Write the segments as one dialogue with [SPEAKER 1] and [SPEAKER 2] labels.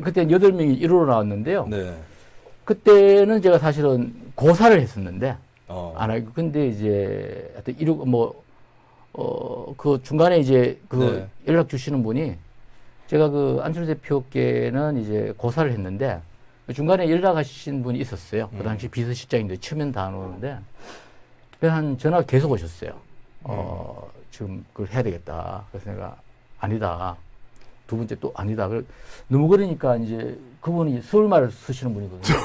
[SPEAKER 1] 그때 8명이 1호로 나왔는데요.
[SPEAKER 2] 네.
[SPEAKER 1] 그때는 제가 사실은 고사를 했었는데,
[SPEAKER 2] 어.
[SPEAKER 1] 근데 이제, 하여튼 그 중간에 이제
[SPEAKER 2] 네.
[SPEAKER 1] 연락 주시는 분이 제가 그 안철수 대표께는 이제 고사를 했는데 그 중간에 연락하신 분이 있었어요. 그 당시 비서실장인데 처음엔 다 안 오는데 한 전화가 계속 오셨어요. 지금 그걸 해야 되겠다. 그래서 내가 아니다. 두 번째 또 아니다. 너무 그러니까 이제 그분이 서울말을 쓰시는 분이거든요.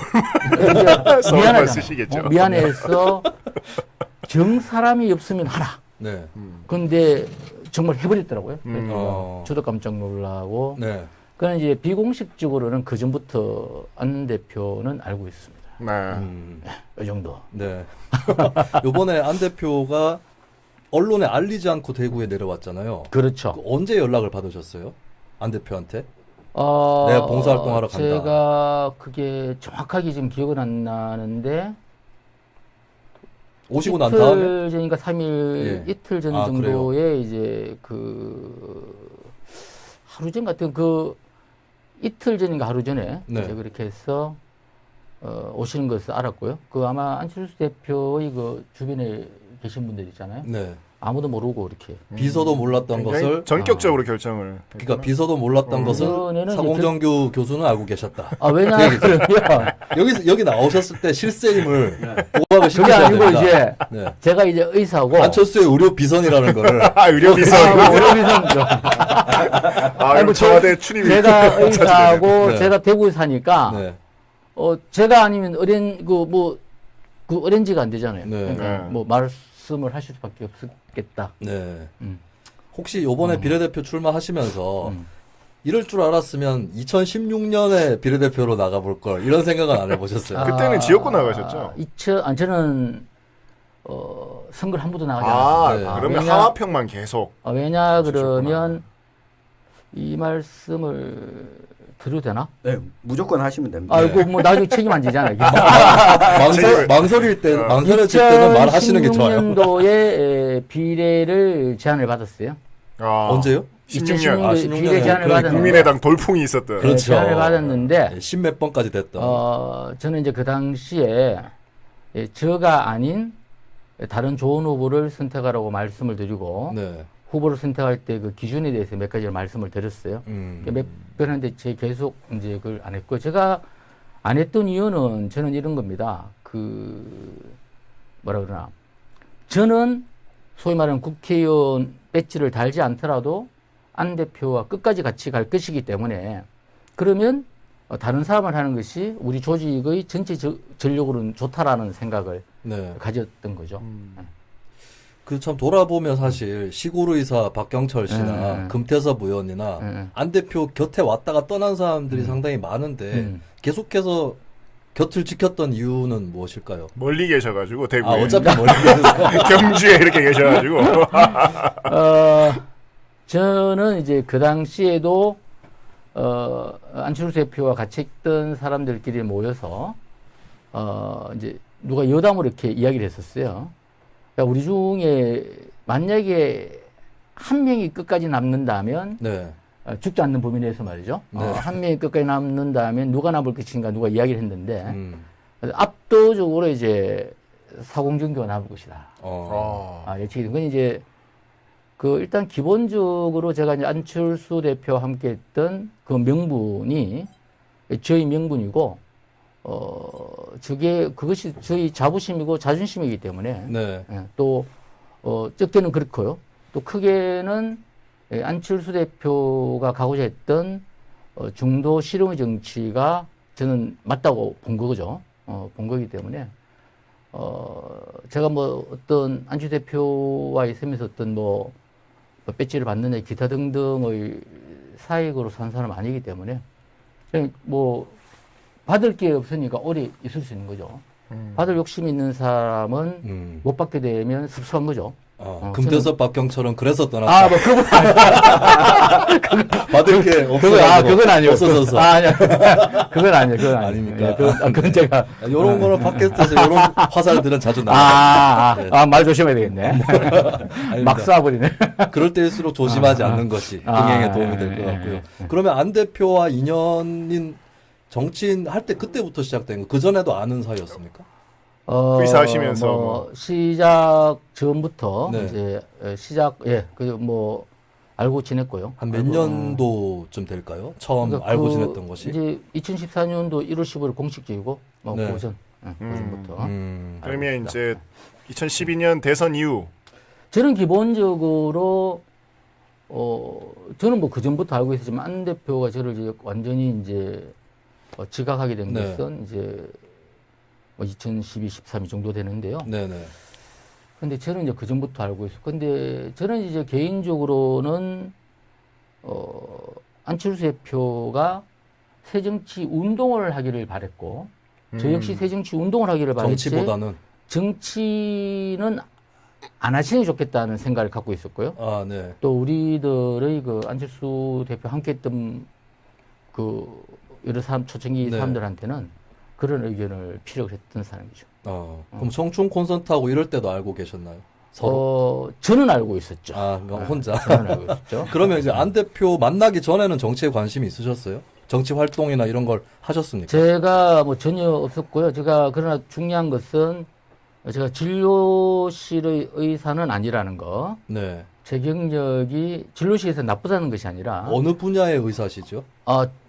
[SPEAKER 3] 서울말 쓰시겠죠.
[SPEAKER 1] 미안해서 정 사람이 없으면 하라.
[SPEAKER 2] 네.
[SPEAKER 1] 근데 정말 해버렸더라고요.
[SPEAKER 2] 어.
[SPEAKER 1] 저도 깜짝 놀라고.
[SPEAKER 2] 네.
[SPEAKER 1] 그는 이제 비공식적으로는 그 전부터 안 대표는 알고 있습니다.
[SPEAKER 3] 네.
[SPEAKER 1] 이 정도.
[SPEAKER 2] 네. 요번에 안 대표가 언론에 알리지 않고 대구에 내려왔잖아요.
[SPEAKER 1] 그렇죠.
[SPEAKER 2] 언제 연락을 받으셨어요? 안 대표한테? 내가 봉사활동하러 간다.
[SPEAKER 1] 제가 그게 정확하게 지금 기억은 안 나는데
[SPEAKER 2] 오시고 난 다음에?
[SPEAKER 1] 이틀 전인가 3일
[SPEAKER 2] 예.
[SPEAKER 1] 이틀 전
[SPEAKER 2] 아,
[SPEAKER 1] 정도에 이제 하루 전 같은 이틀 전인가 하루 전에
[SPEAKER 2] 네.
[SPEAKER 1] 이제 그렇게 해서 오시는 것을 알았고요. 아마 안철수 대표의 주변에 계신 분들 있잖아요.
[SPEAKER 2] 네.
[SPEAKER 1] 아무도 모르고 이렇게.
[SPEAKER 2] 비서도 몰랐던
[SPEAKER 3] 굉장히
[SPEAKER 2] 것을
[SPEAKER 3] 전격적으로 결정을.
[SPEAKER 2] 그러니까 비서도 몰랐던 것을
[SPEAKER 1] 이번에는
[SPEAKER 2] 사공정규 교수는 알고 계셨다.
[SPEAKER 1] 왜냐하면
[SPEAKER 2] 여기 나오셨을 때 실세임을 보고하고
[SPEAKER 1] 그게
[SPEAKER 2] 싶으셔야
[SPEAKER 1] 아니고
[SPEAKER 2] 됩니다.
[SPEAKER 1] 이제
[SPEAKER 2] 네.
[SPEAKER 1] 제가 이제 의사고
[SPEAKER 2] 안철수의 의료 비선이라는 거를
[SPEAKER 3] 의료 비서.
[SPEAKER 1] 의료비서죠.
[SPEAKER 3] 그럼 청와대 출입이.
[SPEAKER 1] 제가 의사고
[SPEAKER 2] 네.
[SPEAKER 1] 제가 대구에 사니까
[SPEAKER 2] 네.
[SPEAKER 1] 제가 아니면 어렌지가 안 되잖아요.
[SPEAKER 2] 네.
[SPEAKER 1] 그러니까
[SPEAKER 3] 네.
[SPEAKER 1] 말씀을 하실 수밖에 없겠다.
[SPEAKER 2] 네.
[SPEAKER 1] 음.
[SPEAKER 2] 혹시 요번에 비례대표 출마하시면서 이럴 줄 알았으면 2016년에 비례대표로 나가볼 걸 이런 생각은 안 해보셨어요?
[SPEAKER 3] 그때는 지역구 나가셨죠?
[SPEAKER 1] 저는 선거를 한 번도 나가지 않았어요.
[SPEAKER 2] 네.
[SPEAKER 3] 그러면 하와평만 계속.
[SPEAKER 1] 왜냐 그러면 이 말씀을 드려도 되나?
[SPEAKER 4] 네, 무조건 하시면 됩니다.
[SPEAKER 1] 아이고 나중에 책임 안 지잖아요.
[SPEAKER 2] 망설일 때는 말하시는 게 좋아요.
[SPEAKER 1] 2016년도에 비례를 제안을 받았어요.
[SPEAKER 2] 언제요?
[SPEAKER 1] 2016년
[SPEAKER 2] 16년
[SPEAKER 1] 비례 제안을
[SPEAKER 2] 그러니까
[SPEAKER 1] 받았는데
[SPEAKER 3] 국민의당 돌풍이 있었던.
[SPEAKER 2] 그렇죠.
[SPEAKER 1] 제안을 받았는데
[SPEAKER 2] 십몇 번까지 됐던.
[SPEAKER 1] 저는 이제 그 당시에 저가 아닌 다른 좋은 후보를 선택하라고 말씀을 드리고
[SPEAKER 2] 네.
[SPEAKER 1] 후보를 선택할 때 그 기준에 대해서 몇 가지를 말씀을 드렸어요. 몇 번 했는데 제 계속 이제 그걸 안 했고 제가 안 했던 이유는 저는 이런 겁니다. 뭐라 그러나 저는 소위 말하는 국회의원 배지를 달지 않더라도 안 대표와 끝까지 같이 갈 것이기 때문에 그러면 다른 사람을 하는 것이 우리 조직의 전체 전력으로는 좋다라는 생각을
[SPEAKER 2] 네.
[SPEAKER 1] 가졌던 거죠.
[SPEAKER 2] 그 참 돌아보면 사실 시골의사 박경철 씨나 금태섭 의원이나 안 대표 곁에 왔다가 떠난 사람들이 상당히 많은데 계속해서 곁을 지켰던 이유는 무엇일까요?
[SPEAKER 3] 멀리 계셔가지고 대구에.
[SPEAKER 2] 어차피 멀리 계셔서.
[SPEAKER 3] 경주에 이렇게 계셔가지고.
[SPEAKER 1] 저는 이제 그 당시에도 안철수 대표와 같이 있던 사람들끼리 모여서 이제 누가 여담으로 이렇게 이야기를 했었어요. 그러니까 우리 중에 만약에 한 명이 끝까지 남는다면
[SPEAKER 2] 네.
[SPEAKER 1] 죽지 않는 범위 내에서 말이죠.
[SPEAKER 2] 네.
[SPEAKER 1] 한 명이 끝까지 남는다면 누가 남을 것인가 누가 이야기를 했는데 압도적으로 이제 사공정규가 남을 것이다. 예측이 된 건 이제 일단 기본적으로 제가 이제 안철수 대표와 함께 했던 그 명분이 저희 명분이고 그것이 저희 자부심이고 자존심이기 때문에
[SPEAKER 2] 네.
[SPEAKER 1] 또 적게는 그렇고요. 또 크게는 안철수 대표가 가고자 했던 중도 실용의 정치가 저는 맞다고 본 거죠. 본 거기 때문에 제가 어떤 안철수 대표와 있으면서 어떤 배지를 받느냐 기타 등등의 사익으로 산 사람 아니기 때문에 그냥 받을 게 없으니까 오래 있을 수 있는 거죠. 받을 욕심이 있는 사람은 못 받게 되면 섭섭한 거죠.
[SPEAKER 2] 금태섭 박경철은 그래서 떠났다.
[SPEAKER 1] 아, 뭐 그분
[SPEAKER 2] 받을 게
[SPEAKER 1] 그건 아니요.
[SPEAKER 2] 없어져서.
[SPEAKER 1] 아니요. 그건 아니요. 그건
[SPEAKER 2] 아닙니까?
[SPEAKER 1] 예, 그건 제가
[SPEAKER 2] 이런 거는 팟캐스트에서 이런 화살들은 자주 나와요.
[SPEAKER 1] 말 조심해야 되겠네. 막 쏴버리네.
[SPEAKER 2] 그럴 때일수록 조심하지 않는 것이 흥행에 도움이 될 것 같고요. 그러면 안 대표와 인연인 정치인 할 때 그때부터 시작된 거, 그 전에도 아는 사이였습니까?
[SPEAKER 3] 의사하시면서
[SPEAKER 1] 뭐 시작 전부터
[SPEAKER 2] 네.
[SPEAKER 1] 이제 뭐 알고 지냈고요.
[SPEAKER 2] 한 몇 년도쯤 될까요? 처음
[SPEAKER 1] 그러니까
[SPEAKER 2] 알고 지냈던 것이?
[SPEAKER 1] 이제 2014년도 1월 15일 공식적이고 뭐
[SPEAKER 2] 네.
[SPEAKER 1] 그전 그전부터.
[SPEAKER 3] 그러면 이제 2012년 대선 이후
[SPEAKER 1] 저는 기본적으로 저는 뭐 그전부터 알고 있었지만 안 대표가 저를 이제 완전히 이제 지각하게 된
[SPEAKER 2] 네.
[SPEAKER 1] 것은 이제 2012, 13이 정도 되는데요.
[SPEAKER 2] 네네.
[SPEAKER 1] 근데 저는 이제 그전부터 알고 있었고, 근데 저는 이제 개인적으로는 안철수 대표가 새정치 운동을 하기를 바랬고, 저 역시 새정치 운동을 하기를 바랬지.
[SPEAKER 2] 정치보다는.
[SPEAKER 1] 정치는 안 하시는 게 좋겠다는 생각을 갖고 있었고요.
[SPEAKER 2] 아, 네.
[SPEAKER 1] 또 우리들의 그 안철수 대표 함께했던 그 여러 사람 초창기
[SPEAKER 2] 네.
[SPEAKER 1] 사람들한테는 그런 의견을 피력을 했던 사람이죠.
[SPEAKER 2] 그럼 청춘 콘서트하고 이럴 때도 알고 계셨나요? 서로?
[SPEAKER 1] 저는 알고 있었죠.
[SPEAKER 2] 그럼 혼자.
[SPEAKER 1] 저는 알고 있었죠.
[SPEAKER 2] 그러면 이제 안 대표 만나기 전에는 정치에 관심이 있으셨어요? 정치 활동이나 이런 걸 하셨습니까?
[SPEAKER 1] 제가 뭐 전혀 없었고요. 그러나 중요한 것은 제가 진료실의 의사는 아니라는 거.
[SPEAKER 2] 네.
[SPEAKER 1] 제 경력이 진료실에서 나쁘다는 것이 아니라
[SPEAKER 2] 어느 분야의 의사시죠?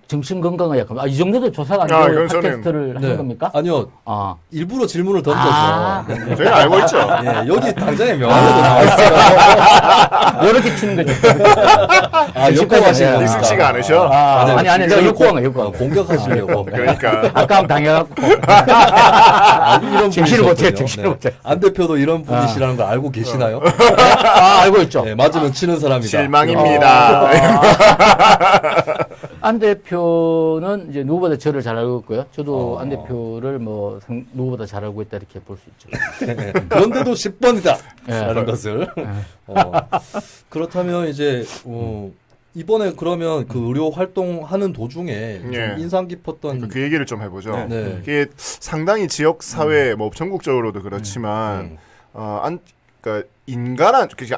[SPEAKER 1] 정신건강의 약간 이 정도도 조사가 안
[SPEAKER 3] 아,
[SPEAKER 1] 되고
[SPEAKER 3] 이건 저는-
[SPEAKER 1] 팟캐스트를 하는 겁니까?
[SPEAKER 2] 아니요.
[SPEAKER 1] 아.
[SPEAKER 2] 일부러 질문을 던져서.
[SPEAKER 3] 저희는 알고 있죠.
[SPEAKER 2] 예, 여기 당장에 명함에도 나와 있어요.
[SPEAKER 1] 이렇게 치는 거죠.
[SPEAKER 2] 역공하시는
[SPEAKER 1] 아,
[SPEAKER 2] 거니까.
[SPEAKER 3] 익숙지가 않으셔.
[SPEAKER 1] 아니, 내가
[SPEAKER 2] 저를
[SPEAKER 1] 욕구한 거야, 욕구한 거.
[SPEAKER 2] 공격하시려고.
[SPEAKER 3] 그러니까
[SPEAKER 1] 아까 당해갖고.
[SPEAKER 2] 이런
[SPEAKER 1] 정신을 못해,
[SPEAKER 2] 분이셨군요.
[SPEAKER 1] 정신을 못해.
[SPEAKER 2] 안 대표도 이런 분이시라는 걸 알고 계시나요?
[SPEAKER 1] 알고 있죠.
[SPEAKER 2] 네, 맞으면 치는 사람이다.
[SPEAKER 3] 실망입니다.
[SPEAKER 1] 안 대표는 이제 누구보다 저를 잘 알고 있고요. 저도
[SPEAKER 2] 어.
[SPEAKER 1] 안 대표를 뭐 누구보다 잘 알고 있다 이렇게 볼 수 있죠.
[SPEAKER 2] 네. 그런데도 10번이다.
[SPEAKER 1] 예.
[SPEAKER 2] 라는 것을. 그렇다면 이제, 이번에 그러면 그 의료 활동하는 도중에 좀
[SPEAKER 3] 예.
[SPEAKER 2] 인상 깊었던.
[SPEAKER 3] 그 얘기를 좀 해보죠.
[SPEAKER 2] 네.
[SPEAKER 3] 이게 상당히 지역 사회 뭐 전국적으로도 그렇지만 그러니까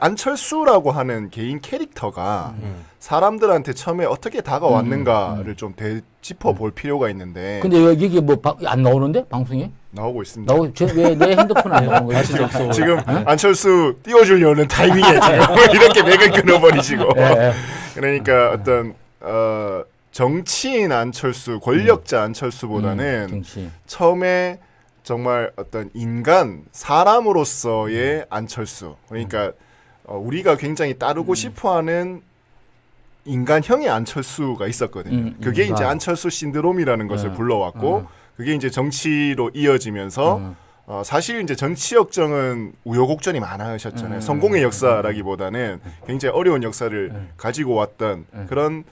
[SPEAKER 3] 안철수라고 하는 개인 캐릭터가 사람들한테 처음에 어떻게 다가왔는가를 좀 되짚어 볼 필요가 있는데
[SPEAKER 1] 근데 여기 뭐 안 나오는데 방송에?
[SPEAKER 3] 나오고 있습니다.
[SPEAKER 1] 왜내 핸드폰 안 나오는 거야?
[SPEAKER 2] 다시 접속.
[SPEAKER 3] 지금 안철수 띄워주려는 타이밍에 지금 이렇게 맥을 끊어버리시고
[SPEAKER 1] 예.
[SPEAKER 3] 그러니까 어떤 정치인 안철수, 권력자 안철수보다는
[SPEAKER 1] 정치.
[SPEAKER 3] 처음에 정말 어떤 인간, 사람으로서의 안철수. 그러니까 우리가 굉장히 따르고 싶어하는 인간형의 안철수가 있었거든요. 그게 이제
[SPEAKER 1] 인간.
[SPEAKER 3] 안철수 신드롬이라는 것을 불러왔고 그게 이제 정치로 이어지면서 사실 이제 정치 역정은 우여곡절이 많으셨잖아요. 성공의 역사라기보다는 굉장히 어려운 역사를 가지고 왔던 그런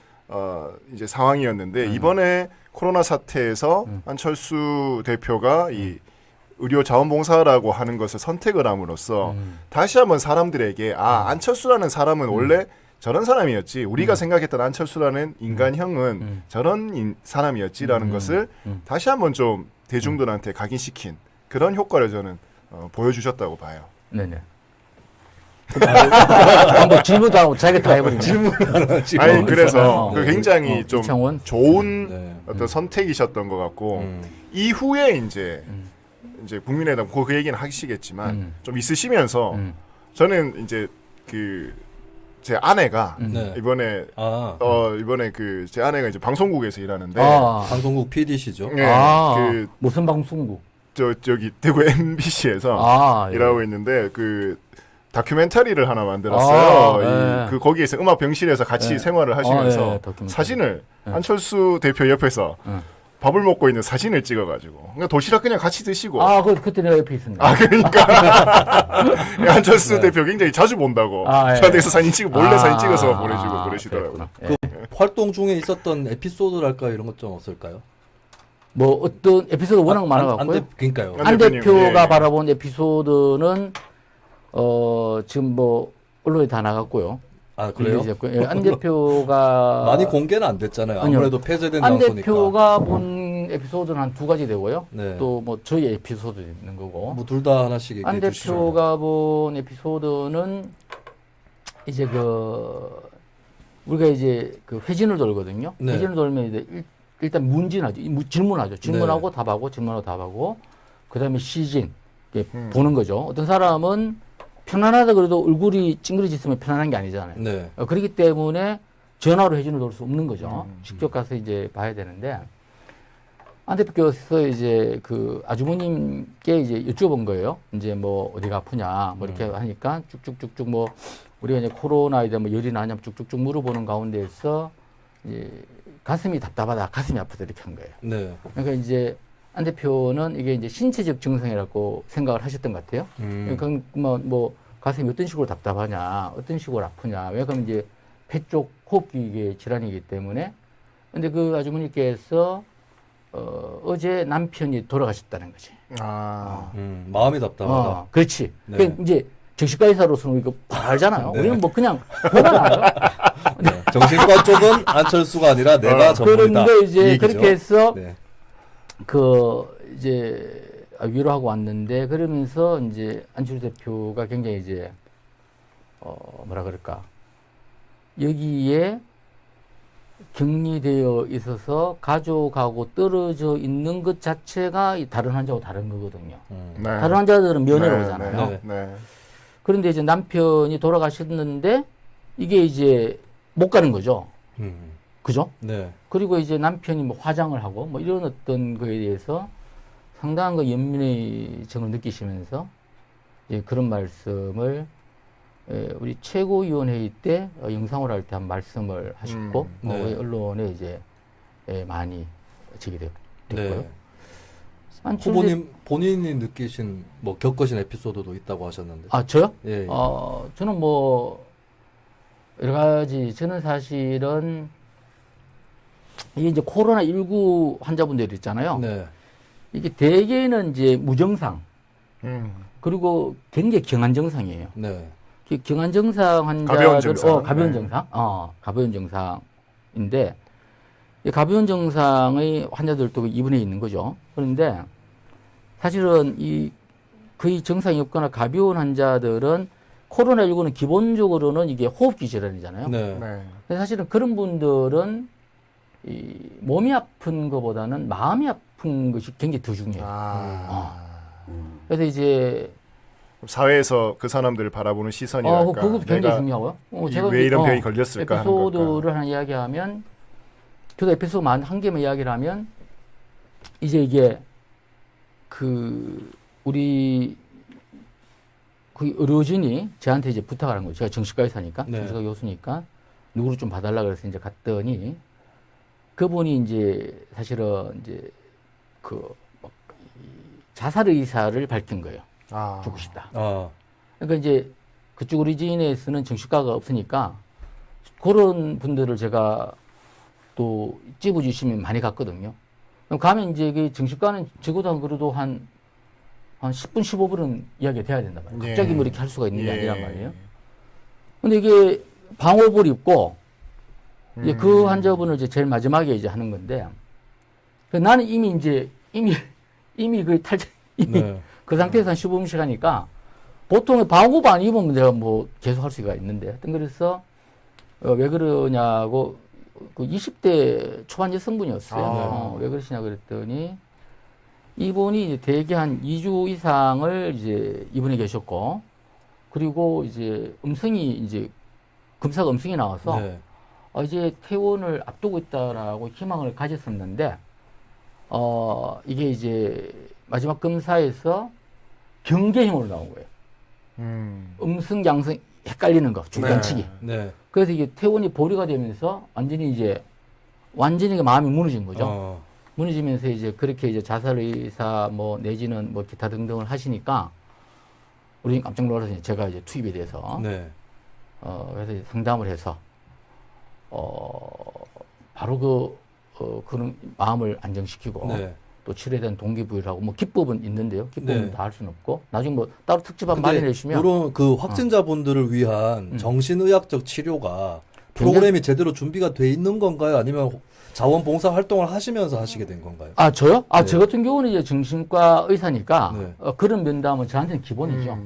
[SPEAKER 3] 이제 상황이었는데 이번에 코로나 사태에서 안철수 대표가 이 의료 자원봉사라고 하는 것을 선택을 함으로써 다시 한번 사람들에게 안철수라는 사람은 원래 저런 사람이었지. 우리가 생각했던 안철수라는 인간형은 저런 사람이었지라는 것을 다시 한번 좀 대중들한테 각인시킨 그런 효과를 저는 보여주셨다고 봐요.
[SPEAKER 1] 네네. 뭐 질문도 하고 자기가 다 해버린 거야.
[SPEAKER 3] 아니 그래서
[SPEAKER 1] 네.
[SPEAKER 3] 굉장히 좀
[SPEAKER 1] 이창원?
[SPEAKER 3] 좋은
[SPEAKER 2] 네.
[SPEAKER 3] 어떤 선택이셨던 것 같고 이후에 이제 국민의당 그 얘기는 하시겠지만 좀 있으시면서 저는 이제 제 아내가
[SPEAKER 2] 네.
[SPEAKER 3] 이번에 이번에 제 아내가 이제 방송국에서 일하는데
[SPEAKER 2] 방송국 PD시죠?
[SPEAKER 3] 예,
[SPEAKER 1] 무슨 방송국?
[SPEAKER 3] 저기 대구 MBC에서
[SPEAKER 1] 예.
[SPEAKER 3] 일하고 있는데 다큐멘터리를 하나 만들었어요.
[SPEAKER 1] 네.
[SPEAKER 3] 거기에서 음악 병실에서 같이 생활을 하시면서
[SPEAKER 1] 다큐멘터리.
[SPEAKER 3] 사진을 안철수 대표 옆에서 밥을 먹고 있는 사진을 찍어가지고 그냥 도시락 그냥 같이 드시고
[SPEAKER 1] 그때 내가 옆에 있었네.
[SPEAKER 3] 그러니까 안철수 대표 굉장히 자주 본다고
[SPEAKER 1] 예.
[SPEAKER 3] 저한테서 사진 찍고 몰래 사진 찍어서 보내주고 그러시더라고요.
[SPEAKER 1] 그랬구나.
[SPEAKER 2] 활동 중에 있었던 에피소드랄까 이런 것 좀 없을까요?
[SPEAKER 1] 뭐 어떤 에피소드 워낙 많아갖고요.
[SPEAKER 2] 그러니까요.
[SPEAKER 1] 안
[SPEAKER 3] 대표님,
[SPEAKER 1] 대표가
[SPEAKER 3] 예.
[SPEAKER 1] 바라본 에피소드는 지금 뭐 언론에 다 나갔고요.
[SPEAKER 2] 아, 그래요?
[SPEAKER 1] 예, 안 대표가
[SPEAKER 2] 많이 공개는 안 됐잖아요.
[SPEAKER 1] 아니요.
[SPEAKER 2] 아무래도 폐쇄된
[SPEAKER 1] 안
[SPEAKER 2] 장소니까.
[SPEAKER 1] 대표가 본 에피소드는 한 두 가지 되고요.
[SPEAKER 2] 네.
[SPEAKER 1] 또 뭐 저희 에피소드 있는 거고.
[SPEAKER 2] 뭐 둘 다 하나씩
[SPEAKER 1] 안
[SPEAKER 2] 얘기해 주시죠.
[SPEAKER 1] 대표가 본 에피소드는 이제 우리가 이제 회진을 돌거든요.
[SPEAKER 2] 네.
[SPEAKER 1] 회진을 돌면 이제 일단 문진하죠. 질문하죠. 질문하고 답하고 질문하고 답하고 그다음에 시진 보는 거죠. 어떤 사람은 편안하다 그래도 얼굴이 찡그러지 있으면 편안한 게 아니잖아요.
[SPEAKER 2] 네.
[SPEAKER 1] 그렇기 때문에 전화로 회진을 돌 수 없는 거죠. 직접 가서 이제 봐야 되는데 안 대표께서 이제 아주머님께 이제 여쭤본 거예요. 이제 뭐 어디가 아프냐 뭐 이렇게 하니까 쭉쭉쭉쭉 뭐 우리가 이제 코로나에 대한 뭐 열이 나냐 쭉쭉쭉 물어보는 가운데에서 이제 가슴이 답답하다, 가슴이 아프다 이렇게 한 거예요.
[SPEAKER 2] 네.
[SPEAKER 1] 그러니까 이제 안 대표는 이게 이제 신체적 증상이라고 생각을 하셨던 것 같아요. 그러니까 뭐 가슴이 어떤 식으로 답답하냐, 어떤 식으로 아프냐. 왜 그러면 이제 폐 쪽 호흡기 질환이기 때문에. 근데 그 아주머니께서 어제 남편이 돌아가셨다는 거지.
[SPEAKER 2] 마음이 답답하다.
[SPEAKER 1] 그렇지.
[SPEAKER 2] 네.
[SPEAKER 1] 그러니까 이제 정신과 의사로서는 이거 다 알잖아요.
[SPEAKER 2] 네.
[SPEAKER 1] 우리는 뭐 그냥 보면 알아요.
[SPEAKER 2] 네. 정신과 쪽은 안철수가 아니라 내가 전문이다.
[SPEAKER 1] 그런데 이제
[SPEAKER 2] 이 얘기죠.
[SPEAKER 1] 그렇게 해서
[SPEAKER 2] 네.
[SPEAKER 1] 이제 위로하고 왔는데 그러면서 이제 안철수 대표가 굉장히 이제 뭐라 그럴까 여기에 격리되어 있어서 가족하고 떨어져 있는 것 자체가 이 다른 환자하고 다른 거거든요.
[SPEAKER 3] 네.
[SPEAKER 1] 다른 환자들은 면회로 오잖아요.
[SPEAKER 2] 네.
[SPEAKER 3] 네.
[SPEAKER 1] 그런데 이제 남편이 돌아가셨는데 이게 이제 못 가는 거죠. 그죠?
[SPEAKER 2] 네.
[SPEAKER 1] 그리고 이제 남편이 뭐 화장을 하고 뭐 이런 어떤 거에 대해서 상당한 연민의 정을 느끼시면서 이제 그런 말씀을 우리 최고위원회의 때 영상으로 할 때 한 말씀을 하셨고
[SPEAKER 2] 네.
[SPEAKER 1] 언론에 이제 많이 지게 됐고요.
[SPEAKER 2] 네. 후보님 본인이 느끼신 뭐 겪으신 에피소드도 있다고 하셨는데.
[SPEAKER 1] 아 저요?
[SPEAKER 2] 예.
[SPEAKER 1] 저는 뭐 여러 가지 저는 사실은 이게 이제 코로나19 환자분들 있잖아요.
[SPEAKER 2] 네.
[SPEAKER 1] 이게 대개는 이제 무증상 그리고 굉장히 경한 증상이에요.
[SPEAKER 2] 네.
[SPEAKER 1] 경한 증상 환자들,
[SPEAKER 3] 가벼운 증상.
[SPEAKER 1] 가벼운
[SPEAKER 3] 네.
[SPEAKER 1] 증상, 가벼운 증상인데 이 가벼운 증상의 환자들도 입원해 있는 거죠. 그런데 사실은 거의 증상이 없거나 가벼운 환자들은 코로나19는 기본적으로는 이게 호흡기 질환이잖아요.
[SPEAKER 2] 네.
[SPEAKER 3] 네.
[SPEAKER 1] 근데 사실은 그런 분들은 이 몸이 아픈 것보다는 마음이 아픈 것이 굉장히 더 중요해요. 그래서 이제
[SPEAKER 3] 사회에서 그 사람들을 바라보는 시선이랄까.
[SPEAKER 1] 그것도 굉장히 중요하고요. 제가
[SPEAKER 3] 왜 이런 병이 걸렸을까 하는 걸까.
[SPEAKER 1] 에피소드를 하나 이야기하면, 저도 에피소드 한 개만 이야기를 하면, 이제 이게 우리 그 의료진이 저한테 이제 부탁을 한 거예요. 제가 정신과 의사니까,
[SPEAKER 2] 네.
[SPEAKER 1] 정신과 교수니까 누구를 좀 봐달라 그래서 이제 갔더니 그분이 이제 사실은 이제 자살 의사를 밝힌 거예요. 죽고 싶다. 그러니까 이제 그쪽 의료진에서는 정신과가 없으니까 그런 분들을 제가 또 찝어주시면 많이 갔거든요. 그럼 가면 이제 그 정신과는 적어도 한 그래도 한 10분, 15분은 이야기가 돼야 된단 말이에요. 갑자기 뭐 이렇게 할 수가 있는 게 아니란 말이에요. 근데 이게 방호복을 입고 이제 그 환자분을 이제 제일 마지막에 이제 하는 건데 나는 이미 그
[SPEAKER 2] 네.
[SPEAKER 1] 그 상태에서 한 15분씩 하니까 보통 방호복 안 입으면 내가 뭐 계속 할 수가 있는데 하여튼 그래서 왜 그러냐고 그 20대 초반 여성분이었어요. 왜 그러시냐 그랬더니 이분이 이제 대개 한 2주 이상을 이제 입원해 계셨고 그리고 이제 검사가 음성이 나와서
[SPEAKER 2] 네.
[SPEAKER 1] 이제 퇴원을 앞두고 있다라고 희망을 가졌었는데 이게 이제 마지막 검사에서 경계형으로 나온 거예요. 음성, 양성 헷갈리는 거, 중간치기.
[SPEAKER 2] 네.
[SPEAKER 1] 그래서 이게 퇴원이 보류가 되면서 완전히 마음이 무너진 거죠. 무너지면서 이제 그렇게 이제 자살 의사 뭐 내지는 뭐 기타 등등을 하시니까 우리는 깜짝 놀라서 제가 이제 투입이 돼서
[SPEAKER 2] 네.
[SPEAKER 1] 그래서 이제 상담을 해서 바로 그런 마음을 안정시키고
[SPEAKER 2] 네.
[SPEAKER 1] 또 치료에 대한 동기부여를 하고 뭐 기법은 있는데요. 기법은
[SPEAKER 2] 네.
[SPEAKER 1] 다 할 수는 없고 나중에 뭐 따로 특집 한
[SPEAKER 2] 근데
[SPEAKER 1] 마련해 주시면
[SPEAKER 2] 이런 그 확진자분들을 위한 정신의학적 치료가 프로그램이 제대로 준비가 돼 있는 건가요? 아니면 자원봉사 활동을 하시면서 하시게 된 건가요?
[SPEAKER 1] 아 저요? 아
[SPEAKER 2] 네.
[SPEAKER 1] 저 같은 경우는 이제 정신과 의사니까
[SPEAKER 2] 네.
[SPEAKER 1] 그런 면담은 저한테는 기본이죠.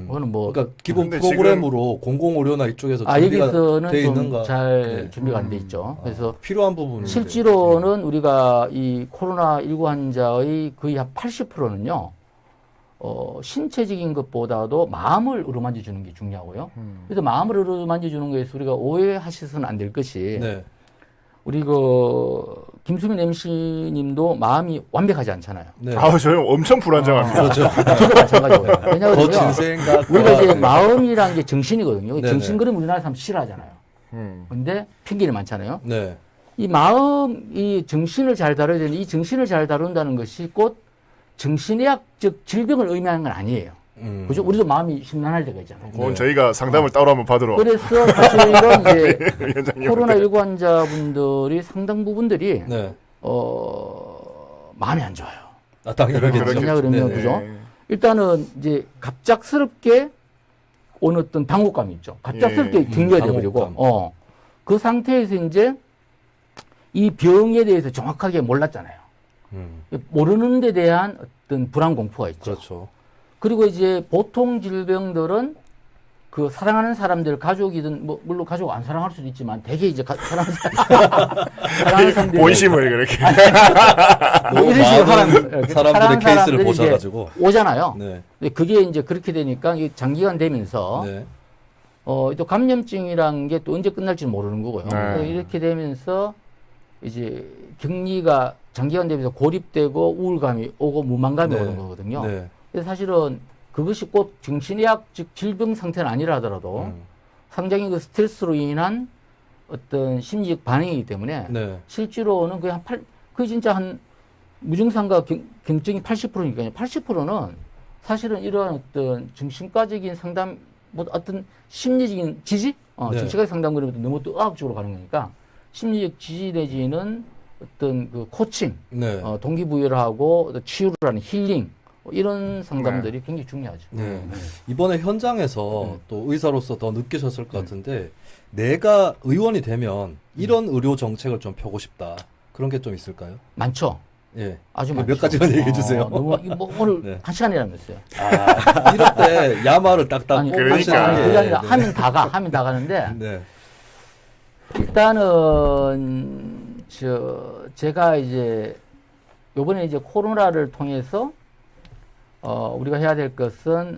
[SPEAKER 1] 그거는 뭐
[SPEAKER 2] 그러니까 기본
[SPEAKER 3] 근데
[SPEAKER 2] 프로그램으로 공공의료나 이쪽에서 준비가
[SPEAKER 1] 여기서는
[SPEAKER 2] 돼
[SPEAKER 1] 좀
[SPEAKER 2] 있는가?
[SPEAKER 1] 잘
[SPEAKER 2] 네.
[SPEAKER 1] 준비가 안 돼 있죠. 그래서
[SPEAKER 2] 필요한 부분은
[SPEAKER 1] 실제로는 우리가 이 코로나19 환자의 거의 한 80%는요, 신체적인 것보다도 마음을 어루만져 주는 게 중요하고요. 그래서 마음을 어루만져 주는 거에서 우리가 오해하셔서는 안 될 것이,
[SPEAKER 2] 네.
[SPEAKER 1] 우리 김수민 MC님도 마음이 완벽하지 않잖아요.
[SPEAKER 2] 네.
[SPEAKER 3] 아, 저는 엄청 불안정합니다.
[SPEAKER 2] 그렇죠.
[SPEAKER 1] 저도 마찬가지고요.
[SPEAKER 2] 더
[SPEAKER 1] 왜냐하면
[SPEAKER 2] 진생각
[SPEAKER 1] 우리가 이제 마음이란 게 정신이거든요.
[SPEAKER 2] 네네.
[SPEAKER 1] 정신 그림 우리나라 사람 싫어하잖아요.
[SPEAKER 3] 음.
[SPEAKER 1] 근데 핑계는 많잖아요.
[SPEAKER 2] 네.
[SPEAKER 1] 이 마음, 이 정신을 잘 다뤄야 되는데 이 정신을 잘 다룬다는 것이 곧 정신의학적 질병을 의미하는 건 아니에요. 그죠? 우리도 마음이 심란할 때가 있잖아요.
[SPEAKER 3] 그건
[SPEAKER 2] 네.
[SPEAKER 3] 저희가 상담을 따로 한번 받으러
[SPEAKER 1] 그래서 사실은 이제
[SPEAKER 3] 위원장님.
[SPEAKER 1] 코로나19 환자분들이 상당 부분들이
[SPEAKER 2] 네.
[SPEAKER 1] 마음이 안 좋아요.
[SPEAKER 2] 아, 당연하겠죠.
[SPEAKER 1] 왜냐 그러면
[SPEAKER 2] 네.
[SPEAKER 1] 그죠? 일단은 이제 갑작스럽게 오는 어떤 당혹감이 있죠. 갑작스럽게 격리가 돼버리고,
[SPEAKER 2] 당혹감.
[SPEAKER 1] 그 상태에서 이제 이 병에 대해서 정확하게 몰랐잖아요. 모르는 데 대한 어떤 불안 공포가 있죠.
[SPEAKER 2] 그렇죠.
[SPEAKER 1] 그리고 이제 보통 질병들은 그 사랑하는 사람들, 가족이든 뭐 물론 가족 안 사랑할 수도 있지만 되게 이제 사랑하는 사람들이
[SPEAKER 3] 본심을 그렇게.
[SPEAKER 1] 뭐 이런 식으로
[SPEAKER 2] 많은 사람들의
[SPEAKER 1] 사랑하는
[SPEAKER 2] 케이스를
[SPEAKER 1] 사람들이 이제
[SPEAKER 2] 보셔가지고.
[SPEAKER 1] 오잖아요.
[SPEAKER 2] 네.
[SPEAKER 1] 근데 그게 이제 그렇게 되니까 이게 장기간 되면서
[SPEAKER 2] 네.
[SPEAKER 1] 또 감염증이라는 게 또 언제 끝날지 모르는 거고요.
[SPEAKER 3] 네.
[SPEAKER 1] 그래서 이렇게 되면서 이제 격리가 장기간 되면서 고립되고 우울감이 오고 무만감이
[SPEAKER 2] 네.
[SPEAKER 1] 오는 거거든요.
[SPEAKER 2] 네.
[SPEAKER 1] 그래서 사실은 그것이 꼭 정신의학적 질병 상태는 아니라 하더라도 상당히 그 스트레스로 인한 어떤 심리적 반응이기 때문에
[SPEAKER 2] 네.
[SPEAKER 1] 실제로는 거의 그 진짜 한 무증상과 경증이 80%니까요. 80%는 사실은 이러한 어떤 정신과적인 상담, 뭐 어떤 심리적인 지지?
[SPEAKER 2] 네.
[SPEAKER 1] 정신과 상담 그러면 너무 또 의학적으로 가는 거니까 심리적 지지 내지는 어떤 그 코칭,
[SPEAKER 2] 네.
[SPEAKER 1] 동기부여를 하고 또 치유를 하는 힐링, 이런 상담들이 굉장히 중요하죠.
[SPEAKER 2] 네. 이번에 현장에서 또 의사로서 더 느끼셨을 것 같은데 내가 의원이 되면 이런 의료 정책을 좀 펴고 싶다. 그런 게 좀 있을까요?
[SPEAKER 1] 많죠.
[SPEAKER 2] 예.
[SPEAKER 1] 아주
[SPEAKER 2] 몇
[SPEAKER 1] 많죠.
[SPEAKER 2] 가지만 얘기해 주세요.
[SPEAKER 1] 너무 뭐 오늘
[SPEAKER 2] 네.
[SPEAKER 1] 한 시간이라면서요.
[SPEAKER 2] 아, 이럴 때 야마를 딱딱
[SPEAKER 1] 아니,
[SPEAKER 2] 꼭
[SPEAKER 3] 그러니까.
[SPEAKER 2] 하시는 게.
[SPEAKER 1] 그게 아니라
[SPEAKER 2] 네.
[SPEAKER 1] 하면 하면 다 가는데
[SPEAKER 2] 네.
[SPEAKER 1] 일단은 제가 이제 요번에 이제 코로나를 통해서 우리가 해야 될 것은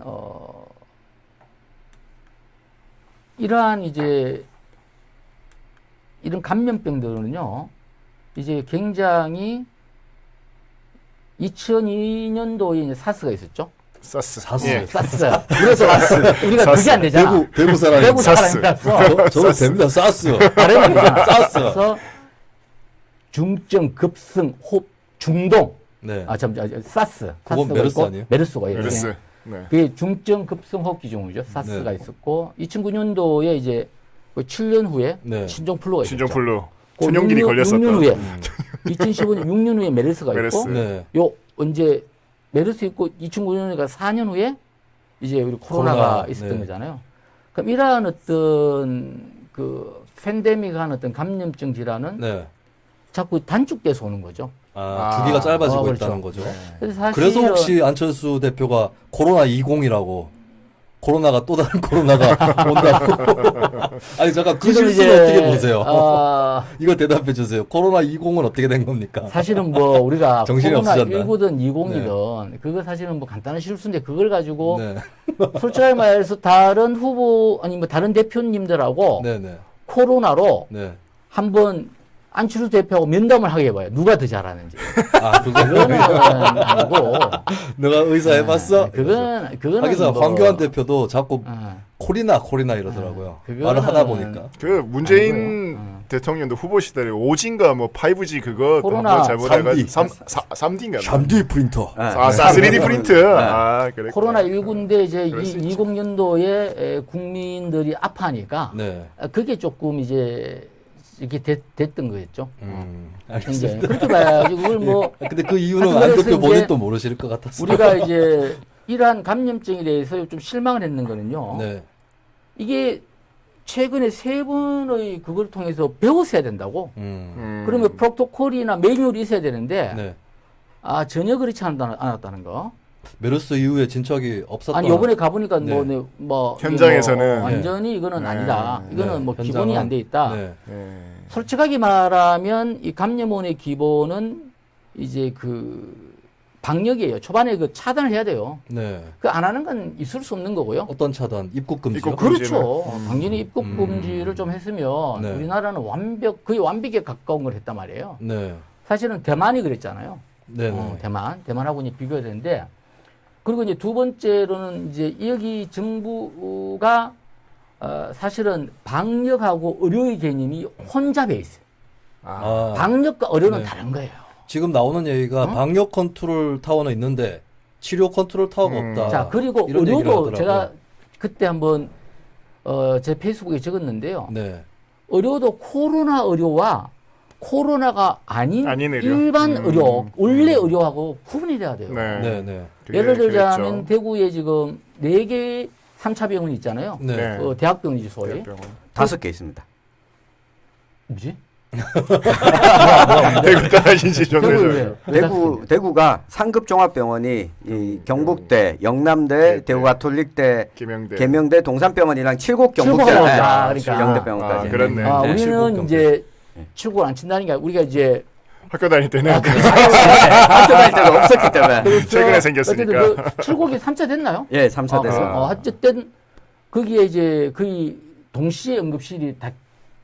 [SPEAKER 1] 이러한 이제 이런 감염병들은요 이제 굉장히 2002년도에 이제 사스가 있었죠.
[SPEAKER 3] 사스.
[SPEAKER 2] 사스.
[SPEAKER 3] 예.
[SPEAKER 1] 사스요. 그래서 우리가
[SPEAKER 3] 사스.
[SPEAKER 1] 그게 안 되잖아.
[SPEAKER 2] 대구 사람이
[SPEAKER 1] 대구
[SPEAKER 3] 사스.
[SPEAKER 1] 사람이라서
[SPEAKER 2] 저도 됩니다. 사스.
[SPEAKER 1] 발음이 안 되잖아.
[SPEAKER 2] 사스.
[SPEAKER 1] 그래서 중증 급성 호흡 중동.
[SPEAKER 2] 네.
[SPEAKER 1] 사스.
[SPEAKER 2] 그건
[SPEAKER 1] 사스가
[SPEAKER 2] 메르스
[SPEAKER 1] 있고,
[SPEAKER 2] 아니에요?
[SPEAKER 1] 메르스가 있고.
[SPEAKER 3] 메르스. 네.
[SPEAKER 1] 그게 중증 급성 호흡기종이죠. 사스가
[SPEAKER 2] 네.
[SPEAKER 1] 있었고 2009년도에 이제 그 7년 후에
[SPEAKER 2] 네.
[SPEAKER 1] 신종플루가 있었죠.
[SPEAKER 3] 신종플루.
[SPEAKER 1] 그
[SPEAKER 3] 천연길이
[SPEAKER 1] 6년
[SPEAKER 3] 걸렸었던.
[SPEAKER 1] 후에 2015년 6년 후에 메르스가
[SPEAKER 3] 메르스.
[SPEAKER 1] 있고
[SPEAKER 2] 네.
[SPEAKER 1] 요 언제 메르스 있고 2009년이니까 4년 후에 이제 우리 코로나가
[SPEAKER 2] 코로나,
[SPEAKER 1] 있었던
[SPEAKER 2] 네.
[SPEAKER 1] 거잖아요. 그럼 이러한 어떤 그 팬데믹한 어떤 감염증 질환은
[SPEAKER 2] 네.
[SPEAKER 1] 자꾸 단축돼서 오는 거죠.
[SPEAKER 2] 아, 주기가 짧아지고
[SPEAKER 1] 그렇죠.
[SPEAKER 2] 있다는 거죠.
[SPEAKER 1] 그래서 사실은
[SPEAKER 2] 그래서 혹시 안철수 대표가 코로나 20이라고 코로나가 또 다른 코로나가 온다고. 아니 잠깐 그
[SPEAKER 1] 지금
[SPEAKER 2] 실수를 어떻게 보세요?
[SPEAKER 1] 아,
[SPEAKER 2] 이거 대답해 주세요. 코로나 20은 어떻게 된 겁니까?
[SPEAKER 1] 사실은 뭐 우리가
[SPEAKER 2] 정신이
[SPEAKER 1] 코로나
[SPEAKER 2] 없으셨나?
[SPEAKER 1] 19든 20이든 그거 사실은 뭐 간단한 실수인데 그걸 가지고
[SPEAKER 2] 네.
[SPEAKER 1] 솔직하게 말해서 다른 후보 아니 뭐 다른 대표님들하고
[SPEAKER 2] 네, 네.
[SPEAKER 1] 코로나로
[SPEAKER 2] 네.
[SPEAKER 1] 한번 안철수 대표하고 면담을 하게 해봐요. 누가 더 잘하는지.
[SPEAKER 2] 아,
[SPEAKER 1] 그거는 아니고.
[SPEAKER 2] 내가 의사 해봤어?
[SPEAKER 1] 그거는
[SPEAKER 2] 하기사
[SPEAKER 1] 뭐,
[SPEAKER 2] 황교안 대표도 자꾸
[SPEAKER 1] 어,
[SPEAKER 2] 코리나 이러더라고요.
[SPEAKER 1] 그거는-
[SPEAKER 2] 말을 하다 보니까.
[SPEAKER 3] 그 문재인
[SPEAKER 1] 아니고요.
[SPEAKER 3] 대통령도 후보 시절에 5G인가 뭐 5G 그거
[SPEAKER 1] 코로나
[SPEAKER 3] 한번 잘못해가지고
[SPEAKER 2] 3D.
[SPEAKER 3] 3D인가?
[SPEAKER 2] 샴디 프린터.
[SPEAKER 3] 아, 3D 프린트. 아, 그래.
[SPEAKER 1] 코로나 19인데 이제
[SPEAKER 3] 그럴 수 있지.
[SPEAKER 1] 20년도에 국민들이 아파하니까
[SPEAKER 2] 네.
[SPEAKER 1] 그게 조금 이제 이게 됐던 거였죠.
[SPEAKER 2] 알겠습니다.
[SPEAKER 1] 굉장히 그렇게 봐야지 그걸 뭐
[SPEAKER 2] 근데 그 이유는
[SPEAKER 1] 하여튼
[SPEAKER 2] 안
[SPEAKER 1] 그래서
[SPEAKER 2] 대표
[SPEAKER 1] 이제
[SPEAKER 2] 본인도 모르실 것 같아서.
[SPEAKER 1] 우리가 이제 이러한 감염증에 대해서 좀 실망을 했는 거는요.
[SPEAKER 2] 네.
[SPEAKER 1] 이게 최근에 3번의 그걸 통해서 배웠어야 된다고. 그러면 프로토콜이나 매뉴얼이 있어야 되는데
[SPEAKER 2] 네.
[SPEAKER 1] 전혀 그렇지 않았다는 거.
[SPEAKER 2] 메르스 이후에 진척이 없었다.
[SPEAKER 1] 아니 요번에 가보니까
[SPEAKER 2] 네.
[SPEAKER 1] 뭐
[SPEAKER 3] 현장에서는
[SPEAKER 1] 이게 뭐 완전히 이거는
[SPEAKER 3] 네.
[SPEAKER 1] 아니다. 이거는
[SPEAKER 2] 네.
[SPEAKER 1] 뭐
[SPEAKER 2] 현장은-
[SPEAKER 1] 기본이 안 돼 있다.
[SPEAKER 2] 네.
[SPEAKER 1] 솔직하게 말하면 이 감염원의 기본은 이제 그 방역이에요. 초반에 그 차단을 해야 돼요.
[SPEAKER 2] 네.
[SPEAKER 1] 그 안 하는 건 있을 수 없는 거고요.
[SPEAKER 2] 어떤 차단? 입국 금지요?
[SPEAKER 3] 입국
[SPEAKER 1] 그렇죠.
[SPEAKER 3] 금지는?
[SPEAKER 1] 당연히 입국 금지를 좀 했으면
[SPEAKER 2] 네.
[SPEAKER 1] 우리나라는 거의 완벽에 가까운 걸 했단 말이에요.
[SPEAKER 2] 네.
[SPEAKER 1] 사실은 대만이 그랬잖아요.
[SPEAKER 2] 네. 네.
[SPEAKER 1] 대만하고 이제 비교해야 되는데, 그리고 이제 두 번째로는 이제 여기 정부가 사실은 방역하고 의료의 개념이 혼잡해 있어요.
[SPEAKER 2] 아,
[SPEAKER 1] 방역과 의료는
[SPEAKER 2] 네.
[SPEAKER 1] 다른 거예요.
[SPEAKER 2] 지금 나오는 얘기가 방역 컨트롤 타워는 있는데 치료 컨트롤 타워가 없다.
[SPEAKER 1] 자, 그리고
[SPEAKER 2] 이런 얘기를
[SPEAKER 1] 의료도
[SPEAKER 2] 하더라고요.
[SPEAKER 1] 제가 그때 한번 제 페이스북에 적었는데요.
[SPEAKER 2] 네.
[SPEAKER 1] 의료도 코로나 의료와 코로나가 아닌
[SPEAKER 3] 의료.
[SPEAKER 1] 일반 의료, 원래 의료하고 구분이 돼야 돼요.
[SPEAKER 3] 네.
[SPEAKER 2] 네, 네.
[SPEAKER 3] 그게
[SPEAKER 1] 예를 들자면
[SPEAKER 3] 그랬죠.
[SPEAKER 1] 대구에 지금 4개 3차 병원이 있잖아요.
[SPEAKER 2] 네.
[SPEAKER 3] 네.
[SPEAKER 1] 대학병이지 소위.
[SPEAKER 3] 대학병원.
[SPEAKER 4] 5개 있습니다.
[SPEAKER 1] 뭐지?
[SPEAKER 3] 대구 따라신지 좀
[SPEAKER 1] 대구
[SPEAKER 3] 해줘요.
[SPEAKER 1] 왜?
[SPEAKER 4] 대구가 상급 종합병원이 이 경북대, 영남대,
[SPEAKER 3] 네,
[SPEAKER 4] 대구가톨릭대,
[SPEAKER 3] 김영대.
[SPEAKER 4] 계명대, 동산병원이랑 7곳 경북대,
[SPEAKER 1] 칠곡
[SPEAKER 4] 네,
[SPEAKER 1] 아, 그러니까.
[SPEAKER 4] 영대병원까지.
[SPEAKER 3] 그렇네.
[SPEAKER 1] 우리는
[SPEAKER 2] 칠곡
[SPEAKER 1] 이제 출국을 안 친다는 게 아니라 우리가 이제
[SPEAKER 3] 학교 다닐 때는
[SPEAKER 1] 아,
[SPEAKER 4] 학교 다닐 때가 없었기 때문에.
[SPEAKER 1] 그래서
[SPEAKER 3] 최근에 생겼으니까.
[SPEAKER 1] 어쨌든 그 출국이 3차 됐나요?
[SPEAKER 4] 예, 3차 됐어요.
[SPEAKER 1] 어쨌든 거기에 이제 거의 동시에 응급실이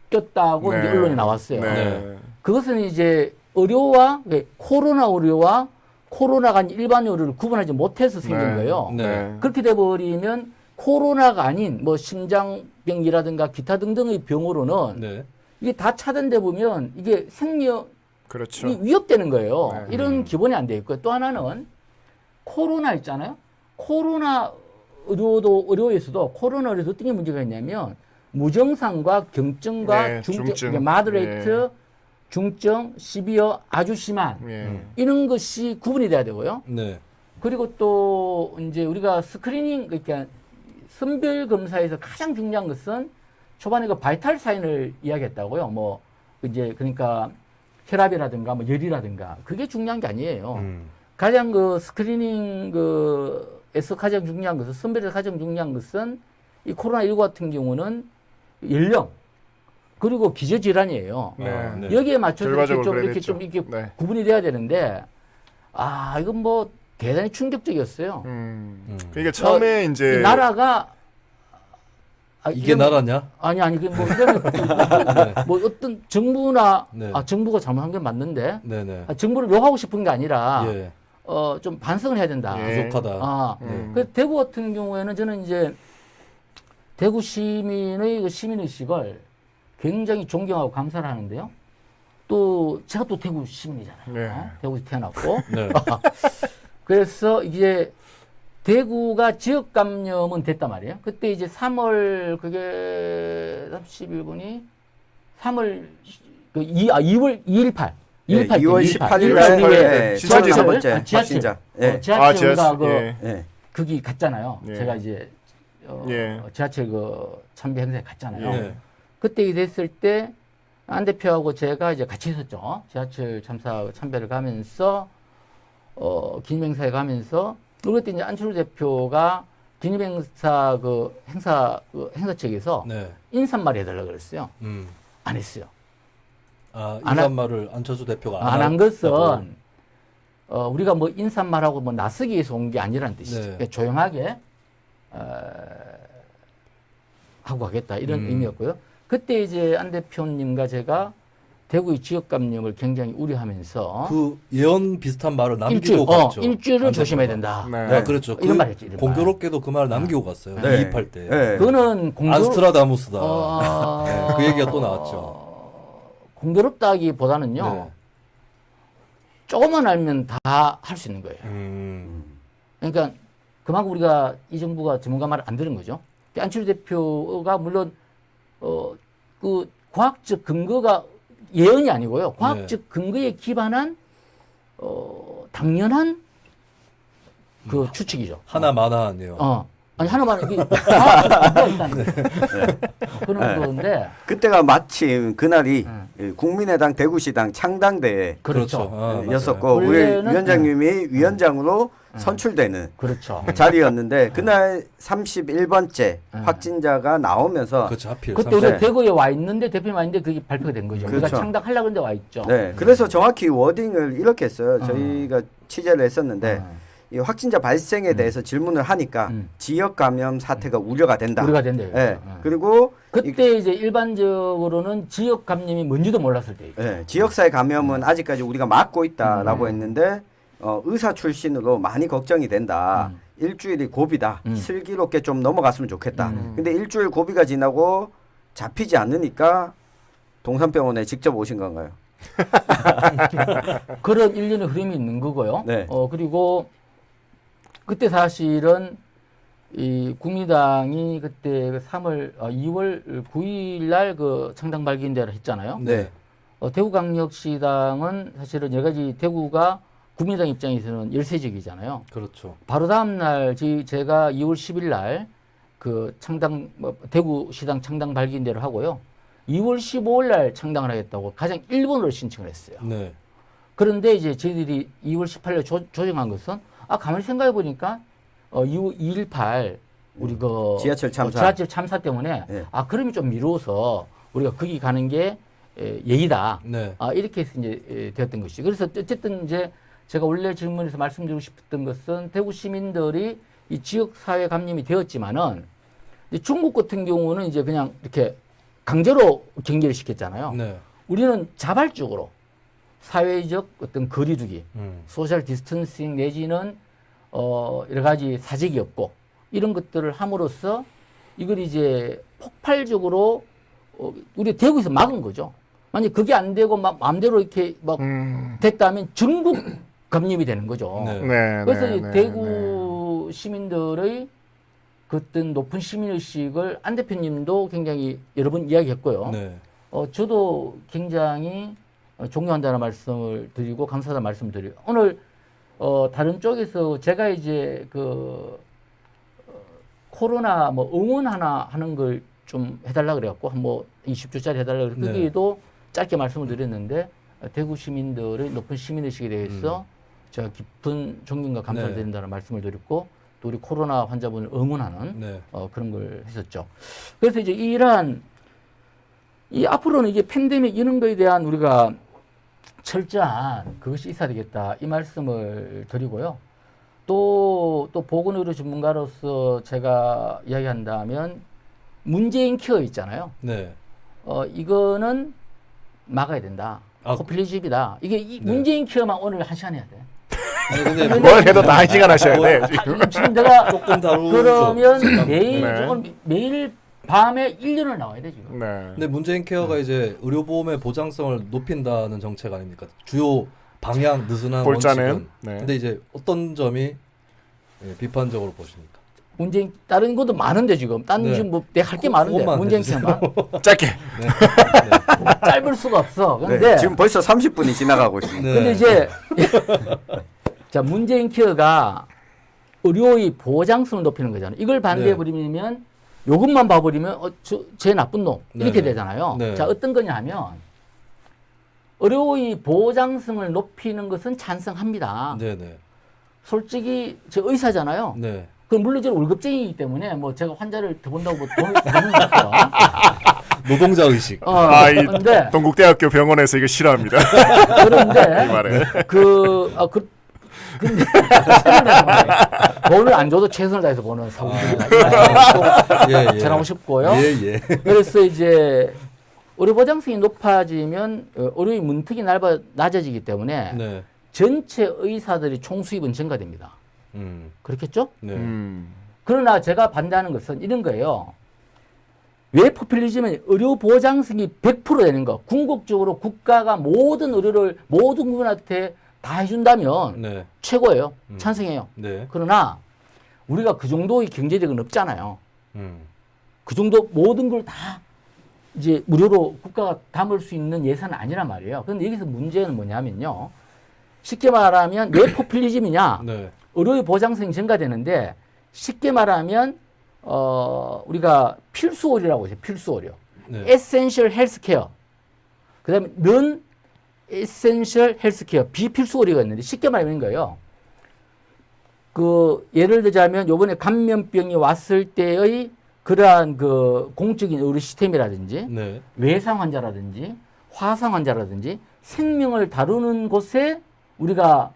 [SPEAKER 1] 닫혔다고 이제 언론이 나왔어요.
[SPEAKER 3] 네.
[SPEAKER 1] 그것은 이제 의료와 코로나 의료와 코로나가 아닌 일반 의료를 구분하지 못해서 생긴
[SPEAKER 3] 네.
[SPEAKER 1] 거예요.
[SPEAKER 2] 네.
[SPEAKER 1] 그렇게 돼버리면 코로나가 아닌 뭐 심장병이라든가 기타 등등의 병으로는
[SPEAKER 2] 네.
[SPEAKER 1] 이게 다 차단돼 보면 이게 생명이
[SPEAKER 3] 그렇죠.
[SPEAKER 1] 위협되는 거예요.
[SPEAKER 3] 네.
[SPEAKER 1] 이런 기본이 안 돼 있고요. 또 하나는 코로나 있잖아요. 코로나 의료에서도 코로나 의료에서 어떤 게 문제가 있냐면 무증상과 경증과
[SPEAKER 3] 네,
[SPEAKER 1] 중증, 마드레이트, 중증, 시비어, 아주 심한
[SPEAKER 3] 예.
[SPEAKER 1] 이런 것이 구분이 돼야 되고요.
[SPEAKER 2] 네.
[SPEAKER 1] 그리고 또 이제 우리가 스크리닝 그러니까 선별 검사에서 가장 중요한 것은 초반에 그 바이탈 사인을 이야기했다고요. 뭐 이제 그러니까 혈압이라든가 뭐 열이라든가 그게 중요한 게 아니에요. 가장 그 스크리닝 그에서 가장 중요한 것은 선별에서 가장 중요한 것은 이 코로나19 같은 경우는 연령 그리고 기저질환이에요.
[SPEAKER 3] 네.
[SPEAKER 2] 네.
[SPEAKER 1] 여기에 맞춰서 이렇게
[SPEAKER 3] 결과적으로
[SPEAKER 1] 좀
[SPEAKER 3] 그래야
[SPEAKER 1] 이렇게
[SPEAKER 3] 됐죠.
[SPEAKER 1] 좀 이렇게
[SPEAKER 3] 네.
[SPEAKER 1] 구분이 돼야 되는데 이건 뭐 대단히 충격적이었어요.
[SPEAKER 3] 그러니까 처음에
[SPEAKER 1] 이
[SPEAKER 3] 이제
[SPEAKER 1] 나라가
[SPEAKER 2] 이게 나라냐?
[SPEAKER 1] 아니 그 뭐 이거는 뭐 어떤 정부나
[SPEAKER 2] 네.
[SPEAKER 1] 정부가 잘못한 게 맞는데
[SPEAKER 2] 네네.
[SPEAKER 1] 정부를 욕하고 싶은 게 아니라
[SPEAKER 2] 예.
[SPEAKER 1] 좀 반성을 해야 된다.
[SPEAKER 3] 예.
[SPEAKER 2] 부족하다.
[SPEAKER 1] 그 대구 같은 경우에는 저는 이제 대구 시민의 그 시민의식을 굉장히 존경하고 감사를 하는데요. 또 제가 또 대구 시민이잖아요.
[SPEAKER 3] 네.
[SPEAKER 1] 대구에서 태어났고.
[SPEAKER 2] 네.
[SPEAKER 1] 그래서 이제 대구가 지역 감염은 됐단 말이에요. 그때 이제 3월 그게 31분이 3월 2월 218.
[SPEAKER 4] 예, 2월 18일
[SPEAKER 3] 날
[SPEAKER 4] 날
[SPEAKER 3] 지하철
[SPEAKER 4] 첫 번째
[SPEAKER 1] 지하철.
[SPEAKER 4] 확진자. 예.
[SPEAKER 1] 지하철가 그
[SPEAKER 3] 예.
[SPEAKER 4] 예.
[SPEAKER 1] 거기 갔잖아요.
[SPEAKER 3] 예.
[SPEAKER 1] 제가 이제
[SPEAKER 3] 예.
[SPEAKER 1] 지하철 그 참배 행사에 갔잖아요.
[SPEAKER 2] 예.
[SPEAKER 1] 그때 이 됐을 때 안 대표하고 제가 이제 같이 있었죠. 지하철 참배를 가면서 기념행사에 가면서 그때 이제 안철수 대표가 기념행사 행사 측에서
[SPEAKER 2] 네.
[SPEAKER 1] 인사말 해달라 그랬어요.
[SPEAKER 2] 음.
[SPEAKER 1] 안 했어요.
[SPEAKER 2] 안 한 말을 안철수 대표가
[SPEAKER 1] 안 한 것은 우리가 뭐 인사말하고 뭐 나서기 위해서 온 게 아니라는 뜻이죠.
[SPEAKER 2] 네.
[SPEAKER 1] 그러니까 조용하게 하고 가겠다 이런 의미였고요. 그때 이제 안 대표님과 제가 대구의 지역 감염을 굉장히 우려하면서
[SPEAKER 2] 그 예언 비슷한 말을 남기고 갔죠.
[SPEAKER 1] 일주일을
[SPEAKER 2] 안
[SPEAKER 1] 조심해야
[SPEAKER 2] 대표가.
[SPEAKER 1] 된다.
[SPEAKER 3] 네.
[SPEAKER 2] 아, 그렇죠.
[SPEAKER 1] 이런 말 했지, 이런 말.
[SPEAKER 2] 공교롭게도 그 말을 남기고 갔어요.
[SPEAKER 4] 네.
[SPEAKER 2] 이입할 때.
[SPEAKER 4] 예.
[SPEAKER 1] 그거는
[SPEAKER 2] 안스트라다무스다. 네, 그 얘기가 또 나왔죠.
[SPEAKER 1] 공교롭다기보다는요.
[SPEAKER 2] 네.
[SPEAKER 1] 조금만 알면 다 할 수 있는 거예요. 그러니까 그만큼 우리가 이 정부가 전문가 말을 안 들은 거죠. 안철수 대표가 물론 그 과학적 근거가 예언이 아니고요. 과학적 근거에 기반한 당연한 그 추측이죠.
[SPEAKER 2] 하나마나하네요.
[SPEAKER 1] 아니 하나만 이게 과학적 근거가 있다는 그런 건데
[SPEAKER 4] 그때가 마침 그날이 국민의당 대구시당 창당대회
[SPEAKER 1] 그렇죠.
[SPEAKER 4] 였었고 우리
[SPEAKER 1] 원래는
[SPEAKER 4] 위원장님이 위원장으로 선출되는
[SPEAKER 1] 그렇죠.
[SPEAKER 4] 자리였는데 그날 31번째 확진자가 나오면서
[SPEAKER 2] 그렇죠. 하필.
[SPEAKER 1] 그때 우리가
[SPEAKER 4] 네.
[SPEAKER 1] 대구에 와 있는데 대표님 와 있는데 그게 발표가 된 거죠. 우리가
[SPEAKER 4] 그렇죠.
[SPEAKER 1] 창당하려고 했는데 와 있죠.
[SPEAKER 4] 네, 그래서 정확히 워딩을 이렇게 했어요. 저희가 취재를 했었는데 이 확진자 발생에 대해서 질문을 하니까 지역 감염 사태가 우려가 된다.
[SPEAKER 1] 우려가 된대요.
[SPEAKER 4] 네. 그리고
[SPEAKER 1] 그때 이제 일반적으로는 지역 감염이 뭔지도 몰랐을 때예요.
[SPEAKER 4] 지역사회 감염은 아직까지 우리가 막고 있다라고 했는데 의사 출신으로 많이 걱정이 된다. 일주일이 고비다. 슬기롭게 좀 넘어갔으면 좋겠다. 근데 일주일 고비가 지나고 잡히지 않으니까 동산병원에 직접 오신 건가요?
[SPEAKER 1] 그런 일련의 흐름이 있는 거고요.
[SPEAKER 4] 네.
[SPEAKER 1] 그리고 그때 사실은 이 국민당이 그때 2월 9일 날 그 창당 발기인대를 했잖아요.
[SPEAKER 4] 네.
[SPEAKER 1] 대구광역시당은 사실은 여러 가지 대구가 국민당 입장에서는 열세적이잖아요.
[SPEAKER 2] 그렇죠.
[SPEAKER 1] 바로 다음 날 제가 2월 10일 날 그 창당 대구시당 창당 발기인대를 하고요. 2월 15일 날 창당을 하겠다고 가장 일본으로 신청을 했어요.
[SPEAKER 2] 네.
[SPEAKER 1] 그런데 이제 저희들이 2월 18일 조정한 것은 가만히 생각해 보니까 2.18 우리 그
[SPEAKER 4] 지하철 참사.
[SPEAKER 1] 지하철 참사 때문에
[SPEAKER 4] 네.
[SPEAKER 1] 그러면 좀 미뤄서 우리가 거기 가는 게 예의다.
[SPEAKER 2] 네.
[SPEAKER 1] 이렇게 해서 이제 되었던 것이죠. 그래서 어쨌든 이제 제가 원래 질문에서 말씀드리고 싶었던 것은 대구 시민들이 이 지역 사회 감염이 되었지만은 이제 중국 같은 경우는 이제 그냥 이렇게 강제로 격리를 시켰잖아요.
[SPEAKER 2] 네.
[SPEAKER 1] 우리는 자발적으로 사회적 어떤 거리두기, 소셜 디스턴싱 내지는 여러 가지 사직이 없고 이런 것들을 함으로써 이걸 이제 폭발적으로 우리 대구에서 막은 거죠. 만약 그게 안 되고 막 마음대로 이렇게 막 됐다면 전국 감염이 되는 거죠.
[SPEAKER 2] 네.
[SPEAKER 3] 네,
[SPEAKER 1] 그래서
[SPEAKER 3] 네,
[SPEAKER 1] 이
[SPEAKER 3] 네,
[SPEAKER 1] 대구 시민들의 그 어떤 높은 시민의식을 안 대표님도 굉장히 여러 번 이야기했고요.
[SPEAKER 2] 네.
[SPEAKER 1] 저도 굉장히 존경한다는 말씀을 드리고 감사하다는 말씀을 드려요. 오늘 다른 쪽에서 제가 이제 그 코로나 뭐 응원 하나 하는 걸 좀 해달라 그래갖고 한 20주짜리 해달라 그래서
[SPEAKER 2] 네.
[SPEAKER 1] 거기에도 짧게 말씀을 드렸는데 대구 시민들의 높은 시민의식에 대해서 제가 깊은 존경과 감사를
[SPEAKER 2] 네.
[SPEAKER 1] 드린다는 말씀을 드렸고 또 우리 코로나 환자분을 응원하는
[SPEAKER 2] 네.
[SPEAKER 1] 그런 걸 했었죠. 그래서 이제 이러한 이 앞으로는 이게 팬데믹 이런 거에 대한 우리가 철저한 그것이 있어야 되겠다 이 말씀을 드리고요. 또 보건의료 전문가로서 제가 이야기한다면 문재인 케어 있잖아요.
[SPEAKER 2] 네.
[SPEAKER 1] 이거는 막아야 된다.
[SPEAKER 2] 아,
[SPEAKER 1] 포퓰리즘이다. 이게
[SPEAKER 2] 네.
[SPEAKER 1] 문재인 케어만 오늘 한 시간 해야 돼.
[SPEAKER 2] 아니, 근데
[SPEAKER 3] 뭘 해도 다 1시간 하셔야 돼. 지금.
[SPEAKER 1] 지금 내가
[SPEAKER 2] 조금 다루죠.
[SPEAKER 1] 그러면 매일
[SPEAKER 3] 네.
[SPEAKER 1] 조금 매일 밤에 1년을 나와야 돼 지금.
[SPEAKER 3] 네.
[SPEAKER 2] 근데 문재인 케어가 이제 의료보험의 보장성을 높인다는 정책 아닙니까? 주요 방향 느슨한
[SPEAKER 3] 골자는,
[SPEAKER 2] 원칙은.
[SPEAKER 3] 네.
[SPEAKER 2] 근데 이제 어떤 점이 비판적으로 보십니까?
[SPEAKER 1] 문재인 다른 것도 많은데 지금 딴
[SPEAKER 2] 네.
[SPEAKER 1] 지금 뭐 내가 할 게 많은데
[SPEAKER 2] 그것만
[SPEAKER 1] 문재인
[SPEAKER 2] 해주세요.
[SPEAKER 1] 케어만
[SPEAKER 3] 짧게.
[SPEAKER 1] 짧을 수가 없어. 근데
[SPEAKER 4] 네, 지금 벌써 30분이 지나가고 있습니다.
[SPEAKER 2] 네.
[SPEAKER 1] 근데 이제 자 문재인 케어가 의료의 보장성을 높이는 거잖아요. 이걸 반대해 버리면 요것만 봐버리면 제 나쁜 놈 이렇게
[SPEAKER 2] 네.
[SPEAKER 1] 되잖아요.
[SPEAKER 2] 네.
[SPEAKER 1] 자 어떤 거냐 하면 의료의 보장성을 높이는 것은 찬성합니다.
[SPEAKER 2] 네네.
[SPEAKER 1] 솔직히 저 의사잖아요.
[SPEAKER 2] 네.
[SPEAKER 1] 그럼 물론 저는 월급쟁이이기 때문에 뭐 제가 환자를 더 본다고 뭐 돈을 버는 거 없어요.
[SPEAKER 2] 노동자 의식.
[SPEAKER 3] 이
[SPEAKER 1] 그런데
[SPEAKER 3] 동국대학교 병원에서 이거 싫어합니다.
[SPEAKER 1] 그런데
[SPEAKER 3] 이 말을.
[SPEAKER 1] 근데 돈을 안 줘도 최선을 다해서 보는 사고들이다.
[SPEAKER 2] 예, 예.
[SPEAKER 1] 전하고 싶고요.
[SPEAKER 2] 예, 예.
[SPEAKER 1] 그래서 이제 의료 보장성이 높아지면 의료의 문턱이 낮아지기 때문에
[SPEAKER 2] 네.
[SPEAKER 1] 전체 의사들이 총수입은 증가됩니다. 그렇겠죠?
[SPEAKER 2] 네.
[SPEAKER 1] 그러나 제가 반대하는 것은 이런 거예요. 왜 포퓰리즘은 의료 보장성이 100% 되는 거. 궁극적으로 국가가 모든 의료를 모든 국민한테 다 해준다면
[SPEAKER 2] 네.
[SPEAKER 1] 최고예요. 찬성해요.
[SPEAKER 2] 네.
[SPEAKER 1] 그러나 우리가 그 정도의 경제력은 없잖아요.
[SPEAKER 2] 음.
[SPEAKER 1] 그 정도 모든 걸 다 이제 무료로 국가가 담을 수 있는 예산은 아니란 말이에요. 그런데 여기서 문제는 뭐냐면요. 쉽게 말하면 왜 포퓰리즘이냐?
[SPEAKER 2] 네.
[SPEAKER 1] 의료의 보장성이 증가되는데 쉽게 말하면 우리가 필수 의료라고 해요. 필수 의료.
[SPEAKER 2] 네.
[SPEAKER 1] 에센셜 헬스케어. 그다음에 넌 에센셜 헬스케어 비필수 의료가 있는데 쉽게 말하면 거예요. 그 예를 들자면 요번에 감염병이 왔을 때의 그러한 그 공적인 의료 시스템이라든지
[SPEAKER 2] 네.
[SPEAKER 1] 외상 환자라든지 화상 환자라든지 생명을 다루는 곳에 우리가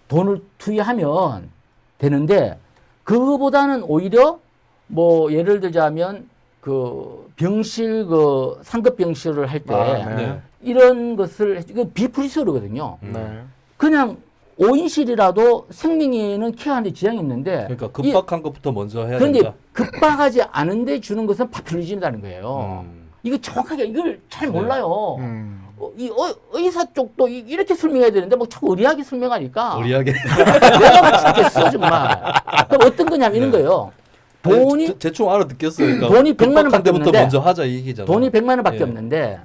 [SPEAKER 1] 돈을 투여하면 되는데 그거보다는 오히려 뭐 예를 들자면 그 병실 그 상급 병실을 할 때
[SPEAKER 2] 네.
[SPEAKER 1] 이런 것을 이거 비프리스거든요.
[SPEAKER 3] 네.
[SPEAKER 1] 그냥 5인실이라도 생명에는 케어하는데 지장이 없는데
[SPEAKER 2] 그러니까 급박한 것부터 먼저 해야
[SPEAKER 1] 그런데
[SPEAKER 2] 된다.
[SPEAKER 1] 급박하지 않은데 주는 것은 파퓰리즘이라는 거예요. 이거 정확하게 이걸 잘
[SPEAKER 2] 네.
[SPEAKER 1] 몰라요.
[SPEAKER 3] 음.
[SPEAKER 1] 의사 쪽도 이렇게 설명해야 되는데 뭐 자꾸 의리하게 설명하니까
[SPEAKER 2] 의리하게.
[SPEAKER 1] 내가 미치겠어 정말. 그럼 어떤 거냐면 이런 거예요. 돈이
[SPEAKER 2] 아니, 대충 알아듣겠어요. 그러니까
[SPEAKER 1] 돈이 100만 원밖에
[SPEAKER 2] 급박한 데부터
[SPEAKER 1] 없는데
[SPEAKER 2] 먼저 하자 이 얘기잖아.
[SPEAKER 1] 돈이 100만 원밖에
[SPEAKER 2] 예.
[SPEAKER 1] 없는데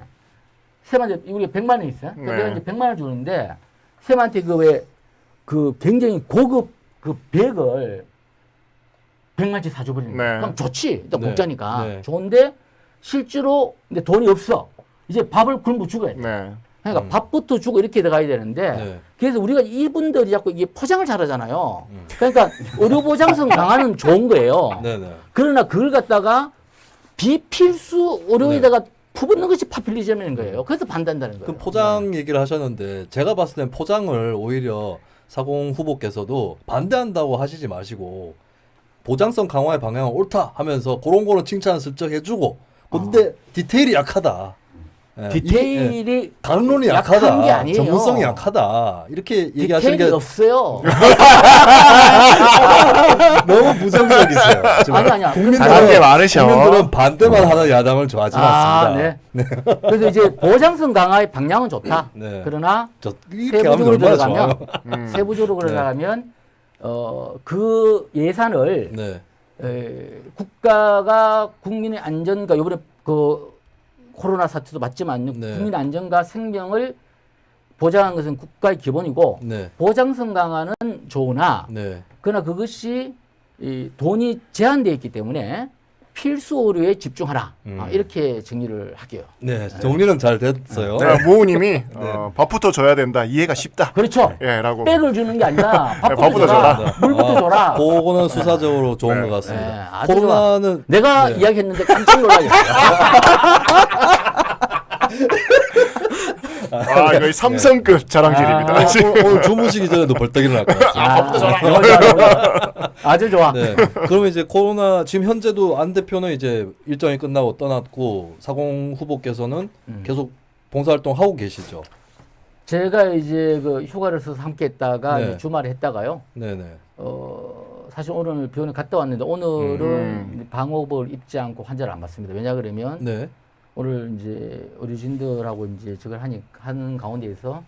[SPEAKER 1] 쌤한테 우리가 100만 원 있어요.
[SPEAKER 3] 네.
[SPEAKER 1] 내가 이제 100만 원 주는데 쌤한테 그 왜 그 굉장히 고급 그 백을 100만치 사줘버리는 거예요.
[SPEAKER 3] 네.
[SPEAKER 1] 그럼 좋지. 일단
[SPEAKER 2] 네.
[SPEAKER 1] 공짜니까
[SPEAKER 2] 네.
[SPEAKER 1] 좋은데 실제로 근데 돈이 없어. 이제 밥을 굶어 죽어야 돼.
[SPEAKER 3] 네.
[SPEAKER 1] 그러니까 밥부터 주고 이렇게 들어가야 되는데
[SPEAKER 2] 네.
[SPEAKER 1] 그래서 우리가 이분들이 자꾸 이게 포장을 잘하잖아요. 그러니까 의료보장성 강화는 좋은 거예요.
[SPEAKER 2] 네네.
[SPEAKER 1] 그러나 그걸 갖다가 비필수 의료에다가 퍼붓는 것이 파퓰리즘인 거예요. 그래서 반대한다는 거예요.
[SPEAKER 2] 그럼 포장 얘기를 하셨는데 제가 봤을 땐 포장을 오히려 사공 후보께서도 반대한다고 하시지 마시고 보장성 강화의 방향은 옳다 하면서 그런 거는 칭찬 슬쩍 해주고 근데 디테일이 약하다. 예,
[SPEAKER 1] 디테일이
[SPEAKER 2] 담론이
[SPEAKER 1] 약한
[SPEAKER 2] 약하다.
[SPEAKER 1] 게 아니에요.
[SPEAKER 2] 전문성이 약하다. 이렇게 얘기하시는
[SPEAKER 1] 디테일이
[SPEAKER 2] 게
[SPEAKER 1] 없어요.
[SPEAKER 2] 너무 부정적이세요.
[SPEAKER 1] 아니야.
[SPEAKER 3] 잘한 게 많으셔.
[SPEAKER 2] 국민들은 반대만 하는 야당을 좋아하지 않습니다.
[SPEAKER 1] 네. 그래서 이제 보장성 강화의 방향은 좋다.
[SPEAKER 2] 네.
[SPEAKER 1] 그러나
[SPEAKER 2] 저 이렇게 하면
[SPEAKER 1] 세부적으로
[SPEAKER 2] 얼마나
[SPEAKER 1] 들어가면
[SPEAKER 2] 좋아요.
[SPEAKER 1] 세부적으로 들어가면 그 예산을
[SPEAKER 2] 네.
[SPEAKER 1] 국가가 국민의 안전과 요번에 그 코로나 사태도 맞지만
[SPEAKER 2] 네.
[SPEAKER 1] 국민의 안전과 생명을 보장하는 것은 국가의 기본이고
[SPEAKER 2] 네.
[SPEAKER 1] 보장성 강화는 좋으나
[SPEAKER 2] 네.
[SPEAKER 1] 그러나 그것이 이 돈이 제한되어 있기 때문에 필수 의료에 집중하라. 이렇게 정리를 할게요.
[SPEAKER 2] 네. 정리는 잘 됐어요.
[SPEAKER 3] 네, 모우님이 밥부터 줘야 된다. 이해가 쉽다.
[SPEAKER 1] 그렇죠.
[SPEAKER 3] 예, 라고.
[SPEAKER 1] 백을 주는 게 아니라 밥부터,
[SPEAKER 3] 밥부터
[SPEAKER 1] 줘라.
[SPEAKER 3] 줘라.
[SPEAKER 1] 물부터 줘라.
[SPEAKER 2] 그거는 수사적으로 좋은
[SPEAKER 3] 네.
[SPEAKER 2] 것 같습니다.
[SPEAKER 1] 네, 아주
[SPEAKER 2] 코로나는
[SPEAKER 1] 내가
[SPEAKER 2] 네.
[SPEAKER 1] 이야기했는데 깜짝 놀라겠어요.
[SPEAKER 3] 아, 거의 삼성급 자랑질입니다.
[SPEAKER 2] 오늘 주무시기 전에도 벌떡 일어날 것 같아요.
[SPEAKER 1] 밥부터 줘라. 아주 좋아.
[SPEAKER 2] 네. 그러면 이제 코로나 지금 현재도 안 대표는 이제 일정이 끝나고 떠났고 사공 후보께서는 계속 봉사활동 하고 계시죠.
[SPEAKER 1] 제가 이제 그 휴가를 써서 함께 했다가
[SPEAKER 2] 네.
[SPEAKER 1] 이제 주말에 했다가요.
[SPEAKER 2] 네네.
[SPEAKER 1] 사실 오늘 병원에 갔다 왔는데 오늘은 방호복을 입지 않고 환자를 안 받습니다. 왜냐 그러면
[SPEAKER 2] 네.
[SPEAKER 1] 오늘 이제 의료진들하고 이제 저걸 하는 가운데에서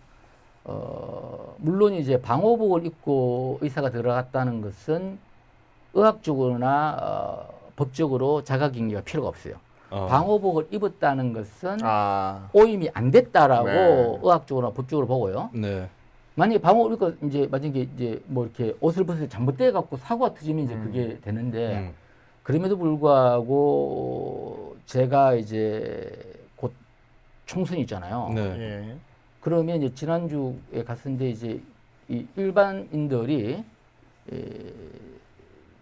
[SPEAKER 1] 물론 이제 방호복을 입고 의사가 들어갔다는 것은 의학적으로나 법적으로 자가격리가 필요가 없어요. 방호복을 입었다는 것은 오임이 안 됐다라고
[SPEAKER 3] 네.
[SPEAKER 1] 의학적으로나 법적으로 보고요.
[SPEAKER 2] 네.
[SPEAKER 1] 만약에 방호복을 입고 이제 만약에 이제 뭐 이렇게 옷을 벗어 잘못돼 갖고 사고가 터지면 이제 그게 되는데 그럼에도 불구하고 제가 이제 곧 총선이 있잖아요.
[SPEAKER 2] 네.
[SPEAKER 3] 예.
[SPEAKER 1] 그러면 이제 지난주에 갔었는데 이제 이 일반인들이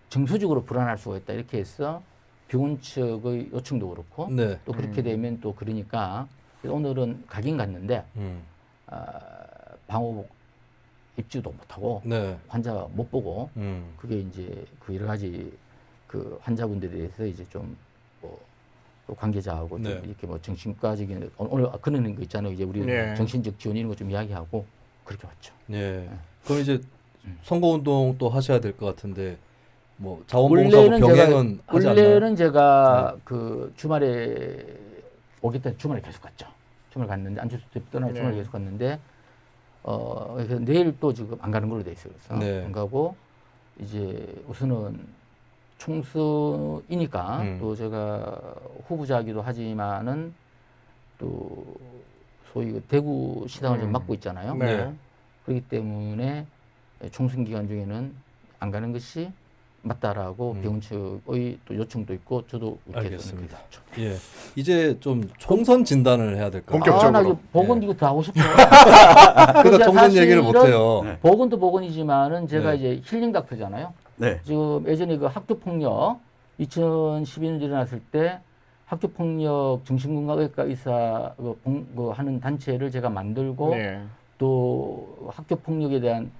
[SPEAKER 1] 정서적으로 불안할 수가 있다 이렇게 해서 병원 측의 요청도 그렇고
[SPEAKER 2] 네.
[SPEAKER 1] 또 그렇게 되면 또 그러니까 그래서 오늘은 가긴 갔는데 방호복 입지도 못하고
[SPEAKER 2] 네.
[SPEAKER 1] 환자 못 보고 그게 이제 그 여러 가지 그 환자분들에 대해서 이제 좀뭐 관계자하고
[SPEAKER 2] 네.
[SPEAKER 1] 좀 이렇게 뭐 정신과적인 오늘 그런 거 있잖아요. 이제 우리
[SPEAKER 3] 예.
[SPEAKER 1] 정신적 지원 이런 거 좀 이야기하고 그렇게 왔죠.
[SPEAKER 2] 예. 그럼 이제 선거운동 또 하셔야 될 것 같은데 뭐 자원봉사하고
[SPEAKER 1] 원래는
[SPEAKER 2] 병행은 하지 않나요?
[SPEAKER 1] 원래는 제가 그 주말에 오겠다 주말에 계속 갔죠. 주말 갔는데 안철수 대표 떠나고
[SPEAKER 3] 네.
[SPEAKER 1] 주말에 계속 갔는데 그래서 내일 또 지금 안 가는 걸로 돼 있어요. 그래서
[SPEAKER 2] 네.
[SPEAKER 1] 안 가고 이제 우선은 총수이니까 또 제가 후보자기도 하지만은 또 소위 그 대구 시당을 좀 맡고 있잖아요.
[SPEAKER 3] 네.
[SPEAKER 1] 그렇기 때문에 총선 기간 중에는 안 가는 것이 맞다라고 병원 측의 또 요청도 있고 저도 이렇게
[SPEAKER 2] 알겠습니다.
[SPEAKER 1] 했죠.
[SPEAKER 2] 예, 이제 좀 총선 진단을 해야 될까요?
[SPEAKER 3] 본격적으로.
[SPEAKER 1] 아, 나 이거 보건 이거 더 하고 싶어.
[SPEAKER 2] 그러니까 총선 얘기를 못 해요.
[SPEAKER 4] 네.
[SPEAKER 1] 보건도 보건이지만은 제가
[SPEAKER 2] 네.
[SPEAKER 1] 이제 힐링 닥터잖아요.
[SPEAKER 4] 네.
[SPEAKER 1] 지금 예전에 그 학교 폭력 2012년 일어났을 때 학교 폭력 정신건강의학과 의사 하는 단체를 제가 만들고
[SPEAKER 3] 네.
[SPEAKER 1] 또 학교 폭력에 대한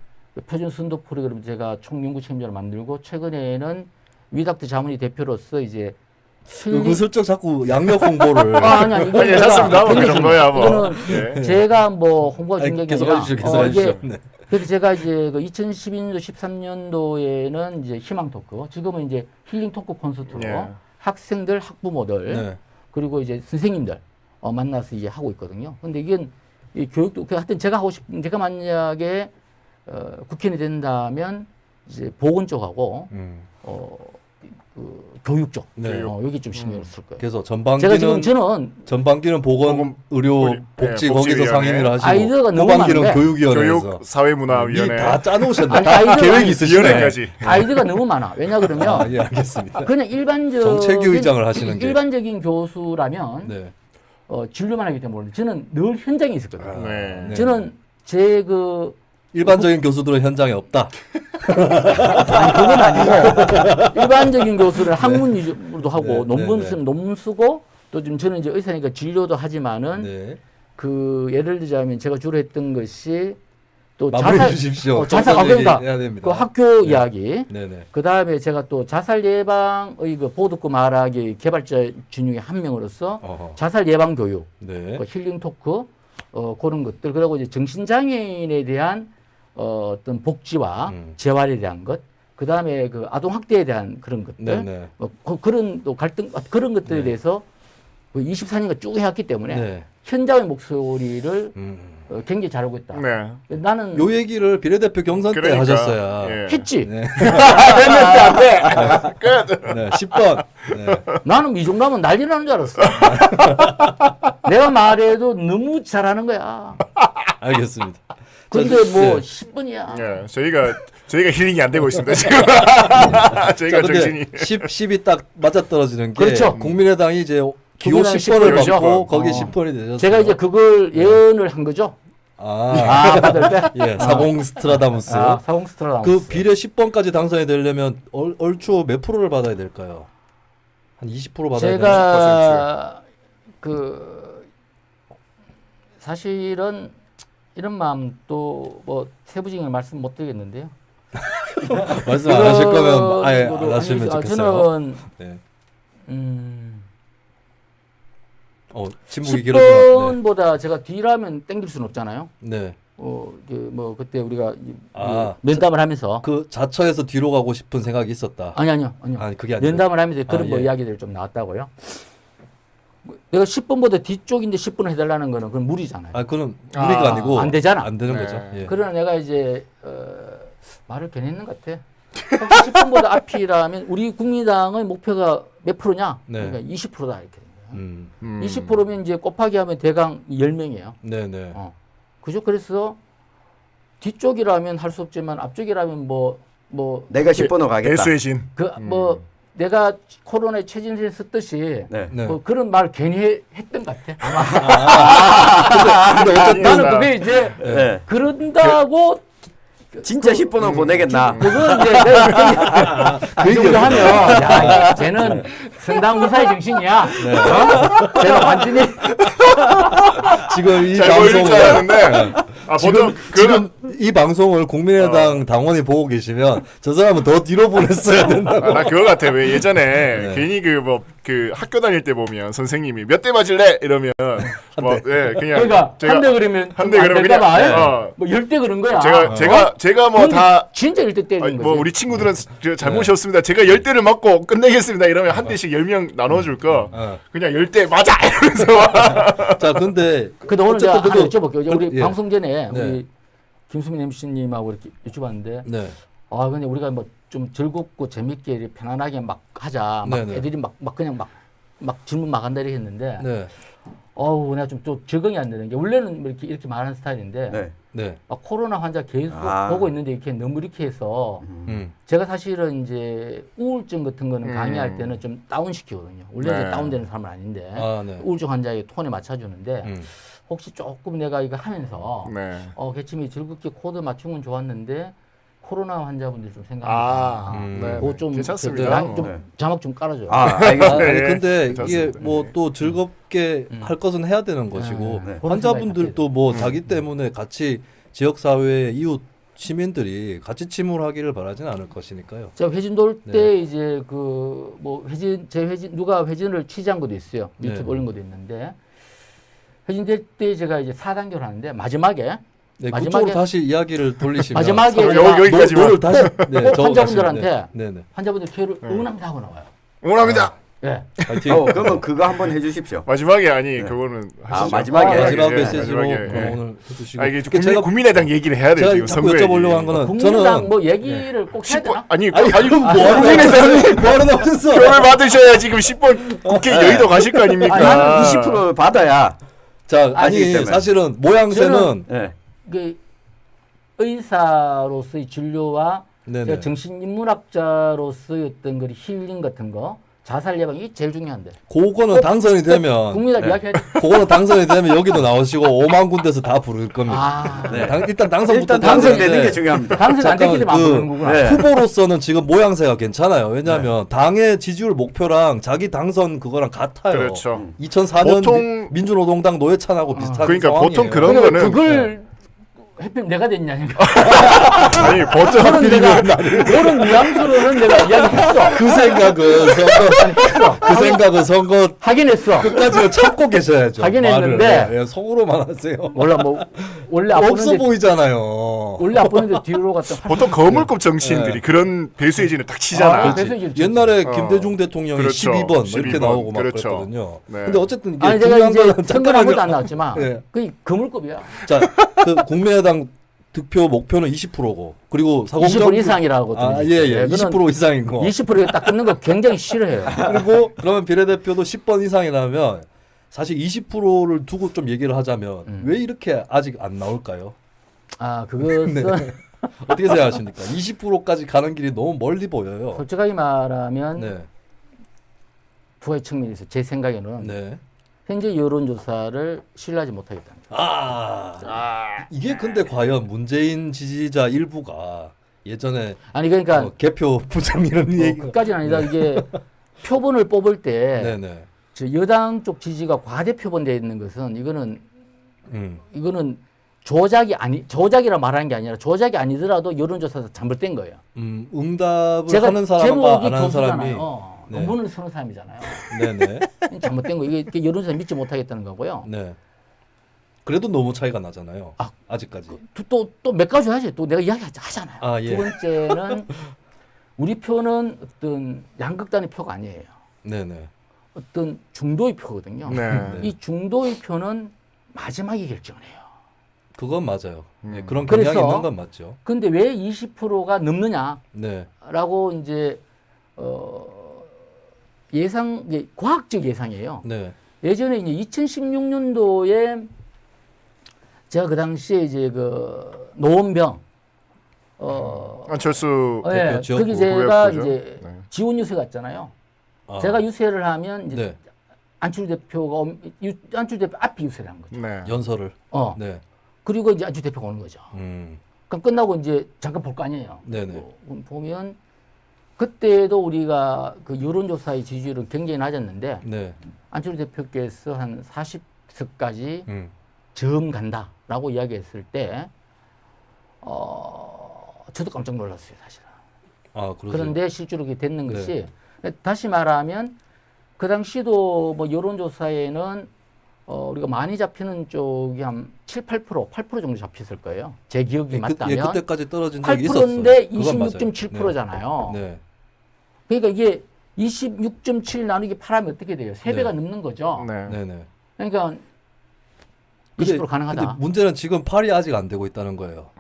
[SPEAKER 1] 표준 선도 프로그램 제가 총연구 책임자를 만들고 최근에는 위닥터 자문위 대표로서 이제
[SPEAKER 2] 은근슬쩍 자꾸 양력 홍보를.
[SPEAKER 1] 아니 이거
[SPEAKER 3] 괜찮습니다. 뭐 그 정도야 뭐.
[SPEAKER 1] 이거는
[SPEAKER 3] 네.
[SPEAKER 1] 제가 뭐 홍보가
[SPEAKER 2] 아니,
[SPEAKER 1] 중요한 게
[SPEAKER 2] 계속
[SPEAKER 1] 아니라
[SPEAKER 2] 하십시오. 계속 하십시오.
[SPEAKER 1] 이게
[SPEAKER 2] 네.
[SPEAKER 1] 그래서 제가 이제 그 2012년도 13년도에는 이제 희망 토크, 지금은 이제 힐링 토크 콘서트로
[SPEAKER 3] 예.
[SPEAKER 1] 학생들, 학부모들
[SPEAKER 2] 네.
[SPEAKER 1] 그리고 이제 선생님들 만나서 이제 하고 있거든요. 근데 이건 이 교육도 하여튼 제가 하고 싶은 제가 만약에 국회의원이 된다면 이제 보건 쪽하고 그 교육 쪽
[SPEAKER 2] 네.
[SPEAKER 1] 여기 좀 신경을 쓸 거예요.
[SPEAKER 2] 그래서
[SPEAKER 1] 제가 지금
[SPEAKER 2] 전반기는
[SPEAKER 1] 저는
[SPEAKER 2] 보건, 의료, 복지
[SPEAKER 3] 네,
[SPEAKER 2] 거기서
[SPEAKER 3] 복지위원회.
[SPEAKER 2] 상임위를 하시고
[SPEAKER 1] 아이디어가 너무
[SPEAKER 2] 후반기는
[SPEAKER 1] 많은데.
[SPEAKER 2] 교육위원회에서
[SPEAKER 3] 교육 사회문화위원회
[SPEAKER 2] 다 짜놓으셨네.
[SPEAKER 1] 아니,
[SPEAKER 2] 다
[SPEAKER 1] 아이디어가
[SPEAKER 2] 계획이
[SPEAKER 1] 아니,
[SPEAKER 2] 있으시네.
[SPEAKER 3] 위원회까지.
[SPEAKER 1] 아이디어가 너무 많아. 왜냐 그러면
[SPEAKER 2] 아, 예, 알겠습니다.
[SPEAKER 1] 그냥 일반적인
[SPEAKER 2] 정책위 의장을 하시는 게.
[SPEAKER 1] 일반적인 교수라면
[SPEAKER 2] 네.
[SPEAKER 1] 진료만 하기 때문에 모르는데 저는 늘 현장에 있었거든요.
[SPEAKER 3] 네.
[SPEAKER 2] 네.
[SPEAKER 1] 저는 제 그
[SPEAKER 2] 일반적인 교수들은 현장에 없다.
[SPEAKER 1] 아니 그건 아니고 일반적인 교수를 학문 위주로도 하고
[SPEAKER 2] 네,
[SPEAKER 1] 논문
[SPEAKER 2] 네,
[SPEAKER 1] 쓰면 논문 쓰고 또 지금 저는 이제 의사니까 진료도 하지만은
[SPEAKER 2] 네.
[SPEAKER 1] 그 예를 들자면 제가 주로 했던 것이 또
[SPEAKER 2] 마무리해
[SPEAKER 1] 자살
[SPEAKER 2] 주십시오.
[SPEAKER 1] 자살
[SPEAKER 2] 총선
[SPEAKER 1] 그러니까
[SPEAKER 2] 얘기해야 됩니다.
[SPEAKER 1] 그 학교
[SPEAKER 2] 네.
[SPEAKER 1] 이야기
[SPEAKER 2] 네네.
[SPEAKER 1] 그 다음에 제가 또 자살 예방의 그 보도급 말하기 개발자 중에 한 명으로서
[SPEAKER 2] 어허.
[SPEAKER 1] 자살 예방 교육,
[SPEAKER 2] 네.
[SPEAKER 1] 그 힐링 토크, 그런 것들, 그리고 이제 정신장애인에 대한 어떤 복지와 재활에 대한 것, 그 다음에 그 아동 학대에 대한 그런 것들,
[SPEAKER 2] 네네.
[SPEAKER 1] 그런 또 갈등 그런 것들에
[SPEAKER 2] 네.
[SPEAKER 1] 대해서 그 24년간 쭉 해왔기 때문에
[SPEAKER 2] 네.
[SPEAKER 1] 현장의 목소리를 굉장히 잘하고 있다.
[SPEAKER 3] 네.
[SPEAKER 1] 나는
[SPEAKER 2] 요 얘기를 비례대표 경선 때
[SPEAKER 3] 그러니까,
[SPEAKER 2] 하셨어야.
[SPEAKER 3] 예.
[SPEAKER 1] 했지.
[SPEAKER 2] 네.
[SPEAKER 3] 됐는데 안 돼. 끝.
[SPEAKER 2] 네. 10번. 네.
[SPEAKER 1] 나는 이 정도면 난리 나는 줄 알았어. 내가 말해도 너무 잘하는 거야.
[SPEAKER 2] 알겠습니다.
[SPEAKER 1] 근데
[SPEAKER 2] 자,
[SPEAKER 1] 뭐
[SPEAKER 2] 네.
[SPEAKER 1] 10분이야.
[SPEAKER 3] 예. 저희가 힐링이 안 되고 있습니다. 지금.
[SPEAKER 2] 자,
[SPEAKER 3] 저희가
[SPEAKER 2] 근데
[SPEAKER 3] 정신이
[SPEAKER 2] 10이 딱 맞아떨어지는 게
[SPEAKER 1] 그렇죠.
[SPEAKER 2] 국민의당이 이제 기호
[SPEAKER 1] 국민의당
[SPEAKER 2] 10번을
[SPEAKER 1] 10번이죠.
[SPEAKER 2] 받고 거기
[SPEAKER 1] 어.
[SPEAKER 2] 10번이 되셨어요.
[SPEAKER 1] 제가 이제 그걸 예언을 한 거죠.
[SPEAKER 2] 아,
[SPEAKER 1] 받을 때.
[SPEAKER 2] 예, 사공스트라다무스.
[SPEAKER 1] 사공스트라다무스.
[SPEAKER 2] 그 비례 10번까지 당선이 되려면 얼추 몇 프로를 받아야 될까요? 한 20% 받아야 되나?
[SPEAKER 1] 제가 그 사실은 이런 마음 또 뭐 세부적인 말씀 못 드리겠는데요.
[SPEAKER 2] 말씀 안 하실 거면 아예 안
[SPEAKER 1] 이거로
[SPEAKER 2] 하시면
[SPEAKER 1] 아니,
[SPEAKER 2] 좋겠어요.
[SPEAKER 1] 저는
[SPEAKER 2] 네.
[SPEAKER 1] 음,
[SPEAKER 2] 침묵이 길어지면
[SPEAKER 1] 10번보다 제가 뒤라면 땡길 수는 없잖아요.
[SPEAKER 2] 네.
[SPEAKER 1] 뭐 그때 우리가 면담을 하면서
[SPEAKER 2] 그 자처에서 뒤로 가고 싶은 생각이 있었다.
[SPEAKER 1] 아니요.
[SPEAKER 2] 아니 그게 아니라
[SPEAKER 1] 면담을 하면서 그런 뭐
[SPEAKER 2] 예.
[SPEAKER 1] 이야기들이 좀 나왔다고요. 내가 10번보다 뒤쪽인데 10번 해달라는 거는 그건 무리잖아요.
[SPEAKER 2] 아 그건 무리가 아니고
[SPEAKER 1] 안 되잖아.
[SPEAKER 2] 안 되는
[SPEAKER 3] 네.
[SPEAKER 2] 거죠. 예.
[SPEAKER 1] 그러나 내가 이제 말을 괜히 했는 것 같아. 혹시 10번보다 앞이라면 우리 국민당의 목표가 몇 프로냐?
[SPEAKER 2] 네.
[SPEAKER 1] 그러니까 20%다 이렇게 된 거예요. 20%면 이제 곱하기 하면 대강 10명이에요.
[SPEAKER 2] 네네.
[SPEAKER 1] 그죠? 그래서 뒤쪽이라면 할 수 없지만 앞쪽이라면 뭐
[SPEAKER 4] 내가 10번으로 가겠다.
[SPEAKER 3] 대수의 신.
[SPEAKER 1] 뭐 내가 코로나에 최진실 썼듯이
[SPEAKER 4] 네.
[SPEAKER 2] 네.
[SPEAKER 1] 뭐 그런 말 괜히 했던 것 같아. 아마.
[SPEAKER 2] 근데 어쨌든
[SPEAKER 1] 나는 그게 이제
[SPEAKER 4] 네.
[SPEAKER 1] 그런다고
[SPEAKER 4] 진짜 10번으로 보내겠나?
[SPEAKER 1] 그건 이제 내가 그 정도 하면 야 쟤는 성당 무사의 정신이야. 쟤는 완전히
[SPEAKER 2] 지금 이
[SPEAKER 3] 잘 보일 줄
[SPEAKER 2] 방송을
[SPEAKER 3] 알았는데 보통
[SPEAKER 2] 지금 이 방송을 국민의당 당원이 보고 계시면 저 사람은 더 뒤로 보냈어야 된다고.
[SPEAKER 3] 나 그거 같아. 왜 예전에
[SPEAKER 2] 네.
[SPEAKER 3] 괜히 그 학교 다닐 때 보면 선생님이 몇 대 맞을래 이러면 뭐 그냥
[SPEAKER 1] 그러니까 한 대 그러면
[SPEAKER 3] 한 대 그러면 그냥
[SPEAKER 1] 뭐 10대 그런 거야.
[SPEAKER 3] 제가 뭐 다
[SPEAKER 1] 진짜 1대 때리는 거지.
[SPEAKER 3] 뭐 우리 친구들은 잘못이 없습니다. 제가 10대를 맞고 끝내겠습니다. 이러면 한 대씩 10명 나눠줄 거 그냥 10대 맞아 이러면서
[SPEAKER 2] 자 근데
[SPEAKER 1] 근데 오늘 제가 하나
[SPEAKER 2] 그래도-
[SPEAKER 1] 여쭤볼게요. 우리
[SPEAKER 2] 예.
[SPEAKER 1] 방송 전에
[SPEAKER 2] 네.
[SPEAKER 1] 우리 김수민 MC님하고 이렇게 여쭤봤는데
[SPEAKER 2] 네.
[SPEAKER 1] 근데 우리가 뭐 좀 즐겁고 재밌게 이렇게 편안하게 막 하자. 막
[SPEAKER 2] 네네.
[SPEAKER 1] 애들이 막 그냥 막 질문 막 한다 이렇게 했는데
[SPEAKER 2] 네.
[SPEAKER 1] 내가 좀 또 적응이 안 되는 게 원래는 뭐 이렇게 말하는 스타일인데
[SPEAKER 4] 네.
[SPEAKER 2] 네.
[SPEAKER 1] 코로나 환자 계속 보고 있는데 이렇게 너무 이렇게 해서 제가 사실은 이제 우울증 같은 거는 강의할 때는 좀 다운시키거든요. 원래
[SPEAKER 3] 네.
[SPEAKER 1] 이제 다운되는 사람은 아닌데
[SPEAKER 2] 네.
[SPEAKER 1] 우울증 환자의 톤에 맞춰주는데 혹시 조금 내가 이거 하면서
[SPEAKER 3] 네.
[SPEAKER 1] 개침이 즐겁게 코드 맞춘 건 좋았는데 코로나 환자분들 좀 생각하니까
[SPEAKER 3] 네.
[SPEAKER 1] 그거 좀
[SPEAKER 3] 괜찮습니다.
[SPEAKER 1] 좀
[SPEAKER 4] 네.
[SPEAKER 1] 자막 좀 깔아줘요.
[SPEAKER 4] 알겠습니다.
[SPEAKER 2] 아니
[SPEAKER 3] 네,
[SPEAKER 2] 근데
[SPEAKER 3] 괜찮습니다.
[SPEAKER 2] 이게 뭐 또 즐겁게 할 것은 해야 되는 것이고
[SPEAKER 1] 네.
[SPEAKER 2] 환자분들도 뭐 자기 때문에 같이 지역 사회의 이웃 시민들이 같이 침울하기를 바라지는 않을 것이니까요.
[SPEAKER 1] 제가 회진 돌 때
[SPEAKER 2] 네.
[SPEAKER 1] 이제 그 뭐 누가 회진을 취재한 것도 있어요. 유튜브
[SPEAKER 2] 네.
[SPEAKER 1] 올린 것도 있는데 회진 될 때 제가 이제 4단계로 하는데 마지막에
[SPEAKER 2] 네,
[SPEAKER 1] 마지막에-
[SPEAKER 2] 그쪽으로 다시 이야기를 돌리시면
[SPEAKER 1] 마지막에
[SPEAKER 3] 여기까지만.
[SPEAKER 2] 노를 다시 네,
[SPEAKER 1] 꼭
[SPEAKER 2] 적어가시면
[SPEAKER 1] 환자분들한테
[SPEAKER 2] 네, 네.
[SPEAKER 1] 환자분들 기회를 응원합니다 하고 나와요.
[SPEAKER 3] 응원합니다.
[SPEAKER 1] 예.
[SPEAKER 2] 파이팅.
[SPEAKER 4] 그러면 그거 한번 해주십시오.
[SPEAKER 3] 마지막에 아니
[SPEAKER 4] 네.
[SPEAKER 3] 그거는
[SPEAKER 4] 아,
[SPEAKER 3] 하시죠.
[SPEAKER 4] 마지막에.
[SPEAKER 2] 마지막
[SPEAKER 3] 예,
[SPEAKER 2] 메시지로
[SPEAKER 3] 마지막에,
[SPEAKER 2] 그럼
[SPEAKER 3] 예.
[SPEAKER 2] 오늘 해주시고.
[SPEAKER 3] 아, 이게
[SPEAKER 2] 그러니까 제가
[SPEAKER 3] 국민의당 얘기를 해야 돼요.
[SPEAKER 2] 제가
[SPEAKER 3] 지금
[SPEAKER 2] 자꾸
[SPEAKER 3] 선거
[SPEAKER 2] 여쭤보려고
[SPEAKER 3] 얘기.
[SPEAKER 2] 한 거는
[SPEAKER 1] 국민의당
[SPEAKER 2] 저는
[SPEAKER 1] 뭐 얘기를 꼭 해야 되나?
[SPEAKER 3] 아니
[SPEAKER 2] 뭐하러 나오셨어?
[SPEAKER 3] 표를 받으셔야 지금 10번 국회 여의도 가실 거 아닙니까?
[SPEAKER 4] 나는 20% 받아야.
[SPEAKER 2] 자,
[SPEAKER 4] 아시기
[SPEAKER 2] 아니
[SPEAKER 4] 때문에.
[SPEAKER 2] 사실은 모양새는
[SPEAKER 4] 네.
[SPEAKER 1] 그 의사로서의 진료와
[SPEAKER 2] 네네.
[SPEAKER 1] 제가 정신인문학자로서의 어떤 그 힐링 같은 거 자살 예방이 제일 중요한데.
[SPEAKER 2] 그거는 당선이 되면
[SPEAKER 1] 국민의당 이야기해야 돼.
[SPEAKER 2] 그거는 당선이 되면 여기도 나오시고 5만 군데서 다 부를 겁니다.
[SPEAKER 1] 아,
[SPEAKER 2] 네, 일단 당선부터
[SPEAKER 4] 일단 당선되는
[SPEAKER 2] 되는데
[SPEAKER 4] 게 중요합니다.
[SPEAKER 1] 당선 안 됐기 때문에 안
[SPEAKER 2] 그-
[SPEAKER 1] 보는 거구나.
[SPEAKER 4] 네.
[SPEAKER 2] 후보로서는 지금 모양새가 괜찮아요. 왜냐하면 당의 지지율 목표랑 자기 당선 그거랑 같아요.
[SPEAKER 3] 그렇죠.
[SPEAKER 2] 2004년
[SPEAKER 3] 보통-
[SPEAKER 2] 민주노동당 노회찬하고 비슷한
[SPEAKER 3] 그러니까
[SPEAKER 2] 상황이에요.
[SPEAKER 3] 보통 그런
[SPEAKER 1] 그러니까
[SPEAKER 3] 거는
[SPEAKER 1] 그걸 해필 내가 됐냐니까.
[SPEAKER 3] 아니 보통
[SPEAKER 1] 저는 내가 그런 뉘앙스로는 내가 이야기했어.
[SPEAKER 2] 그 생각은 선거 그 생각은 선거
[SPEAKER 1] 하긴 했어.
[SPEAKER 2] 끝까지 참고 계셔야죠.
[SPEAKER 1] 하긴
[SPEAKER 2] 말을.
[SPEAKER 1] 했는데.
[SPEAKER 2] 예, 속으로만 하세요.
[SPEAKER 1] 몰라 뭐 원래
[SPEAKER 2] 없어
[SPEAKER 1] 아프는데
[SPEAKER 2] 보이잖아요.
[SPEAKER 1] 원래 아프는데 뒤로 갔던
[SPEAKER 3] 보통 거물급 정치인들이 그런 배수의 진을 딱 치잖아.
[SPEAKER 1] 아, 배수의 진
[SPEAKER 2] 옛날에
[SPEAKER 3] 어.
[SPEAKER 2] 김대중 대통령이
[SPEAKER 3] 그렇죠.
[SPEAKER 2] 12번 뭐 이렇게
[SPEAKER 3] 12번.
[SPEAKER 2] 나오고 막
[SPEAKER 3] 그렇죠.
[SPEAKER 2] 그랬거든요.
[SPEAKER 3] 네.
[SPEAKER 2] 근데 어쨌든 이게
[SPEAKER 1] 아니 제가
[SPEAKER 2] 중요한
[SPEAKER 1] 이제
[SPEAKER 2] 거는
[SPEAKER 1] 선거는 아무도 안
[SPEAKER 2] 잠깐만요.
[SPEAKER 1] 나왔지만
[SPEAKER 2] 예.
[SPEAKER 1] 그 거물급이야.
[SPEAKER 2] 자, 그 국민의당 득표 목표는 20%고 그리고
[SPEAKER 1] 20% 이상이라고
[SPEAKER 2] 아, 예, 예. 20% 이상인 거.
[SPEAKER 1] 20%가 딱 끊는 거 굉장히 싫어해요.
[SPEAKER 2] 그리고 그러면 비례대표도 10번 이상이라면 사실 20%를 두고 좀 얘기를 하자면 왜 이렇게 아직 안 나올까요?
[SPEAKER 1] 아 그것은
[SPEAKER 2] 네. 어떻게 생각하십니까? 20%까지 가는 길이 너무 멀리 보여요.
[SPEAKER 1] 솔직하게 말하면
[SPEAKER 2] 네.
[SPEAKER 1] 두 가지 측면이 있어요. 제 생각에는
[SPEAKER 2] 네.
[SPEAKER 1] 현재 여론조사를 신뢰하지 못하겠다는 거예요.
[SPEAKER 2] 이게 근데 과연 문재인 지지자 일부가 예전에
[SPEAKER 1] 아니 그러니까
[SPEAKER 2] 개표 부정 이런 얘기
[SPEAKER 1] 그까지는 아니다. 이게 표본을 뽑을 때
[SPEAKER 2] 네네.
[SPEAKER 1] 저 여당 쪽 지지가 과대 표본되어 있는 것은 이거는 조작이라 말하는 게 아니라 조작이 아니더라도 여론조사에서 잘못된 거예요.
[SPEAKER 2] 응답을
[SPEAKER 1] 제가
[SPEAKER 2] 하는 사람과
[SPEAKER 1] 제목이
[SPEAKER 2] 안 하는 사람이
[SPEAKER 1] 교수잖아요.
[SPEAKER 2] 네.
[SPEAKER 1] 논문을 쓰는 사람이잖아요.
[SPEAKER 2] 네네.
[SPEAKER 1] 잘못된 거 이게 여론조사 믿지 못하겠다는 거고요.
[SPEAKER 2] 네. 그래도 너무 차이가 나잖아요.
[SPEAKER 1] 아,
[SPEAKER 2] 아직까지.
[SPEAKER 1] 또 몇 가지 하지. 또 내가 이야기 하잖아요.
[SPEAKER 2] 아, 예.
[SPEAKER 1] 두 번째는 우리 표는 어떤 양극단의 표가 아니에요.
[SPEAKER 2] 네네.
[SPEAKER 1] 어떤 중도의 표거든요.
[SPEAKER 3] 네.
[SPEAKER 1] 이 중도의 표는 마지막에 결정을 해요.
[SPEAKER 2] 그건 맞아요. 네, 그런
[SPEAKER 1] 그래서-
[SPEAKER 2] 경향이 있는 건 맞죠.
[SPEAKER 1] 근데 왜 20%가 넘느냐라고
[SPEAKER 2] 네.
[SPEAKER 1] 이제 이게 과학적 예상이에요.
[SPEAKER 2] 네.
[SPEAKER 1] 예전에 이제 2016년도에 제가 그 당시에 이제 그 노원병
[SPEAKER 3] 안철수
[SPEAKER 1] 예,
[SPEAKER 2] 지역구
[SPEAKER 1] 거기 제가
[SPEAKER 3] 후보였죠.
[SPEAKER 1] 이제
[SPEAKER 3] 네.
[SPEAKER 1] 지원 유세 갔잖아요.
[SPEAKER 2] 아,
[SPEAKER 1] 제가 유세를 하면 이제
[SPEAKER 2] 네.
[SPEAKER 1] 안철수 대표가 안철수 대표 앞에 유세를 한 거죠.
[SPEAKER 3] 네.
[SPEAKER 2] 연설을. 네.
[SPEAKER 1] 그리고 이제 안철수 대표가 오는 거죠. 그럼 끝나고 이제 잠깐 볼 거 아니에요.
[SPEAKER 2] 네네.
[SPEAKER 1] 보면 그때도 우리가 그 여론조사의 지지율은 굉장히 낮았는데
[SPEAKER 2] 네.
[SPEAKER 1] 안철수 대표께서 한 40석까지
[SPEAKER 2] 음.
[SPEAKER 1] 점 간다라고 이야기했을 때 저도 깜짝 놀랐어요, 사실은.
[SPEAKER 2] 아, 그러세요?
[SPEAKER 1] 그런데 실제로 그렇게 됐는
[SPEAKER 2] 네.
[SPEAKER 1] 것이 다시 말하면 그 당시도 뭐 여론조사에는 우리가 많이 잡히는 쪽이 한 7, 8% 정도 잡혔을 거예요. 제 기억이 맞다면.
[SPEAKER 2] 그때까지 떨어진 적이 있었어요.
[SPEAKER 1] 8%인데
[SPEAKER 2] 그건 맞아요.
[SPEAKER 1] 26.7%잖아요.
[SPEAKER 2] 네.
[SPEAKER 1] 그러니까 이게 26.7 나누기 8하면 어떻게 돼요? 3배가
[SPEAKER 2] 네.
[SPEAKER 1] 넘는 거죠.
[SPEAKER 3] 네.
[SPEAKER 2] 네. 네.
[SPEAKER 1] 그러니까 20% 가능하다.
[SPEAKER 2] 근데 문제는 지금 8이 아직 안 되고 있다는 거예요.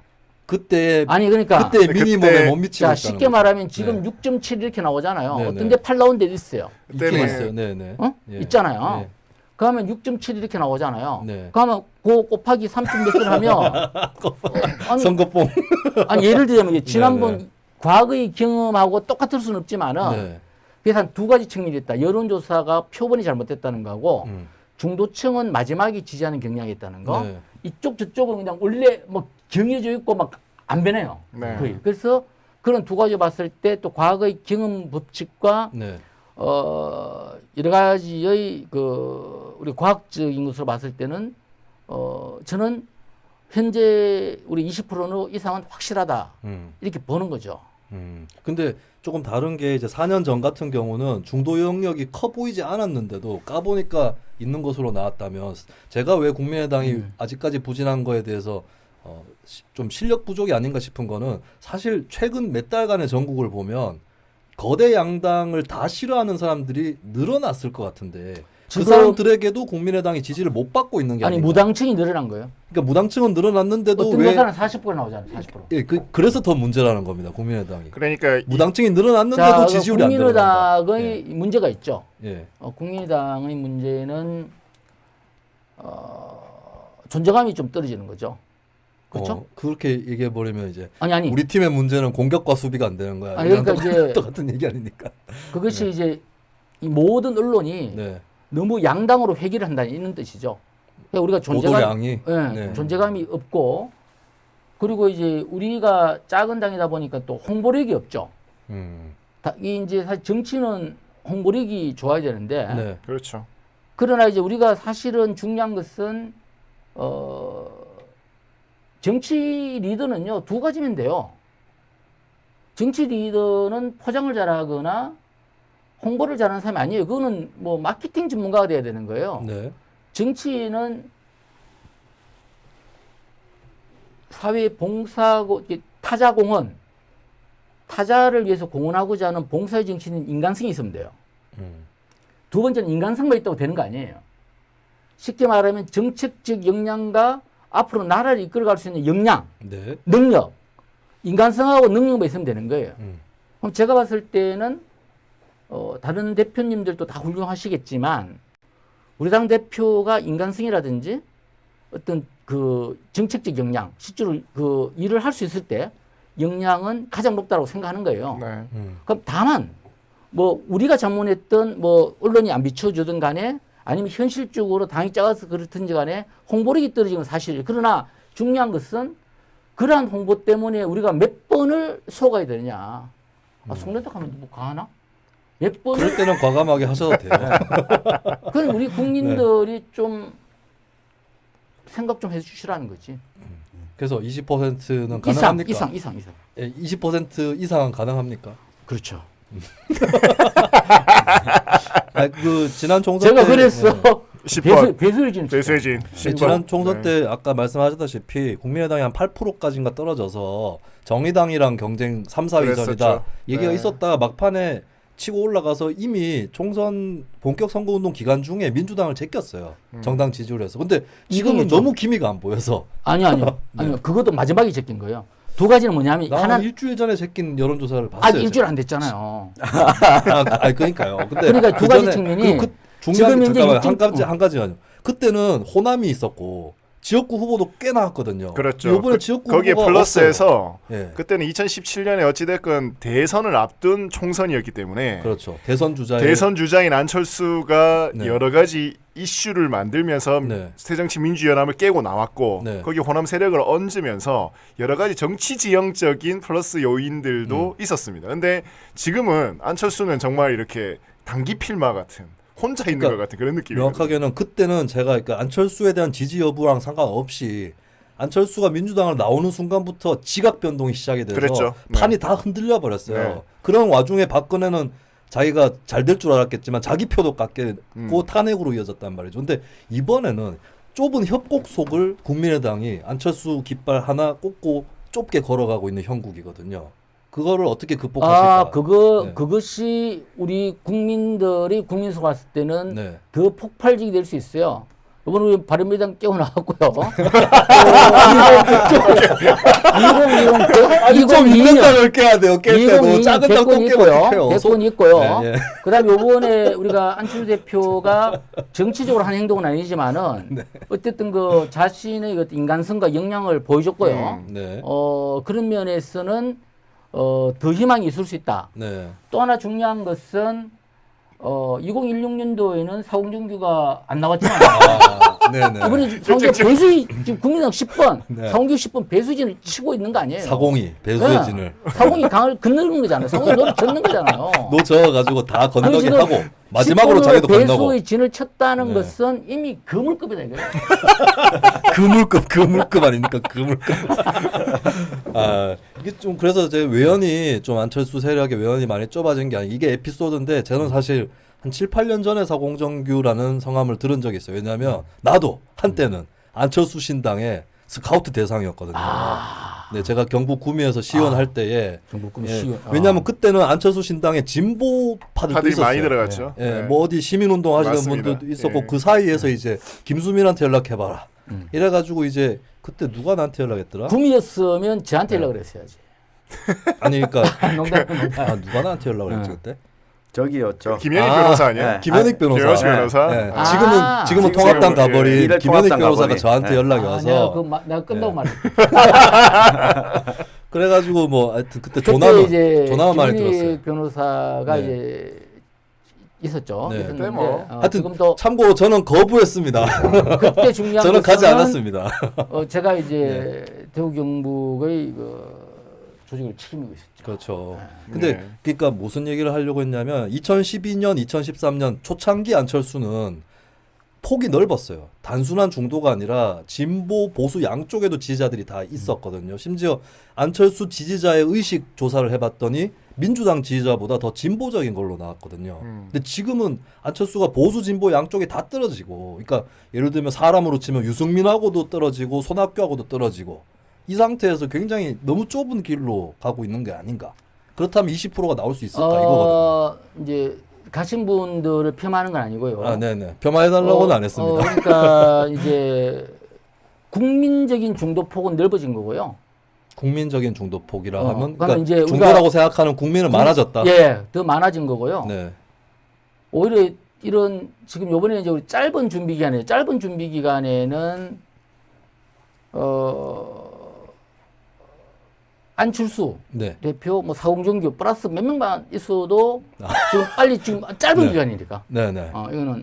[SPEAKER 2] 그때
[SPEAKER 1] 아니 그러니까
[SPEAKER 2] 그때 미니멈에
[SPEAKER 3] 그때-
[SPEAKER 2] 못 미치고
[SPEAKER 1] 자
[SPEAKER 2] 있다는
[SPEAKER 1] 쉽게
[SPEAKER 2] 거죠.
[SPEAKER 1] 말하면 지금
[SPEAKER 2] 네.
[SPEAKER 1] 6.7 이렇게 나오잖아요.
[SPEAKER 2] 네,
[SPEAKER 1] 어떤
[SPEAKER 2] 네.
[SPEAKER 1] 데 8 나온 데도 있어요.
[SPEAKER 2] 있긴
[SPEAKER 3] 때문에-
[SPEAKER 2] 있어요. 네, 네.
[SPEAKER 1] 어?
[SPEAKER 2] 예.
[SPEAKER 1] 있잖아요.
[SPEAKER 2] 네.
[SPEAKER 1] 그러면 6.7 이렇게 나오잖아요.
[SPEAKER 2] 네.
[SPEAKER 1] 그러면 그 곱하기 3점 몇 개를 하면 아니,
[SPEAKER 2] 선거뽕.
[SPEAKER 1] 아니 예를 들자면 이제 지난번
[SPEAKER 2] 네.
[SPEAKER 1] 과거의 경험하고 똑같을 수는 없지만은
[SPEAKER 2] 네.
[SPEAKER 1] 그래서 한 두 가지 측면이 있다. 여론조사가 표본이 잘못됐다는 거하고 중도층은 마지막에 지지하는 경향이 있다는 거.
[SPEAKER 2] 네.
[SPEAKER 1] 이쪽 저쪽은 그냥 원래 뭐 정해져 있고 막 안 변해요.
[SPEAKER 3] 네.
[SPEAKER 1] 거의. 그래서 그런 두 가지 봤을 때 또 과거의 경험 법칙과
[SPEAKER 2] 네.
[SPEAKER 1] 여러 가지의 우리 과학적인 것으로 봤을 때는 저는 현재 우리 20% 이상은 확실하다 이렇게 보는 거죠.
[SPEAKER 2] 근데 조금 다른 게 이제 4년 전 같은 경우는 중도 영역이 커 보이지 않았는데도 까보니까 있는 것으로 나왔다면 제가 왜 국민의당이 아직까지 부진한 거에 대해서 좀 실력 부족이 아닌가 싶은 거는 사실 최근 몇 달간의 전국을 보면 거대 양당을 다 싫어하는 사람들이 늘어났을 것 같은데 그
[SPEAKER 1] 지금-
[SPEAKER 2] 사람들에게도 국민의당이 지지를 못 받고 있는 게
[SPEAKER 1] 아니
[SPEAKER 2] 아닌가.
[SPEAKER 1] 무당층이 늘어난 거예요.
[SPEAKER 2] 그러니까 무당층은 늘어났는데도
[SPEAKER 1] 어떤
[SPEAKER 2] 왜
[SPEAKER 1] 회사는 40% 나오잖아요. 40%.
[SPEAKER 2] 예, 그래서 더 문제라는 겁니다. 국민의당이.
[SPEAKER 3] 그러니까
[SPEAKER 2] 무당층이 늘어났는데도 지지율이 안 늘어난다.
[SPEAKER 1] 국민의당의 문제가 있죠.
[SPEAKER 2] 예.
[SPEAKER 1] 국민의당의 문제는 존재감이 좀 떨어지는 거죠. 그렇죠?
[SPEAKER 2] 그렇게 얘기해 버리면 이제
[SPEAKER 1] 아니
[SPEAKER 2] 우리 팀의 문제는 공격과 수비가 안 되는 거야.
[SPEAKER 1] 아니,
[SPEAKER 2] 이런
[SPEAKER 1] 그러니까 이제
[SPEAKER 2] 똑같은 얘기 아닙니까?
[SPEAKER 1] 그것이 이제 이 모든 언론이
[SPEAKER 2] 네.
[SPEAKER 1] 너무 양당으로 회귀를 한다는 이런 뜻이죠. 그러니까 우리가 존재감,
[SPEAKER 2] 보도량이
[SPEAKER 1] 네. 존재감이 없고 그리고 이제 우리가 작은 당이다 보니까 또 홍보력이 없죠. 이 이제 사실 정치는 홍보력이 좋아야 되는데
[SPEAKER 2] 네.
[SPEAKER 3] 그렇죠.
[SPEAKER 1] 그러나 이제 우리가 사실은 중요한 것은 정치 리더는요 두 가지면 돼요. 정치 리더는 포장을 잘하거나 홍보를 잘하는 사람이 아니에요. 그거는 뭐 마케팅 전문가가 돼야 되는 거예요.
[SPEAKER 2] 네.
[SPEAKER 1] 정치인은 사회 봉사고 타자 공헌, 타자를 위해서 공헌하고자 하는 봉사의 정치는 인간성이 있으면 돼요. 두 번째는 인간성만 있다고 되는 거 아니에요. 쉽게 말하면 정책적 역량과 앞으로 나라를 이끌어갈 수 있는 역량,
[SPEAKER 2] 네.
[SPEAKER 1] 능력, 인간성하고 능력만 있으면 되는 거예요. 그럼 제가 봤을 때는 다른 대표님들도 다 훌륭하시겠지만 우리 당 대표가 인간성이라든지 어떤 그 정책적 역량, 실제로 그 일을 할 수 있을 때 역량은 가장 높다고 생각하는 거예요.
[SPEAKER 3] 네.
[SPEAKER 1] 그럼 다만 뭐 우리가 자문했던 뭐 언론이 안 비춰주든 간에 아니면 현실적으로 당이 작아서 그렇든지 간에 홍보력이 떨어지는 건 사실이에요. 그러나 중요한 것은 그러한 홍보 때문에 우리가 몇 번을 속아야 되느냐. 속는다 하면 뭐 가하나? 몇 번을.
[SPEAKER 2] 그럴 때는 과감하게 하셔도 돼요.
[SPEAKER 1] 그건 우리 국민들이 좀 생각 좀 해주시라는 거지.
[SPEAKER 2] 그래서 20%는 가능합니까?
[SPEAKER 1] 이상.
[SPEAKER 2] 예, 20% 이상은 가능합니까?
[SPEAKER 1] 그렇죠.
[SPEAKER 2] 그 지난 총선
[SPEAKER 1] 제가
[SPEAKER 2] 때
[SPEAKER 1] 그랬어.
[SPEAKER 3] 10번
[SPEAKER 1] 배수진.
[SPEAKER 3] 배수진
[SPEAKER 2] 네, 지난 총선 때 아까 말씀하셨다시피 국민의당이 한 8%까지인가 떨어져서 정의당이랑 경쟁 3, 4위전이다
[SPEAKER 3] 그랬었죠.
[SPEAKER 2] 얘기가
[SPEAKER 3] 네.
[SPEAKER 2] 있었다가 막판에 치고 올라가서 이미 총선 본격 선거운동 기간 중에 민주당을 제꼈어요. 정당 지지율에서. 근데 지금은
[SPEAKER 1] 이거겠죠.
[SPEAKER 2] 너무 기미가 안 보여서
[SPEAKER 1] 아니요. 그것도 마지막에 제낀 거예요. 두 가지는 뭐냐면
[SPEAKER 2] 나
[SPEAKER 1] 하나
[SPEAKER 2] 일주일 전에 제낀 여론조사를 봤어요.
[SPEAKER 1] 일주일 안 됐잖아요.
[SPEAKER 2] 그러니까요. 근데
[SPEAKER 1] 그러니까 두 가지
[SPEAKER 2] 전에
[SPEAKER 1] 측면이
[SPEAKER 2] 그 중간
[SPEAKER 1] 지금 현재
[SPEAKER 2] 잠깐만
[SPEAKER 1] 6.9
[SPEAKER 2] 한 가지만요. 그때는 호남이 있었고 지역구 후보도 꽤 나왔거든요.
[SPEAKER 3] 그렇죠.
[SPEAKER 2] 이번에 지역구
[SPEAKER 3] 거기에
[SPEAKER 2] 후보가
[SPEAKER 3] 플러스해서
[SPEAKER 2] 예.
[SPEAKER 3] 그때는 2017년에 어찌됐건 대선을 앞둔 총선이었기 때문에
[SPEAKER 2] 그렇죠. 대선 주자의
[SPEAKER 3] 대선 주자인 안철수가
[SPEAKER 2] 네.
[SPEAKER 3] 여러 가지 이슈를 만들면서
[SPEAKER 2] 네.
[SPEAKER 3] 새정치민주연합을 깨고 나왔고
[SPEAKER 2] 네.
[SPEAKER 3] 거기 호남 세력을 얹으면서 여러 가지 정치 지형적인 플러스 요인들도 있었습니다. 근데 지금은 안철수는 정말 이렇게 단기 필마 같은 혼자 있는
[SPEAKER 2] 그러니까
[SPEAKER 3] 것 같은 그런 느낌이에요.
[SPEAKER 2] 명확하게는 그때는 제가 그러니까 안철수에 대한 지지 여부랑 상관없이 안철수가 민주당을 나오는 순간부터 지각 변동이 시작이 돼서
[SPEAKER 3] 그랬죠. 네.
[SPEAKER 2] 판이 다 흔들려 버렸어요.
[SPEAKER 3] 네.
[SPEAKER 2] 그런 와중에 박근혜는 자기가 잘 될 줄 알았겠지만 자기 표도 깎였고 탄핵으로 이어졌단 말이죠. 근데 이번에는 좁은 협곡속을 국민의당이 안철수 깃발 하나 꽂고 좁게 걸어가고 있는 형국이거든요. 그거를 어떻게 극복하실까? 네.
[SPEAKER 1] 그것이 우리 국민들이 국민석 왔을 때는
[SPEAKER 2] 네.
[SPEAKER 1] 더 폭발적이 될 수 있어요. 이번에 우리 바른미래당 깨어나왔고요. 2020
[SPEAKER 2] 아니 좀 있는 땅을 깨야 돼요. 깰 때도 작은 땅 또 깨면 어떡해요.
[SPEAKER 1] 대권 있고요.
[SPEAKER 2] 네, 네.
[SPEAKER 1] 그다음에 이번에 우리가 안철수 대표가 정치적으로 한 행동은 아니지만은
[SPEAKER 2] 네.
[SPEAKER 1] 어쨌든 그 자신의 그 인간성과 역량을 보여줬고요.
[SPEAKER 2] 네.
[SPEAKER 1] 그런 면에서는 더 희망이 있을 수 있다.
[SPEAKER 2] 네.
[SPEAKER 1] 또 하나 중요한 것은 2016년도에는 사홍준규가 안 나왔지만
[SPEAKER 2] 네네.
[SPEAKER 1] 이번에 사홍규 배수 지금 국민당 10번,
[SPEAKER 2] 네.
[SPEAKER 1] 사홍규 10번 배수진을 치고 있는 거 아니에요?
[SPEAKER 2] 사공이 배수의 진을
[SPEAKER 1] 네. 사홍이 강을 건너는 거잖아요. 사홍이 노를 젓는 거잖아요.
[SPEAKER 2] 놓쳐가지고 다 건너게
[SPEAKER 1] 지금
[SPEAKER 2] 하고 마지막으로
[SPEAKER 1] 10번으로
[SPEAKER 2] 자기도 건너고
[SPEAKER 1] 배수의 진을 쳤다는
[SPEAKER 2] 네.
[SPEAKER 1] 것은 이미 거물급이다 이거예요.
[SPEAKER 2] 그물급 아닙니까? 그물급. 아 이게 좀 그래서 제 외연이 좀 안철수 세력의 외연이 많이 좁아진 게 아니 이게 에피소드인데 저는 사실 한 7, 8년 전에 사공정규라는 성함을 들은 적이 있어요. 왜냐하면 나도 한때는 안철수 신당의 스카우트 대상이었거든요. 네, 제가 경북 구미에서 시연할 때에
[SPEAKER 1] 경북군
[SPEAKER 2] 예,
[SPEAKER 1] 시연.
[SPEAKER 2] 왜냐하면 그때는 안철수 신당의 진보파들도
[SPEAKER 3] 파들이
[SPEAKER 2] 있었어요.
[SPEAKER 3] 많이 들어갔죠.
[SPEAKER 2] 예,
[SPEAKER 3] 네.
[SPEAKER 2] 뭐 어디 시민운동 하시는
[SPEAKER 3] 맞습니다.
[SPEAKER 2] 분들도 있었고
[SPEAKER 3] 예.
[SPEAKER 2] 그 사이에서 이제 김수민한테 연락해봐라. 이래가지고 이제 그때 누가 나한테 연락했더라?
[SPEAKER 1] 구미였으면 저한테 연락을 했어야지.
[SPEAKER 2] 아니 그러니까
[SPEAKER 1] 농담.
[SPEAKER 2] 누가 나한테 연락을 했지 그때?
[SPEAKER 4] 저기였죠.
[SPEAKER 3] 김현익 변호사 아니에요?
[SPEAKER 4] 네.
[SPEAKER 2] 김현익 변호사.
[SPEAKER 3] 김현식 변호사.
[SPEAKER 2] 네.
[SPEAKER 1] 아.
[SPEAKER 2] 지금은
[SPEAKER 3] 지금은,
[SPEAKER 2] 통합당
[SPEAKER 3] 예.
[SPEAKER 2] 가버린
[SPEAKER 4] 이를
[SPEAKER 2] 김현익
[SPEAKER 4] 통합당
[SPEAKER 2] 변호사가
[SPEAKER 4] 가버린.
[SPEAKER 2] 저한테
[SPEAKER 4] 네.
[SPEAKER 2] 연락이
[SPEAKER 1] 내가
[SPEAKER 2] 와서
[SPEAKER 1] 내가 끝나고
[SPEAKER 2] 네.
[SPEAKER 1] 말했어.
[SPEAKER 2] 그래가지고 뭐 하여튼 그때
[SPEAKER 1] 그때 이제
[SPEAKER 2] 조나만 많이
[SPEAKER 1] 김은희
[SPEAKER 2] 들었어요.
[SPEAKER 1] 변호사가
[SPEAKER 2] 네.
[SPEAKER 1] 이제 있었죠.
[SPEAKER 2] 네.
[SPEAKER 1] 있었는데,
[SPEAKER 3] 그때 뭐.
[SPEAKER 2] 하여튼
[SPEAKER 1] 지금도
[SPEAKER 2] 참고로 저는 거부했습니다.
[SPEAKER 1] 그때 중요한
[SPEAKER 2] 저는 가지
[SPEAKER 1] 것은
[SPEAKER 2] 않았습니다.
[SPEAKER 1] 제가 이제 대구 경북의 조직을 책임지고 있었죠.
[SPEAKER 2] 그렇죠. 근데
[SPEAKER 3] 네.
[SPEAKER 2] 그러니까 무슨 얘기를 하려고 했냐면 2012년, 2013년 초창기 안철수는 폭이 넓었어요. 단순한 중도가 아니라 진보, 보수 양쪽에도 지지자들이 다 있었거든요. 심지어 안철수 지지자의 의식 조사를 해봤더니 민주당 지지자보다 더 진보적인 걸로 나왔거든요. 근데 지금은 안철수가 보수, 진보 양쪽이 다 떨어지고, 그러니까 예를 들면 사람으로 치면 유승민하고도 떨어지고 손학규하고도 떨어지고 이 상태에서 굉장히 너무 좁은 길로 가고 있는 게 아닌가. 그렇다면 20%가 나올 수 있을까 이거거든요.
[SPEAKER 1] 이제 가신 분들을 폄하하는 건 아니고요.
[SPEAKER 2] 아, 네네. 폄하해달라고는 안 했습니다.
[SPEAKER 1] 그러니까 이제 국민적인 중도폭은 넓어진 거고요.
[SPEAKER 2] 국민적인 중도폭이라 하면
[SPEAKER 1] 그러면
[SPEAKER 2] 그러니까
[SPEAKER 1] 이제
[SPEAKER 2] 중도라고 생각하는 국민은 많아졌다.
[SPEAKER 1] 예, 더 많아진 거고요.
[SPEAKER 2] 네.
[SPEAKER 1] 오히려 이런 지금 요번에 이제 우리 짧은 준비 기간에 짧은 준비 기간에는 안철수
[SPEAKER 2] 네.
[SPEAKER 1] 대표 뭐 사홍정규 플러스 몇 명만 있어도 지금 빨리 지금 짧은
[SPEAKER 2] 네.
[SPEAKER 1] 기간이니까
[SPEAKER 2] 네네.
[SPEAKER 1] 이거는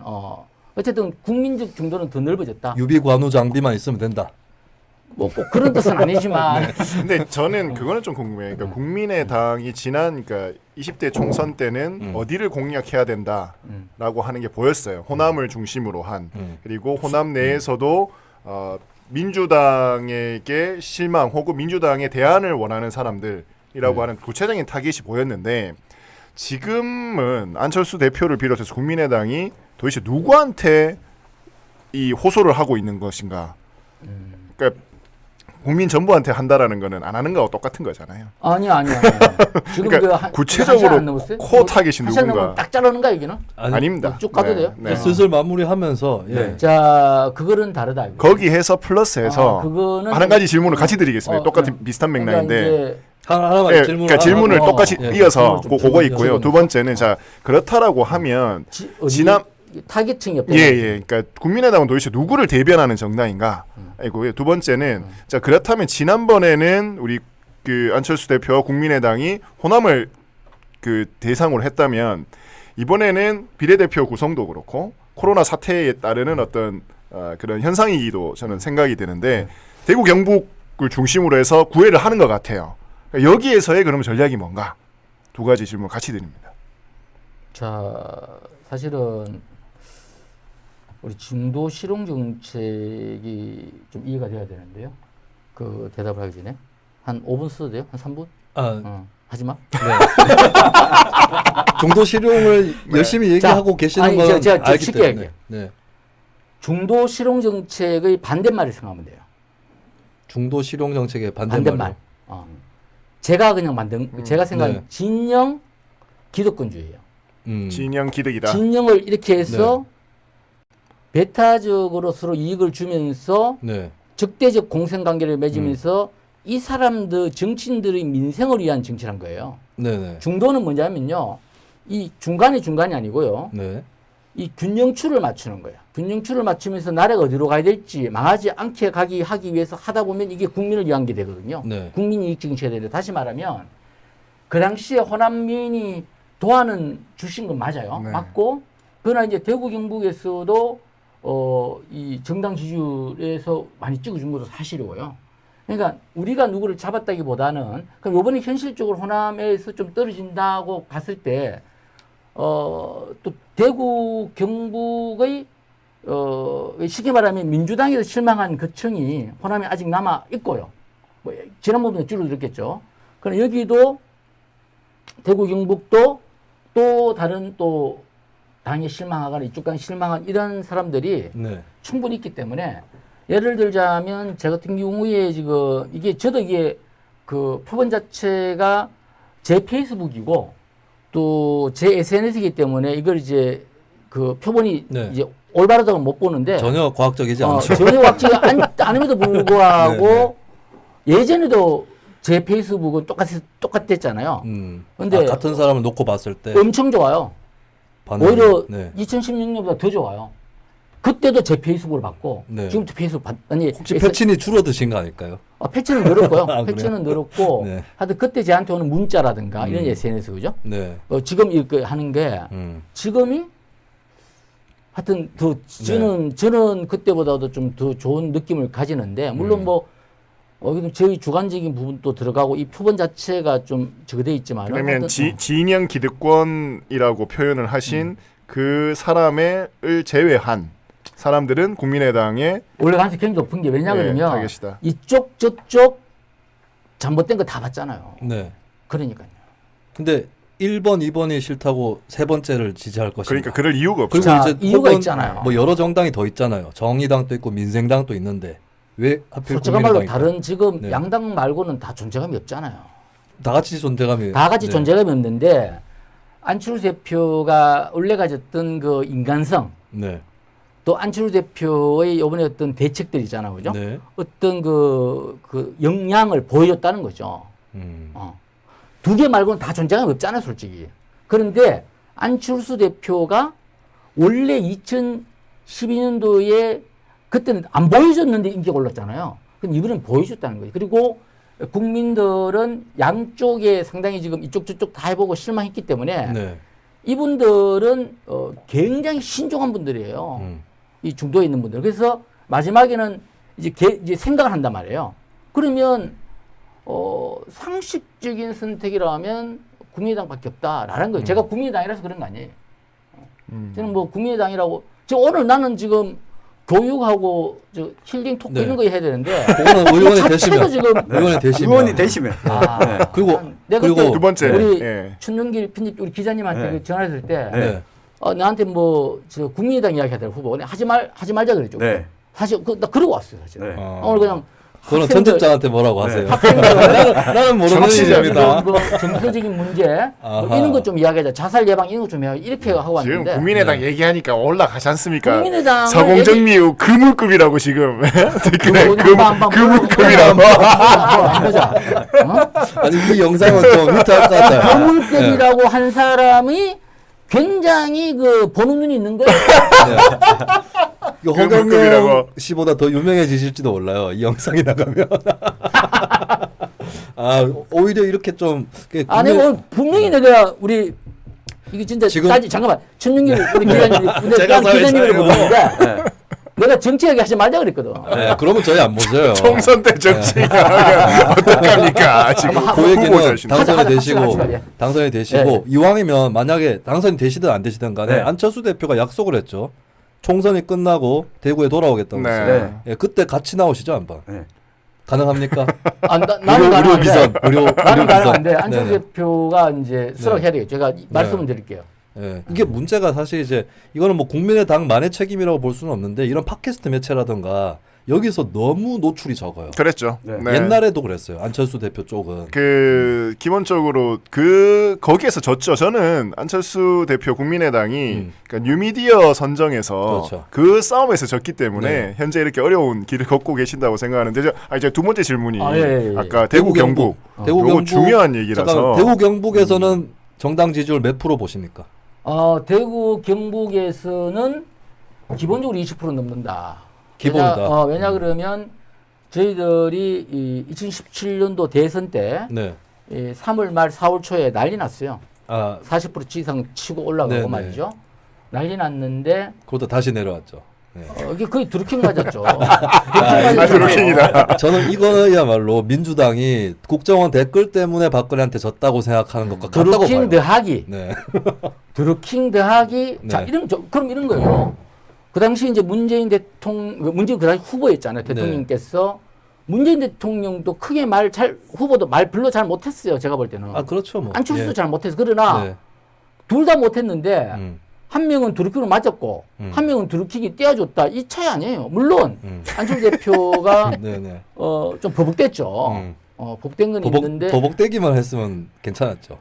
[SPEAKER 1] 어쨌든 국민적 중도는 더 넓어졌다.
[SPEAKER 2] 유비 관우 장비만 있으면 된다.
[SPEAKER 1] 뭐 꼭 그런 뜻은 아니지만
[SPEAKER 3] 근데 저는 그거는 좀 궁금해요. 그러니까 국민의당이 지난 그러니까 20대 총선 때는 어디를 공략해야 된다라고 하는 게 보였어요. 호남을 중심으로 한 그리고 호남 내에서도 민주당에게 실망 혹은 민주당의 대안을 원하는 사람들이라고 하는 구체적인 타깃이 보였는데 지금은 안철수 대표를 비롯해서 국민의당이 도대체 누구한테 이 호소를 하고 있는 것인가? 그러니까 국민 전부한테 한다라는 거는 안 하는 거하고 똑같은 거잖아요.
[SPEAKER 1] 아니야. 지금
[SPEAKER 3] 그러니까 구체적으로 코 타깃이 누군가.
[SPEAKER 1] 딱 자르는가 여기는?
[SPEAKER 3] 아닙니다.
[SPEAKER 1] 쭉 가도 돼요?
[SPEAKER 3] 네.
[SPEAKER 2] 슬슬 마무리하면서 예.
[SPEAKER 1] 자, 그거는 다르다. 이거.
[SPEAKER 3] 거기에서 플러스해서
[SPEAKER 1] 그거는
[SPEAKER 3] 한 가지 질문을 같이 드리겠습니다. 똑같은
[SPEAKER 1] 네.
[SPEAKER 3] 비슷한
[SPEAKER 1] 그러니까
[SPEAKER 3] 맥락인데
[SPEAKER 1] 이제
[SPEAKER 2] 하나만
[SPEAKER 3] 예,
[SPEAKER 2] 질문을
[SPEAKER 3] 그러니까 질문을
[SPEAKER 2] 하고,
[SPEAKER 3] 똑같이
[SPEAKER 2] 예.
[SPEAKER 3] 이어서
[SPEAKER 1] 질문을 좀
[SPEAKER 3] 그거
[SPEAKER 1] 좀
[SPEAKER 3] 있고요.
[SPEAKER 1] 좀
[SPEAKER 3] 두 번째는 자 그렇다라고 하면
[SPEAKER 1] 어디
[SPEAKER 3] 지난
[SPEAKER 1] 타겟층이 없다.
[SPEAKER 3] 예. 그러니까 국민의당은 도대체 누구를 대변하는 정당인가? 아이고, 두 번째는 자 그렇다면 지난번에는 우리 그 안철수 대표와 국민의당이 호남을 그 대상으로 했다면 이번에는 비례대표 구성도 그렇고 코로나 사태에 따르는 어떤 그런 현상이기도 저는 생각이 드는데 대구 경북을 중심으로 해서 구애를 하는 것 같아요. 그러니까 여기에서의 그러면 전략이 뭔가? 두 가지 질문 같이 드립니다.
[SPEAKER 1] 자, 사실은 우리 중도 실용 정책이 좀 이해가 돼야 되는데요. 그 대답을 하기 전에 한 5분 써도 돼요? 한 3분? 하지 마.
[SPEAKER 2] 중도 실용을 열심히 얘기하고 계시는
[SPEAKER 1] 아니,
[SPEAKER 2] 건
[SPEAKER 1] 제가
[SPEAKER 2] 알기
[SPEAKER 1] 쉽게
[SPEAKER 2] 때문에.
[SPEAKER 1] 할게요.
[SPEAKER 2] 네.
[SPEAKER 1] 중도 실용 정책의 반대말을 생각하면 돼요.
[SPEAKER 2] 중도 실용 정책의
[SPEAKER 1] 반대말.
[SPEAKER 2] 반대말.
[SPEAKER 1] 제가 그냥 만든 제가 생각하는
[SPEAKER 2] 네.
[SPEAKER 1] 진영 기득권주의예요.
[SPEAKER 3] 진영 기득이다.
[SPEAKER 1] 진영을 이렇게 해서 배타적으로 서로 이익을 주면서
[SPEAKER 2] 네.
[SPEAKER 1] 적대적 공생관계를 맺으면서 이 사람들 정치인들의 민생을 위한 정치를 한 거예요.
[SPEAKER 2] 네네.
[SPEAKER 1] 중도는 뭐냐면요. 이 중간이 아니고요.
[SPEAKER 2] 네.
[SPEAKER 1] 이 균형추를 맞추는 거예요. 균형추를 맞추면서 나라가 어디로 가야 될지 망하지 않게 하기 위해서 하다 보면 이게 국민을 위한 게 되거든요.
[SPEAKER 2] 네.
[SPEAKER 1] 국민 이익 정치가 되는데 다시 말하면 그 당시에 호남민이 도안은 주신 건 맞아요.
[SPEAKER 3] 네.
[SPEAKER 1] 맞고 그러나 이제 대구 경북에서도 이 정당 지지율에서 많이 찍어준 것도 사실이고요. 그러니까 우리가 누구를 잡았다기보다는 그럼 이번에 현실적으로 호남에서 좀 떨어진다고 봤을 때 또 대구 경북의 쉽게 말하면 민주당에서 실망한 그 층이 호남에 아직 남아 있고요. 뭐 지난번에 줄어들었겠죠. 그럼 여기도 대구 경북도 또 다른 또 당에 실망하거나 이쪽 당 실망한 이런 사람들이
[SPEAKER 2] 네.
[SPEAKER 1] 충분히 있기 때문에 예를 들자면 제 같은 경우에 지금 저도 이게 그 표본 자체가 제 페이스북이고 또 제 SNS이기 때문에 이걸 이제 그 표본이
[SPEAKER 2] 네.
[SPEAKER 1] 이제 올바르다고 못 보는데
[SPEAKER 2] 전혀 과학적이지 않죠.
[SPEAKER 1] 전혀 확실히 않음에도 불구하고
[SPEAKER 2] 네,
[SPEAKER 1] 예전에도 제 페이스북은 똑같았잖아요. 근데
[SPEAKER 2] 같은 사람을 놓고 봤을 때
[SPEAKER 1] 엄청 좋아요.
[SPEAKER 2] 반응이,
[SPEAKER 1] 오히려
[SPEAKER 2] 네.
[SPEAKER 1] 2016년보다 더 좋아요. 그때도 제 페이스북을 봤고
[SPEAKER 2] 네.
[SPEAKER 1] 지금도 페이스북 봤더니
[SPEAKER 2] 혹시 패친이 줄어드신 거 아닐까요?
[SPEAKER 1] 패치는 늘었고요.
[SPEAKER 2] 아, 그래요?
[SPEAKER 1] 패치는 늘었고
[SPEAKER 2] 네.
[SPEAKER 1] 하여튼 그때 저한테 오는 문자라든가 이런 SNS 그죠?
[SPEAKER 2] 네.
[SPEAKER 1] 지금 이렇게 하는 게 지금이 하여튼 더 저는 그때보다도 좀 더 좋은 느낌을 가지는데 물론 뭐 저희 주관적인 부분도 들어가고 이 표본 자체가 좀 적어돼 있지만
[SPEAKER 3] 그러면 진영 기득권이라고 표현을 하신 그 사람을 제외한 사람들은 국민의당에
[SPEAKER 1] 원래 가능성이 굉장히 높은 게 왜냐하면
[SPEAKER 3] 타겟이다.
[SPEAKER 1] 이쪽 저쪽 잘못된 거 다 봤잖아요.
[SPEAKER 2] 네.
[SPEAKER 1] 그러니까요.
[SPEAKER 2] 근데 1번, 2번이 싫다고 세 번째를 지지할 것인가?
[SPEAKER 3] 그러니까 그럴 이유가 없죠.
[SPEAKER 2] 그리고
[SPEAKER 1] 자,
[SPEAKER 2] 이제
[SPEAKER 1] 이유가
[SPEAKER 2] 혹은
[SPEAKER 1] 있잖아요.
[SPEAKER 2] 뭐 여러 정당이 더 있잖아요. 정의당도 있고 민생당도 있는데 왜 하필
[SPEAKER 1] 솔직한 말로
[SPEAKER 2] 국민의당일까?
[SPEAKER 1] 다른 지금
[SPEAKER 2] 네.
[SPEAKER 1] 양당 말고는 다 존재감이 없잖아요.
[SPEAKER 2] 다 같이 존재감이
[SPEAKER 1] 다 같이
[SPEAKER 2] 네.
[SPEAKER 1] 존재감이 없는데 안철수 대표가 원래 가졌던 그 인간성
[SPEAKER 2] 네.
[SPEAKER 1] 또 안철수 대표의 이번에 어떤 대책들 있잖아요. 그죠?
[SPEAKER 2] 네.
[SPEAKER 1] 어떤 그 역량을 보여줬다는 거죠.
[SPEAKER 2] 음.
[SPEAKER 1] 두 개 말고는 다 존재감이 없잖아요, 솔직히. 그런데 안철수 대표가 원래 2012년도에 그때는 안 보여줬는데 인기가 올랐잖아요. 그럼 이번엔 보여줬다는 거예요. 그리고 국민들은 양쪽에 상당히 지금 이쪽 저쪽 다 해보고 실망했기 때문에
[SPEAKER 2] 네.
[SPEAKER 1] 이분들은 굉장히 신중한 분들이에요. 이 중도에 있는 분들. 그래서 마지막에는 이제 생각을 한단 말이에요. 그러면 상식적인 선택이라면 국민의당밖에 없다라는 거예요. 제가 국민의당이라서 그런 거 아니에요. 저는 뭐 국민의당이라고 오늘 나는 지금 교육하고 힐링 토크
[SPEAKER 2] 네.
[SPEAKER 1] 이런 거 해야 되는데
[SPEAKER 2] 그거는 의원이 되시면
[SPEAKER 1] 지금
[SPEAKER 4] 의원이 되시면
[SPEAKER 2] 그리고
[SPEAKER 1] 내가
[SPEAKER 2] 그리고
[SPEAKER 1] 그때
[SPEAKER 3] 두 번째
[SPEAKER 1] 우리
[SPEAKER 3] 예.
[SPEAKER 1] 춘영길 편집 우리 기자님한테
[SPEAKER 4] 네.
[SPEAKER 1] 그 전화했을 때
[SPEAKER 2] 네.
[SPEAKER 1] 나한테 뭐 저 국민의당 이야기하더라고 후보. 근데 하지 말자 그랬죠.
[SPEAKER 4] 네.
[SPEAKER 1] 사실 나 그러고 왔어요 사실.
[SPEAKER 4] 네.
[SPEAKER 1] 오늘 그냥
[SPEAKER 2] 그거는
[SPEAKER 1] 학생들,
[SPEAKER 2] 편집장한테 뭐라고 하세요?
[SPEAKER 1] 학생들
[SPEAKER 2] 나는 모르는
[SPEAKER 3] 정치적인
[SPEAKER 2] 일입니다.
[SPEAKER 1] 뭐 정서적인 문제 뭐
[SPEAKER 2] 아하.
[SPEAKER 1] 이런 것 좀 이야기하자. 자살 예방 이런 거 좀 해야 이렇게 하고
[SPEAKER 3] 지금
[SPEAKER 1] 왔는데
[SPEAKER 3] 국민의당 얘기하니까 올라가지 않습니까?
[SPEAKER 1] 국민의당을
[SPEAKER 3] 서공정미우 금물급이라고 지금 댓글에
[SPEAKER 1] 한번
[SPEAKER 3] 금물급이라고.
[SPEAKER 1] 보자.
[SPEAKER 2] 아니 이 영상은 좀 위태할 것 같아요.
[SPEAKER 1] 거물급이라고 한 사람이 굉장히 그 보는 눈이 있는 거예요.
[SPEAKER 2] 이거
[SPEAKER 3] 금물급이라고.
[SPEAKER 2] 허경영 씨보다 더 유명해지실지도 몰라요. 이 영상이 나가면. 오히려 이렇게 좀
[SPEAKER 1] 아니 오늘 분명히 내가 우리 이게 진짜
[SPEAKER 2] 지금-
[SPEAKER 1] 잠깐만 천윤길 우리 기자님
[SPEAKER 2] 제가
[SPEAKER 1] 기자님을
[SPEAKER 2] 사회자예요.
[SPEAKER 1] 보는데 내가 정치 얘기 하지 말자 그랬거든.
[SPEAKER 2] 네, 그러면 저희 안 보세요.
[SPEAKER 3] 총선 때 정치가 어떡합니까? 지금
[SPEAKER 2] 그 얘기는
[SPEAKER 3] 후보자신.
[SPEAKER 2] 당선이
[SPEAKER 1] 하자,
[SPEAKER 2] 되시고
[SPEAKER 1] 하자. 예.
[SPEAKER 2] 당선이 되시고
[SPEAKER 1] 네.
[SPEAKER 2] 이왕이면 만약에 당선이 되시든 안 되시든 간에
[SPEAKER 4] 네.
[SPEAKER 2] 안철수 대표가 약속을 했죠. 총선이 끝나고 대구에 돌아오겠다고
[SPEAKER 3] 네.
[SPEAKER 2] 했어요.
[SPEAKER 4] 네.
[SPEAKER 2] 예, 그때 같이 나오시죠 한번.
[SPEAKER 4] 네.
[SPEAKER 2] 가능합니까?
[SPEAKER 1] 나는
[SPEAKER 2] 의료
[SPEAKER 1] 가능한데
[SPEAKER 2] 비선, 의료
[SPEAKER 1] 나는
[SPEAKER 2] 비선.
[SPEAKER 1] 가능한데 안철수
[SPEAKER 2] 네.
[SPEAKER 1] 대표가 이제 수락해야 되겠죠. 제가 말씀을 드릴게요.
[SPEAKER 2] 예. 이게 문제가 사실 이제 이거는 뭐 국민의당만의 책임이라고 볼 수는 없는데 이런 팟캐스트 매체라든가 여기서 너무 노출이 적어요.
[SPEAKER 3] 그랬죠.
[SPEAKER 4] 네.
[SPEAKER 3] 네.
[SPEAKER 2] 옛날에도 그랬어요. 안철수 대표 쪽은.
[SPEAKER 3] 기본적으로 거기에서 졌죠. 저는 안철수 대표 국민의당이 그러니까 뉴미디어 선정에서
[SPEAKER 2] 그렇죠.
[SPEAKER 3] 그 싸움에서 졌기 때문에
[SPEAKER 2] 네.
[SPEAKER 3] 현재 이렇게 어려운 길을 걷고 계신다고 생각하는데 이제 두 번째 질문이
[SPEAKER 1] 예.
[SPEAKER 3] 아까 대구 경북
[SPEAKER 2] 대구
[SPEAKER 3] 요거
[SPEAKER 2] 경북
[SPEAKER 3] 중요한 얘기라서
[SPEAKER 2] 잠깐만, 대구 경북에서는 정당 지지율 몇 프로 보십니까?
[SPEAKER 1] 대구 경북에서는 기본적으로 20% 넘는다.
[SPEAKER 2] 기본이다.
[SPEAKER 1] 왜냐 그러면 저희들이 이 2017년도 대선 때
[SPEAKER 2] 네.
[SPEAKER 1] 3월 말 4월 초에 난리 났어요.
[SPEAKER 2] 아,
[SPEAKER 1] 40% 이상 치고 올라가고
[SPEAKER 2] 네네.
[SPEAKER 1] 말이죠. 난리 났는데
[SPEAKER 2] 그것도 다시 내려왔죠. 네.
[SPEAKER 1] 이게 거의 드루킹 맞았죠.
[SPEAKER 3] 드루킹이다.
[SPEAKER 2] 저는 이거야말로 민주당이 국정원 댓글 때문에 박근혜한테 졌다고 생각하는 것과 같다고
[SPEAKER 1] 드루킹
[SPEAKER 2] 봐요.
[SPEAKER 1] 더하기.
[SPEAKER 2] 네.
[SPEAKER 1] 드루킹 더하기.
[SPEAKER 2] 네.
[SPEAKER 1] 자, 그럼 이런 거예요. 그 당시 이제 문재인 그 당시 후보였잖아요. 대통령께서 문재인 대통령도 크게 후보도 말 별로 잘 못했어요. 제가 볼 때는.
[SPEAKER 2] 아 그렇죠 뭐.
[SPEAKER 1] 안철수도
[SPEAKER 2] 예.
[SPEAKER 1] 잘 못해서. 그러나
[SPEAKER 2] 네.
[SPEAKER 1] 둘 다 못했는데
[SPEAKER 2] 음.
[SPEAKER 1] 한 명은 드루킹으로 맞았고 한 명은 드루킹이 떼어줬다. 이 차이 아니에요. 물론 안철수 대표가
[SPEAKER 2] 네네.
[SPEAKER 1] 좀 버벅댔죠. 버벅댄 건 있는데
[SPEAKER 2] 버벅대기만 했으면 괜찮았죠.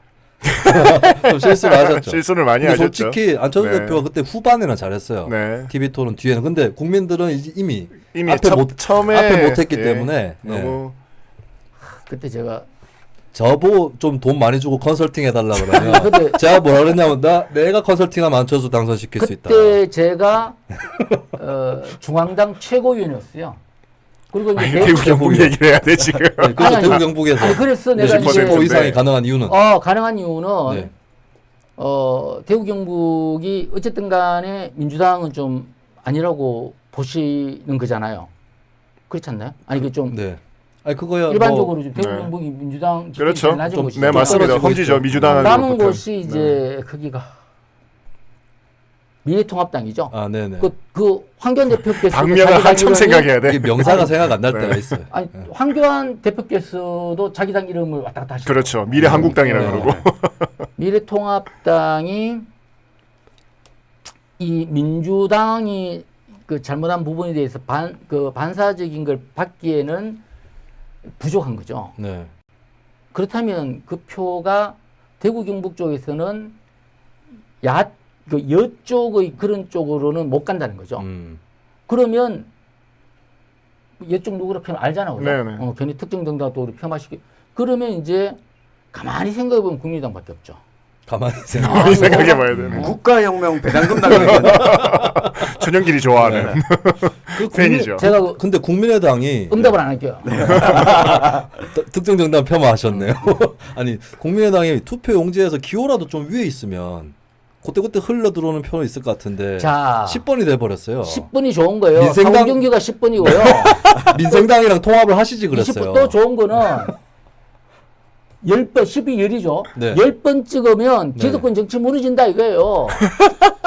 [SPEAKER 2] 좀 실수를 하셨죠.
[SPEAKER 3] 실수를 많이
[SPEAKER 2] 근데
[SPEAKER 3] 하셨죠.
[SPEAKER 2] 솔직히 안철수
[SPEAKER 3] 네.
[SPEAKER 2] 대표가 그때 후반에는 잘했어요.
[SPEAKER 3] 네.
[SPEAKER 2] TV토론 뒤에는. 근데 국민들은 이미 앞에
[SPEAKER 3] 처음에
[SPEAKER 2] 앞에 못했기
[SPEAKER 3] 예,
[SPEAKER 2] 때문에 네.
[SPEAKER 3] 너무
[SPEAKER 1] 그때 제가
[SPEAKER 2] 저보 좀 돈 많이 주고 컨설팅 해달라 그러면
[SPEAKER 1] 근데
[SPEAKER 2] 제가 뭐라 그랬냐면 내가 컨설팅하면 안철수 당선시킬 수 있다.
[SPEAKER 1] 그때 제가 중앙당 최고위원이었어요. 그리고 이제
[SPEAKER 3] 대구 경북 얘기를 해야 돼 지금.
[SPEAKER 2] 네, 그래서
[SPEAKER 1] 아니,
[SPEAKER 2] 대구 경북에서
[SPEAKER 1] 아니, 그래서 내가
[SPEAKER 3] 20%
[SPEAKER 2] 뭐
[SPEAKER 1] 이제
[SPEAKER 2] 이상이
[SPEAKER 3] 네.
[SPEAKER 2] 가능한 이유는
[SPEAKER 1] 가능한 이유는
[SPEAKER 2] 네.
[SPEAKER 1] 대구 경북이 어쨌든 간에 민주당은 좀 아니라고 보시는 거잖아요. 그렇지 않나요? 아니 그 좀
[SPEAKER 2] 네. 아니 그거야
[SPEAKER 1] 일반적으로
[SPEAKER 2] 뭐,
[SPEAKER 1] 좀 대구
[SPEAKER 3] 네.
[SPEAKER 1] 경북이 민주당 지지율이
[SPEAKER 3] 그렇죠.
[SPEAKER 1] 제일 낮은
[SPEAKER 3] 좀,
[SPEAKER 1] 곳이죠.
[SPEAKER 3] 네 맞습니다.
[SPEAKER 2] 떨어지고
[SPEAKER 3] 험지죠.
[SPEAKER 2] 있죠.
[SPEAKER 3] 민주당하고
[SPEAKER 1] 남은
[SPEAKER 3] 붙은.
[SPEAKER 1] 곳이 이제 거기가 미래통합당이죠.
[SPEAKER 2] 아 네네.
[SPEAKER 1] 그 황교안 대표께서
[SPEAKER 3] 당명을 한참 생각해야 돼.
[SPEAKER 2] 이게 명사가 생각 안 날 때가 있어요.
[SPEAKER 1] 아니 황교안 대표께서도 자기 당 이름을 왔다 갔다 하시죠.
[SPEAKER 3] 그렇죠. 미래 한국당이라고
[SPEAKER 2] 네.
[SPEAKER 3] 그러고.
[SPEAKER 1] 미래통합당이 이 민주당이 그 잘못한 부분에 대해서 반사적인 걸 받기에는 부족한 거죠.
[SPEAKER 2] 네.
[SPEAKER 1] 그렇다면 그 표가 대구 경북 쪽에서는 여쪽의 그런 쪽으로는 못 간다는 거죠. 그러면 여쪽 누구라 표현 알잖아, 그죠?
[SPEAKER 3] 네네.
[SPEAKER 1] 괜히 특정 정당도 우리 폄하시키. 그러면 이제 가만히 생각해 보면 국민의당밖에 없죠.
[SPEAKER 2] 가만히
[SPEAKER 3] 많이 생각해봐야 되네.
[SPEAKER 4] 국가혁명 배당금 당이거든.
[SPEAKER 3] 전영길이 좋아하는 팬이죠.
[SPEAKER 1] 제가
[SPEAKER 2] 근데 국민의당이
[SPEAKER 1] 응답을 안 할게요.
[SPEAKER 2] 특정 정당 폄하하셨네요. 아니 국민의당이 투표 용지에서 기호라도 좀 위에 있으면 그때 흘러 들어오는 표는 있을 것 같은데
[SPEAKER 1] 자,
[SPEAKER 2] 10번이 돼 버렸어요.
[SPEAKER 1] 10번이 좋은 거예요.
[SPEAKER 2] 민생당-
[SPEAKER 1] 하원경기가 10번이고요.
[SPEAKER 2] 민생당이랑 통합을 하시지 그랬어요.
[SPEAKER 1] 20번 또 좋은 거는 10번, 12열이죠.
[SPEAKER 2] 네.
[SPEAKER 1] 10번 찍으면
[SPEAKER 2] 네.
[SPEAKER 1] 기득권 정치 무너진다 이거예요.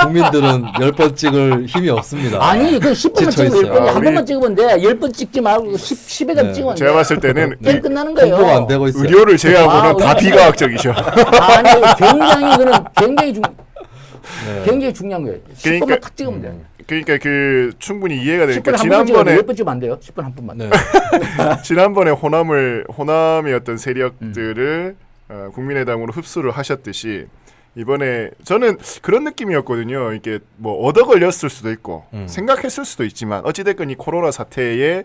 [SPEAKER 2] 국민들은 10번 찍을 힘이 없습니다.
[SPEAKER 1] 아니, 그 10번만
[SPEAKER 2] 지쳐
[SPEAKER 1] 찍으면
[SPEAKER 2] 있어요.
[SPEAKER 1] 10번이 한
[SPEAKER 3] 우리-
[SPEAKER 1] 번만 찍으면 돼. 10번 찍지 말고 10에다
[SPEAKER 2] 네.
[SPEAKER 1] 찍으면
[SPEAKER 3] 제가
[SPEAKER 1] 돼.
[SPEAKER 3] 봤을 때는
[SPEAKER 1] 게임 끝나는 거예요.
[SPEAKER 2] 홍보가 안 되고 있어요.
[SPEAKER 3] 의료를 제외하고는
[SPEAKER 1] 아,
[SPEAKER 3] 다
[SPEAKER 1] 의료-
[SPEAKER 3] 비과학적이죠.
[SPEAKER 1] 아니, 굉장히 그는
[SPEAKER 2] 네.
[SPEAKER 1] 굉장히 중요한 거예요. 10번만
[SPEAKER 3] 그러니까-
[SPEAKER 1] 탁 찍으면 돼.
[SPEAKER 3] 그러니까 그 충분히 이해가
[SPEAKER 1] 10번
[SPEAKER 3] 되니까
[SPEAKER 1] 한 번만 찍으면
[SPEAKER 3] 지난번에
[SPEAKER 1] 10번 찍으면 안 돼요. 10번 한 번만.
[SPEAKER 2] 네.
[SPEAKER 3] 지난번에 호남의 어떤 세력들을 국민의당으로 흡수를 하셨듯이 이번에 저는 그런 느낌이었거든요. 이게 뭐 얻어 걸렸을 수도 있고 생각했을 수도 있지만 어찌됐건 이 코로나 사태를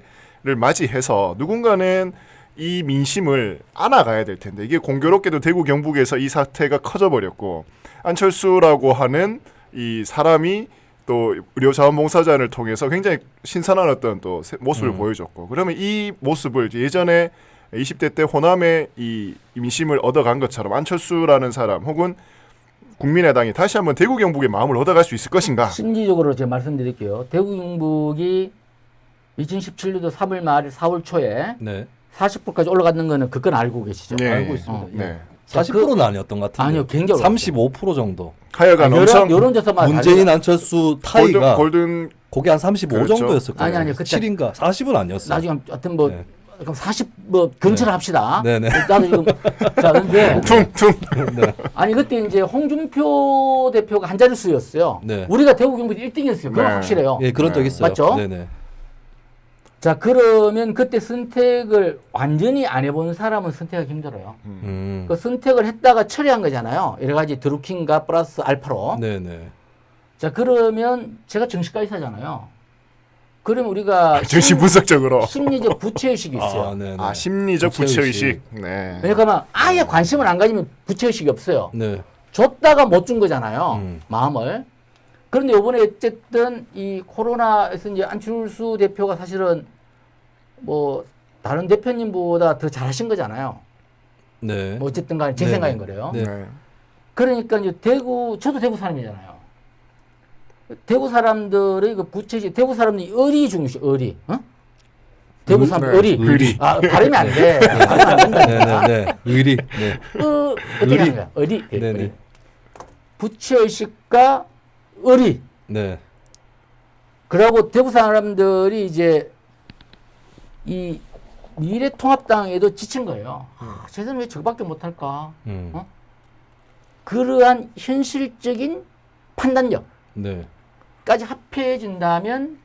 [SPEAKER 3] 맞이해서 누군가는 이 민심을 안아가야 될 텐데 이게 공교롭게도 대구 경북에서 이 사태가 커져버렸고 안철수라고 하는 이 사람이 또 의료자원봉사자를 통해서 굉장히 신선한 어떤 또 모습을 보여줬고 그러면 이 모습을 예전에 20대 때 호남의 이 민심을 얻어간 것처럼 안철수라는 사람 혹은 국민의당이 다시 한번 대구 경북의 마음을 얻어갈 수 있을 것인가?
[SPEAKER 1] 심리적으로 제가 말씀드릴게요. 대구 경북이 2017년도 3월 말 4월 초에
[SPEAKER 2] 네.
[SPEAKER 1] 40%까지 올라가는 거는 그건 알고 계시죠?
[SPEAKER 3] 네.
[SPEAKER 2] 알고 있습니다.
[SPEAKER 3] 네.
[SPEAKER 2] 40%는 아니었던 것 같은데.
[SPEAKER 1] 아니요, 굉장히
[SPEAKER 2] 35% 정도.
[SPEAKER 3] 하여간 엄청
[SPEAKER 1] 여론조사만
[SPEAKER 2] 문재인 안철수 타이가
[SPEAKER 3] 골든
[SPEAKER 2] 그게 한 35
[SPEAKER 3] 그렇죠.
[SPEAKER 2] 정도였을 거예요.
[SPEAKER 1] 아니, 그때
[SPEAKER 2] 7인가 40은 아니었어요.
[SPEAKER 1] 나중에 하여튼 뭐
[SPEAKER 2] 네.
[SPEAKER 1] 그럼 40 뭐 근처를 합시다.
[SPEAKER 2] 네네.
[SPEAKER 1] 나도 지금 자 근데
[SPEAKER 3] 퉁퉁.
[SPEAKER 2] 네.
[SPEAKER 1] 아니 그때 이제 홍준표 대표가 한 자릿수였어요.
[SPEAKER 2] 네.
[SPEAKER 1] 우리가 대구 경북 1등이었어요. 그건
[SPEAKER 3] 네.
[SPEAKER 1] 확실해요.
[SPEAKER 2] 예, 그런 적 있어요.
[SPEAKER 1] 맞죠?
[SPEAKER 2] 네네.
[SPEAKER 1] 자 그러면 그때 선택을 완전히 안 해본 사람은 선택하기 힘들어요. 그 선택을 했다가 처리한 거잖아요. 여러 가지 드루킹과 플러스 알파로.
[SPEAKER 2] 네네.
[SPEAKER 1] 자 그러면 제가 정신과 의사잖아요. 그러면 우리가
[SPEAKER 3] 정신 분석적으로.
[SPEAKER 1] 심리적 부채의식이 있어요.
[SPEAKER 2] 아, 네네.
[SPEAKER 3] 아, 심리적 부채의식. 네.
[SPEAKER 1] 왜냐면 아예 관심을 안 가지면 부채의식이 없어요.
[SPEAKER 2] 네.
[SPEAKER 1] 줬다가 못 준 거잖아요.
[SPEAKER 2] 음.
[SPEAKER 1] 마음을. 그런데 이번에 어쨌든 이 코로나에서 이제 안철수 대표가 사실은 뭐 다른 대표님보다 더 잘하신 거잖아요.
[SPEAKER 2] 네.
[SPEAKER 1] 뭐 어쨌든 간에 제
[SPEAKER 2] 네네.
[SPEAKER 1] 생각인 거래요.
[SPEAKER 2] 네.
[SPEAKER 3] 네.
[SPEAKER 1] 그러니까 이제 저도 대구 사람이잖아요. 대구 사람들의 그 부채식, 대구 사람들이 의리 중시, 의리. 어? 대구 사람
[SPEAKER 3] 네.
[SPEAKER 1] 의리.
[SPEAKER 3] 의리.
[SPEAKER 1] 아, 발음이 안 돼. 발음이 안 된다니까.
[SPEAKER 2] 네네. 의리. 네.
[SPEAKER 1] 어떻게 하는 거야? 의리. 예,
[SPEAKER 2] 네네.
[SPEAKER 1] 의리. 부채의식과 의리.
[SPEAKER 2] 네.
[SPEAKER 1] 그러고 대구 사람들이 이제 이 미래통합당에도 지친 거예요. 아, 쟤들은 왜 저거밖에 못할까? 어? 그러한 현실적인 판단력까지
[SPEAKER 2] 네.
[SPEAKER 1] 합해진다면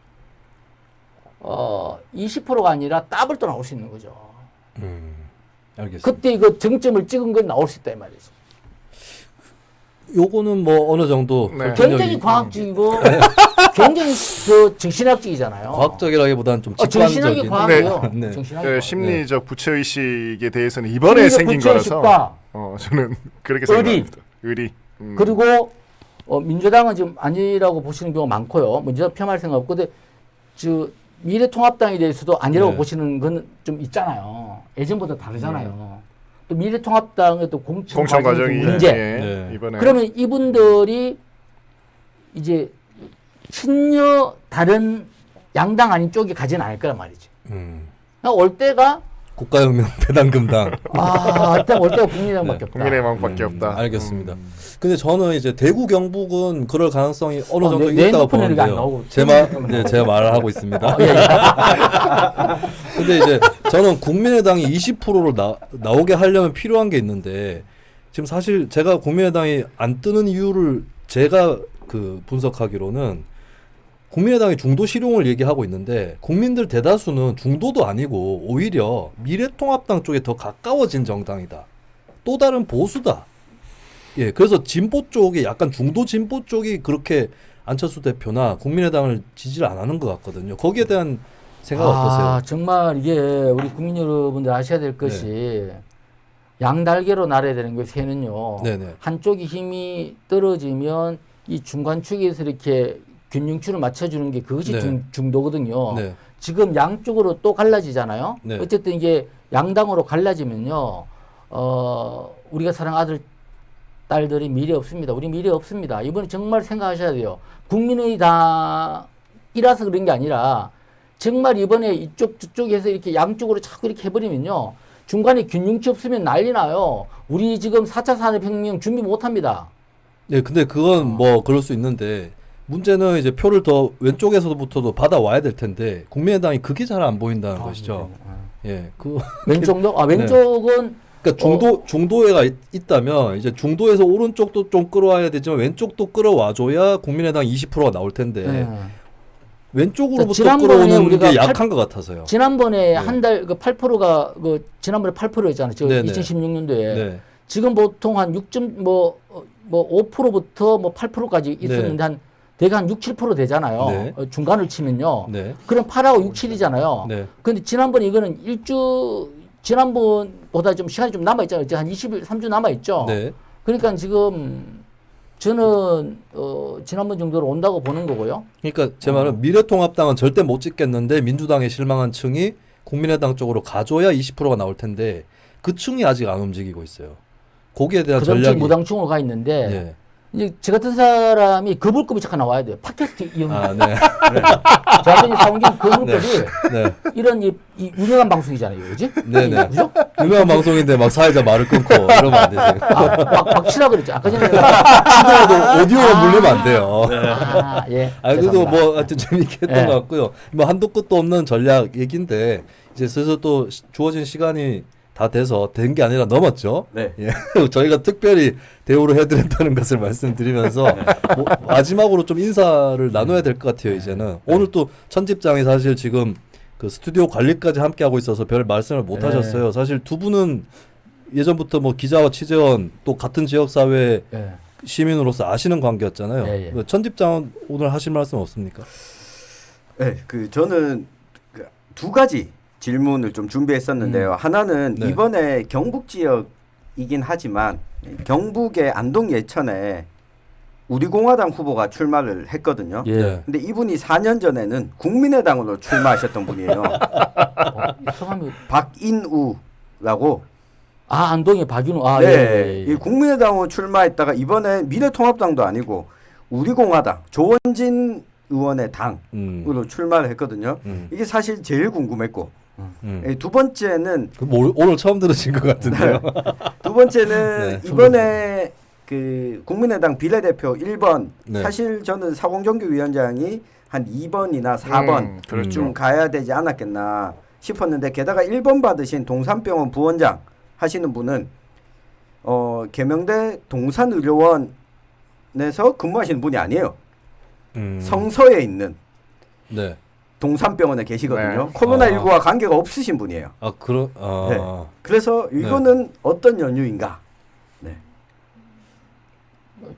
[SPEAKER 1] 20%가 아니라 더블 또 나올 수 있는 거죠.
[SPEAKER 2] 알겠습니다.
[SPEAKER 1] 그때 이거 정점을 찍은 건 나올 수 있다 이 말이죠.
[SPEAKER 2] 요거는 뭐 어느 정도
[SPEAKER 3] 네.
[SPEAKER 1] 굉장히 과학적이고 굉장히 그 정신학적이잖아요.
[SPEAKER 2] 과학적이라기보다는 좀
[SPEAKER 1] 정신학이
[SPEAKER 2] 직관적인.
[SPEAKER 1] 과학이에요.
[SPEAKER 2] 네.
[SPEAKER 1] 정신학이
[SPEAKER 3] 네,
[SPEAKER 1] 과학.
[SPEAKER 3] 심리적 부채의식에 대해서는 이번에
[SPEAKER 1] 심리적
[SPEAKER 3] 생긴 거라서
[SPEAKER 1] 부채의식과
[SPEAKER 3] 저는 그렇게
[SPEAKER 1] 의리.
[SPEAKER 3] 생각합니다. 의리.
[SPEAKER 1] 그리고 민주당은 지금 아니라고 보시는 경우가 많고요. 민주당 폄하할 생각 없고, 근데 저 미래통합당에 대해서도 아니라고
[SPEAKER 2] 네.
[SPEAKER 1] 보시는 건 좀 있잖아요. 예전보다 다르잖아요. 또 미래통합당의 또 공천
[SPEAKER 3] 공천 과정이
[SPEAKER 1] 문제.
[SPEAKER 2] 네.
[SPEAKER 3] 이번에
[SPEAKER 1] 그러면 이분들이 이제 친여 다른 양당 아닌 쪽이 가지는 않을 거란 말이지. 그러니까 올 때가
[SPEAKER 2] 국가혁명 대당금당.
[SPEAKER 1] 일단 올 때가 국민의당밖에 없다.
[SPEAKER 3] 국민의힘밖에 없다.
[SPEAKER 2] 알겠습니다. 근데 저는 이제 대구 경북은 그럴 가능성이 어느 정도
[SPEAKER 1] 내
[SPEAKER 2] 있다고
[SPEAKER 1] 핸드폰에 이렇게 안
[SPEAKER 2] 보는데요.
[SPEAKER 1] 나오고
[SPEAKER 2] 제가 말을 하고 있습니다. 근데 이제 저는 국민의당이 20%로 나오게 하려면 필요한 게 있는데 지금 사실 제가 국민의당이 안 뜨는 이유를 제가 그 분석하기로는 국민의당이 중도 실용을 얘기하고 있는데 국민들 대다수는 중도도 아니고 오히려 미래통합당 쪽에 더 가까워진 정당이다. 또 다른 보수다. 예, 그래서 진보 쪽이 약간 중도 진보 쪽이 그렇게 안철수 대표나 국민의당을 지지를 안 하는 것 같거든요. 거기에 대한 생각 어떠세요?
[SPEAKER 1] 정말 이게 우리 국민 여러분들 아셔야 될 것이 양달개로 날아야 되는 거예요. 새는요.
[SPEAKER 2] 네네.
[SPEAKER 1] 한쪽이 힘이 떨어지면 이 중간축에서 이렇게 균형추를 맞춰주는 게 그것이
[SPEAKER 2] 네.
[SPEAKER 1] 중도거든요.
[SPEAKER 2] 네.
[SPEAKER 1] 지금 양쪽으로 또 갈라지잖아요.
[SPEAKER 2] 네.
[SPEAKER 1] 어쨌든 이게 양당으로 갈라지면요. 우리가 사랑 아들 딸들이 미래 없습니다. 우리 미래 없습니다. 이번에 정말 생각하셔야 돼요. 국민의당이라서 그런 게 아니라 정말 이번에 이쪽 저쪽에서 이렇게 양쪽으로 자꾸 이렇게 해버리면요. 중간에 균형치 없으면 난리 나요. 우리 지금 4차 산업혁명 준비 못합니다.
[SPEAKER 2] 네, 근데 그건 뭐 그럴 수 있는데 문제는 이제 표를 더 왼쪽에서부터도 받아와야 될 텐데 국민의당이 그게 잘 안 보인다는 것이죠. 예, 그
[SPEAKER 1] 왼쪽도? 왼쪽은
[SPEAKER 2] 그러니까 중도에가 있다면 이제 중도에서 오른쪽도 좀 끌어와야 되지만 왼쪽도 끌어와줘야 국민의당 20%가 나올 텐데 왼쪽으로부터
[SPEAKER 1] 지난번에
[SPEAKER 2] 끌어오는
[SPEAKER 1] 우리가
[SPEAKER 2] 게 약한 것 같아서요.
[SPEAKER 1] 지난번에 한 달 그 8%가 그 지난번에 8%였잖아요. 저
[SPEAKER 2] 네네.
[SPEAKER 1] 2016년도에.
[SPEAKER 2] 네.
[SPEAKER 1] 지금 보통 한 5%부터 뭐 8%까지 있었는데 한 대개 한 6, 7% 되잖아요.
[SPEAKER 2] 네.
[SPEAKER 1] 중간을 치면요.
[SPEAKER 2] 네.
[SPEAKER 1] 그럼 8하고 6, 7이잖아요.
[SPEAKER 2] 네.
[SPEAKER 1] 근데 지난번에 이거는 지난번보다 좀 시간이 좀 남아있잖아요. 이제 한 20일, 3주 남아있죠.
[SPEAKER 2] 네.
[SPEAKER 1] 그러니까 지금 저는 지난번 정도로 온다고 보는 거고요.
[SPEAKER 2] 그러니까 제 말은 미래통합당은 절대 못 찍겠는데 민주당에 실망한 층이 국민의당 쪽으로 가줘야 20%가 나올 텐데 그 층이 아직 안 움직이고 있어요. 거기에 대한
[SPEAKER 1] 그다음
[SPEAKER 2] 전략이
[SPEAKER 1] 무당층으로 가 있는데
[SPEAKER 2] 네.
[SPEAKER 1] 이제 저 같은 사람이 거물급이 잠깐 나와야 돼요. 팟캐스트 이용.
[SPEAKER 2] 아, 네.
[SPEAKER 1] 저 같은 사원경 거물급이
[SPEAKER 2] 네.
[SPEAKER 1] 이런 이 유명한 방송이잖아요, 그지?
[SPEAKER 2] 네네.
[SPEAKER 1] 그죠?
[SPEAKER 2] 유명한 방송인데 막 사회자 말을 끊고 이러면 안 되지.
[SPEAKER 1] 막 치라 그랬죠. 아까 전에.
[SPEAKER 2] 치더라도 오디오가 물리면 안 돼요.
[SPEAKER 1] 아, 예.
[SPEAKER 2] 아, 그래도
[SPEAKER 1] 죄송합니다.
[SPEAKER 2] 뭐 하여튼 재밌게 했던
[SPEAKER 1] 네.
[SPEAKER 2] 것 같고요. 뭐 한도 끝도 없는 전략 얘기인데 이제 슬슬 또 주어진 시간이 다 돼서 된 게 아니라 넘었죠.
[SPEAKER 4] 네.
[SPEAKER 2] 예. 저희가 특별히 대우를 해드렸다는 것을 말씀드리면서 뭐 마지막으로 좀 인사를 나눠야 될 것 같아요. 이제는 오늘 또 천집장이 사실 지금 그 스튜디오 관리까지 함께 하고 있어서 별 말씀을 못
[SPEAKER 1] 네.
[SPEAKER 2] 하셨어요. 사실 두 분은 예전부터 뭐 기자와 취재원 또 같은 지역 사회
[SPEAKER 1] 예.
[SPEAKER 2] 시민으로서 아시는 관계였잖아요.
[SPEAKER 1] 예, 예.
[SPEAKER 2] 뭐 천집장은 오늘 하실 말씀 없습니까?
[SPEAKER 4] 네, 그 저는 그 두 가지 질문을 좀 준비했었는데요. 하나는
[SPEAKER 2] 네.
[SPEAKER 4] 이번에 경북 지역이긴 하지만 경북의 안동 예천에 우리공화당 후보가 출마를 했거든요.
[SPEAKER 1] 예.
[SPEAKER 2] 네.
[SPEAKER 4] 근데 이분이 4년 전에는 국민의당으로 출마하셨던 분이에요.
[SPEAKER 1] 성함이
[SPEAKER 4] 박인우라고.
[SPEAKER 1] 안동의 박윤우. 아,
[SPEAKER 4] 네,
[SPEAKER 1] 예, 예, 예.
[SPEAKER 4] 이 국민의당으로 출마했다가 이번에 미래통합당도 아니고 우리공화당 조원진 의원의 당으로 출마를 했거든요. 이게 사실 제일 궁금했고 두 번째는
[SPEAKER 2] 그럼 뭐 오늘 처음 들으신 것 같은데요.
[SPEAKER 4] 두 번째는
[SPEAKER 2] 네,
[SPEAKER 4] 이번에 그 국민의당 비례대표 1번
[SPEAKER 2] 네.
[SPEAKER 4] 사실 저는 사공정규 위원장이 한 2번이나 4번
[SPEAKER 3] 그렇죠.
[SPEAKER 4] 좀 가야 되지 않았겠나 싶었는데 게다가 1번 받으신 동산병원 부원장 하시는 분은 계명대 동산의료원에서 근무하시는 분이 아니에요. 성서에 있는
[SPEAKER 2] 네.
[SPEAKER 4] 동산병원에 계시거든요.
[SPEAKER 3] 네.
[SPEAKER 4] 코로나19와 관계가 없으신 분이에요.
[SPEAKER 2] 아, 그런
[SPEAKER 4] 네. 그래서 이거는 어떤 연유인가? 네.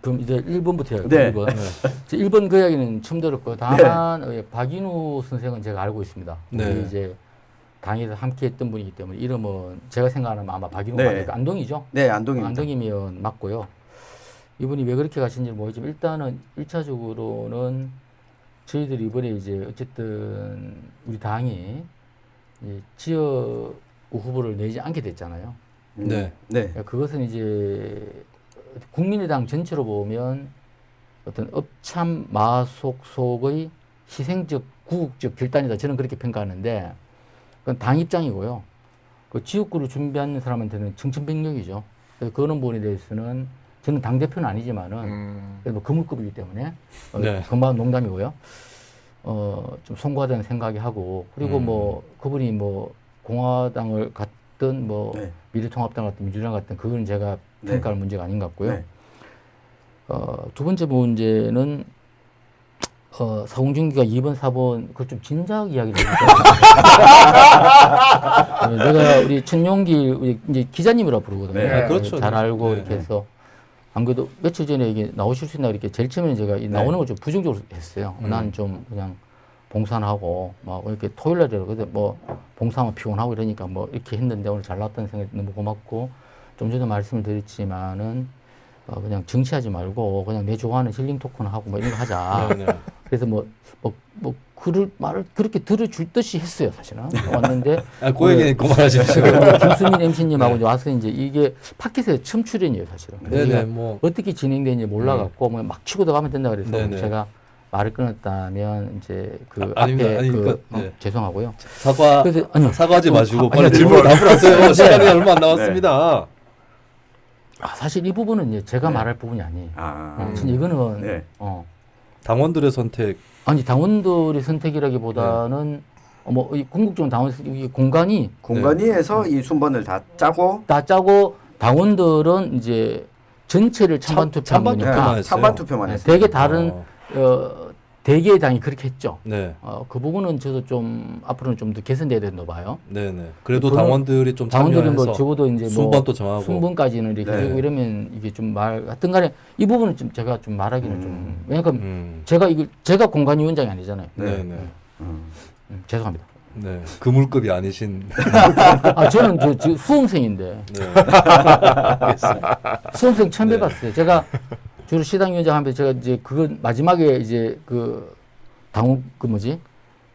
[SPEAKER 1] 그럼 이제 1번부터 해요.
[SPEAKER 4] 네.
[SPEAKER 1] 1번. 1번 그 이야기는 처음 들었고 다만 박인우 선생은 제가 알고 있습니다.
[SPEAKER 2] 네.
[SPEAKER 1] 우리 이제 당에서 함께 했던 분이기 때문에 이름은 제가 생각하는 아마 박인우
[SPEAKER 4] 네.
[SPEAKER 1] 맞을 안동이죠?
[SPEAKER 4] 네, 안동입니다.
[SPEAKER 1] 안동이면 맞고요. 이분이 왜 그렇게 가신지 모르지만 일단은 1차적으로는 저희들이 이번에 이제 어쨌든 우리 당이 이 지역 후보를 내지 않게 됐잖아요.
[SPEAKER 2] 네.
[SPEAKER 4] 네.
[SPEAKER 1] 그러니까 그것은 이제 국민의당 전체로 보면 어떤 업참 마속 속의 희생적 구국적 결단이다. 저는 그렇게 평가하는데 그건 당 입장이고요. 그 지역구를 준비하는 사람한테는 청천백력이죠. 그래서 그런 부분에 대해서는 저는 당 대표는 아니지만은 그래도 뭐 거물급이기 때문에
[SPEAKER 2] 네.
[SPEAKER 1] 건방한 농담이고요. 좀 송구하다는 생각이 하고 그리고 뭐 그분이 뭐 공화당을 갔든 뭐
[SPEAKER 4] 네.
[SPEAKER 1] 미래통합당 같은 민주당 같은 그건 제가
[SPEAKER 4] 네.
[SPEAKER 1] 평가할 문제가 아닌 것 같고요.
[SPEAKER 4] 네.
[SPEAKER 1] 두 번째 문제는 사공중기가 2번, 4번 그걸 좀 진작 이야기를 해주니까 내가 우리 천용길 우리 이제 기자님이라 부르거든요.
[SPEAKER 4] 네.
[SPEAKER 2] 그렇죠.
[SPEAKER 1] 잘 알고
[SPEAKER 2] 네.
[SPEAKER 1] 이렇게 해서 안 그래도 며칠 전에 이게 나오실 수 있나 이렇게 제일 처음에 제가 이 나오는 걸 좀 부정적으로 했어요. 나는 좀 그냥 봉사하고 막 이렇게 토요일 날이라 그래도 뭐 봉사하면 피곤하고 이러니까 뭐 이렇게 했는데 오늘 잘 나왔다는 생각이 너무 고맙고 좀 전에 말씀을 드렸지만은 그냥 정치하지 말고 그냥 내 좋아하는 힐링 토크나 하고 뭐 이런 거 하자.
[SPEAKER 2] 네.
[SPEAKER 1] 그래서 뭐 그럴 말을 그렇게 들어줄 듯이 했어요, 사실은. 왔는데.
[SPEAKER 2] 아, 그 얘기는 그만하십시오.
[SPEAKER 1] 김수민 MC님하고 이제 와서 이제 이게 팟캐스트에 처음 출연이에요, 사실은.
[SPEAKER 2] 네네, 뭐.
[SPEAKER 1] 어떻게 진행되는지 몰라갖고 뭐 막 치고 들어가면 된다 그래서
[SPEAKER 2] 네네.
[SPEAKER 1] 제가 말을 끊었다면 이제 그
[SPEAKER 2] 아닙니다.
[SPEAKER 1] 앞에
[SPEAKER 2] 아니,
[SPEAKER 1] 그
[SPEAKER 2] 그러니까, 네.
[SPEAKER 1] 죄송하고요.
[SPEAKER 2] 그래서, 아니요. 사과하지 마시고 빨리
[SPEAKER 1] 아니,
[SPEAKER 2] 질문 답을 하세요.
[SPEAKER 1] 네.
[SPEAKER 2] 시간이 얼마 안 남았습니다.
[SPEAKER 1] 사실 이 부분은 이제 제가 말할 부분이 아니에요. 진짜 이거는
[SPEAKER 4] 네.
[SPEAKER 2] 당원들의 선택.
[SPEAKER 1] 아니 당원들의 선택이라기보다는 뭐 이 궁극적인 당원 이
[SPEAKER 4] 공간위에서 이 순번을 다 짜고
[SPEAKER 1] 당원들은 이제 전체를 찬반 투표한
[SPEAKER 2] 찬반
[SPEAKER 1] 거니까
[SPEAKER 2] 투표만 했어요.
[SPEAKER 4] 찬반 투표만 했어요.
[SPEAKER 1] 되게 다른 대개의 당이 그렇게 했죠.
[SPEAKER 2] 네.
[SPEAKER 1] 그 부분은 저도 좀 앞으로는 좀 더 개선돼야 된다 봐요.
[SPEAKER 2] 네네. 그래도
[SPEAKER 1] 그건
[SPEAKER 2] 당원들이 좀
[SPEAKER 1] 당원들이
[SPEAKER 2] 참여해서
[SPEAKER 1] 뭐 적어도 이제 뭐
[SPEAKER 2] 순번도 정하고.
[SPEAKER 1] 순번까지는 이렇게
[SPEAKER 4] 네.
[SPEAKER 1] 되고 이러면 이게 좀 하여튼 간에 이 부분은 좀 제가 좀 말하기는 좀 왜냐면 제가 공관위원장이 아니잖아요.
[SPEAKER 2] 네네.
[SPEAKER 1] 죄송합니다.
[SPEAKER 2] 네. 그물급이 아니신.
[SPEAKER 1] 저는 저 수험생인데
[SPEAKER 2] 네.
[SPEAKER 1] 수험생 처음 해봤어요. 제가 주로 시당위원장 하면서 제가 이제 그거 마지막에 이제 그 당원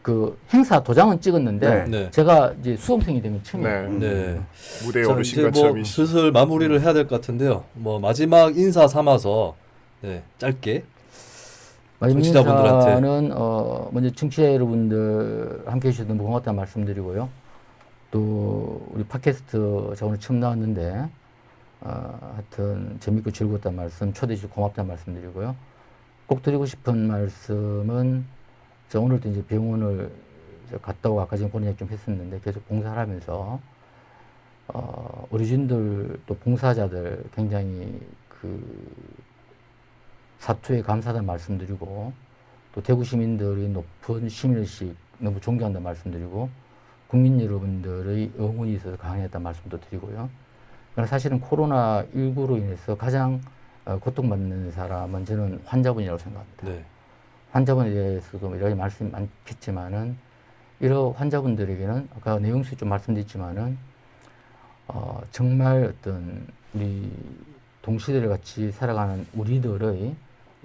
[SPEAKER 1] 그 행사 도장은 찍었는데
[SPEAKER 2] 네.
[SPEAKER 1] 제가 이제 수험생이 되면 처음이에요.
[SPEAKER 3] 네.
[SPEAKER 2] 네.
[SPEAKER 3] 무대에
[SPEAKER 2] 자,
[SPEAKER 3] 오르신
[SPEAKER 2] 이제 뭐
[SPEAKER 3] 것처럼
[SPEAKER 2] 슬슬 마무리를 해야 될 것 같은데요. 뭐 마지막 인사 삼아서 네, 짧게.
[SPEAKER 1] 마지막
[SPEAKER 2] 청취자분들한테.
[SPEAKER 1] 인사는 먼저 청취자 여러분들 함께해 주셔서 고맙다는 말씀드리고요. 또 우리 팟캐스트 제가 오늘 처음 나왔는데 하여튼 재밌고 즐거웠다는 말씀, 초대해 주셔서 고맙다는 말씀드리고요. 꼭 드리고 싶은 말씀은 제가 오늘도 이제 병원을 갔다 오고 아까 전에 그런 얘기 좀 했었는데 계속 봉사를 하면서 어르신들 또 봉사자들 굉장히 사투에 감사하다는 말씀드리고 또 대구 시민들의 높은 시민의식 너무 존경한다는 말씀드리고 국민 여러분들의 응원이 있어서 강했다는 말씀도 드리고요. 그러나 사실은 코로나19로 인해서 가장 고통받는 사람은 저는 환자분이라고 생각합니다.
[SPEAKER 2] 네.
[SPEAKER 1] 환자분에 대해서도 여러 가지 말씀이 많겠지만은 이런 환자분들에게는 아까 내용 속에 좀 말씀드렸지만은 정말 어떤 우리 동시대를 같이 살아가는 우리들의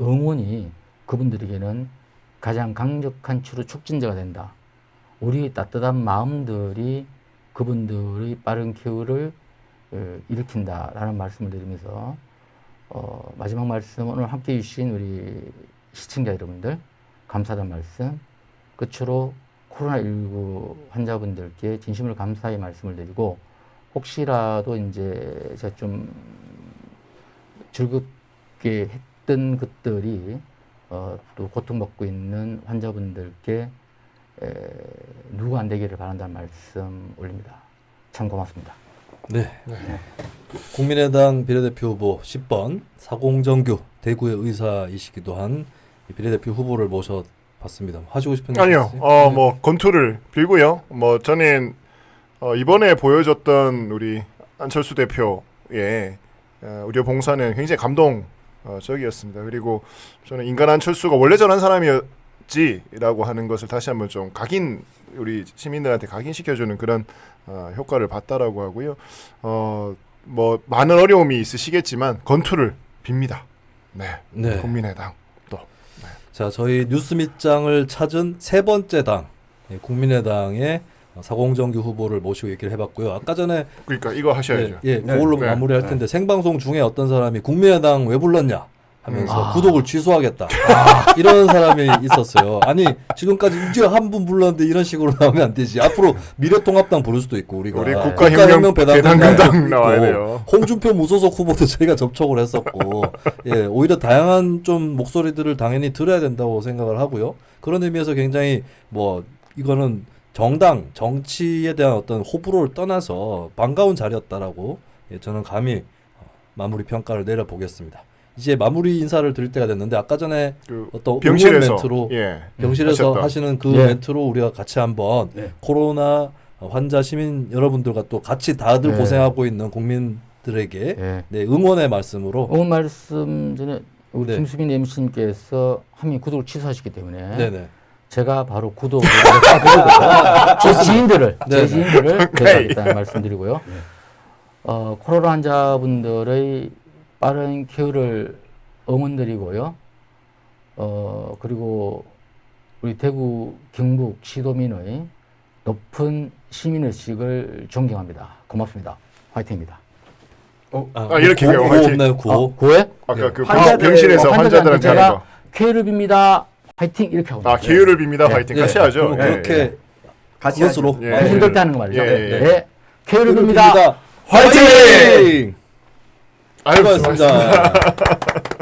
[SPEAKER 1] 응원이 그분들에게는 가장 강력한 치료 촉진제가 된다. 우리의 따뜻한 마음들이 그분들의 빠른 쾌유를 일으킨다라는 말씀을 드리면서 마지막 말씀 오늘 함께해 주신 우리 시청자 여러분들 감사하다는 말씀 끝으로 코로나19 환자분들께 진심으로 감사의 말씀을 드리고 혹시라도 이제 제가 좀 즐겁게 했던 것들이 또 고통받고 있는 환자분들께 누구 안 되기를 바란다는 말씀 올립니다. 참 고맙습니다.
[SPEAKER 2] 네. 국민의당 비례대표 후보 10번 사공정규 대구의 의사이시기도 한 비례대표 후보를 모셔봤습니다. 하시고 싶은 얘기
[SPEAKER 3] 아니요.
[SPEAKER 2] 있으세요?
[SPEAKER 3] 뭐 건투를 빌고요. 뭐 저는 이번에 보여줬던 우리 안철수 대표의 의료 봉사는 굉장히 감동적이었습니다. 그리고 저는 인간 안철수가 원래 저런 사람이었지라고 하는 것을 다시 한번 좀 우리 시민들한테 각인시켜주는 그런 효과를 봤다라고 하고요. 뭐 많은 어려움이 있으시겠지만 건투를 빕니다. 네. 국민의당 또. 네.
[SPEAKER 2] 자, 저희 뉴스 밑장을 찾은 세 번째 당 국민의당의 사공정규 후보를 모시고 얘기를 해봤고요. 아까 전에
[SPEAKER 3] 그러니까 이거 하셔야죠.
[SPEAKER 2] 그걸로 마무리할 텐데 생방송 중에 어떤 사람이 국민의당 왜 불렀냐 하면서 구독을 취소하겠다 이런 사람이 있었어요. 아니 지금까지 이제 한 분 불렀는데 이런 식으로 나오면 안 되지. 앞으로 미래통합당 부를 수도 있고 우리
[SPEAKER 3] 국가혁명 배당금당 나와야 돼요.
[SPEAKER 2] 홍준표 무소속 후보도 저희가 접촉을 했었고 오히려 다양한 좀 목소리들을 당연히 들어야 된다고 생각을 하고요. 그런 의미에서 굉장히 뭐 이거는 정치에 대한 어떤 호불호를 떠나서 반가운 자리였다라고 저는 감히 마무리 평가를 내려보겠습니다. 이제 마무리 인사를 드릴 때가 됐는데 아까 전에 어떤
[SPEAKER 3] 병실에서
[SPEAKER 2] 멘트로 병실에서 하시는 그 멘트로 우리가 같이 한번 코로나 환자 시민 여러분들과 또 같이 다들 고생하고 있는 국민들에게 응원의 말씀으로
[SPEAKER 1] 응원 말씀 전에 우리 김수빈 MC님께서 한명 구독을 취소하셨기 때문에 제가 바로 구독을 제 지인들을 데려가겠다는 말씀드리고요. 코로나 환자분들의 빠른 쾌유를 응원드리고요. 그리고 우리 대구 경북 시도민의 높은 시민의식을 존경합니다. 고맙습니다. 화이팅입니다.
[SPEAKER 3] 이렇게
[SPEAKER 2] 구호 없나요? 구호?
[SPEAKER 1] 구호에?
[SPEAKER 3] 아까 그 병실에서 환자들한테 하는 거.
[SPEAKER 1] 쾌유를 빕니다. 화이팅 이렇게 하고.
[SPEAKER 3] 쾌유를 빕니다. 화이팅 같이 하죠.
[SPEAKER 2] 그렇게
[SPEAKER 4] 같이
[SPEAKER 2] 그것으로
[SPEAKER 1] 힘들 때 하는 거 말이죠. 쾌유를 빕니다.
[SPEAKER 2] 화이팅!
[SPEAKER 3] 수고하셨습니다.
[SPEAKER 2] 수고하셨습니다.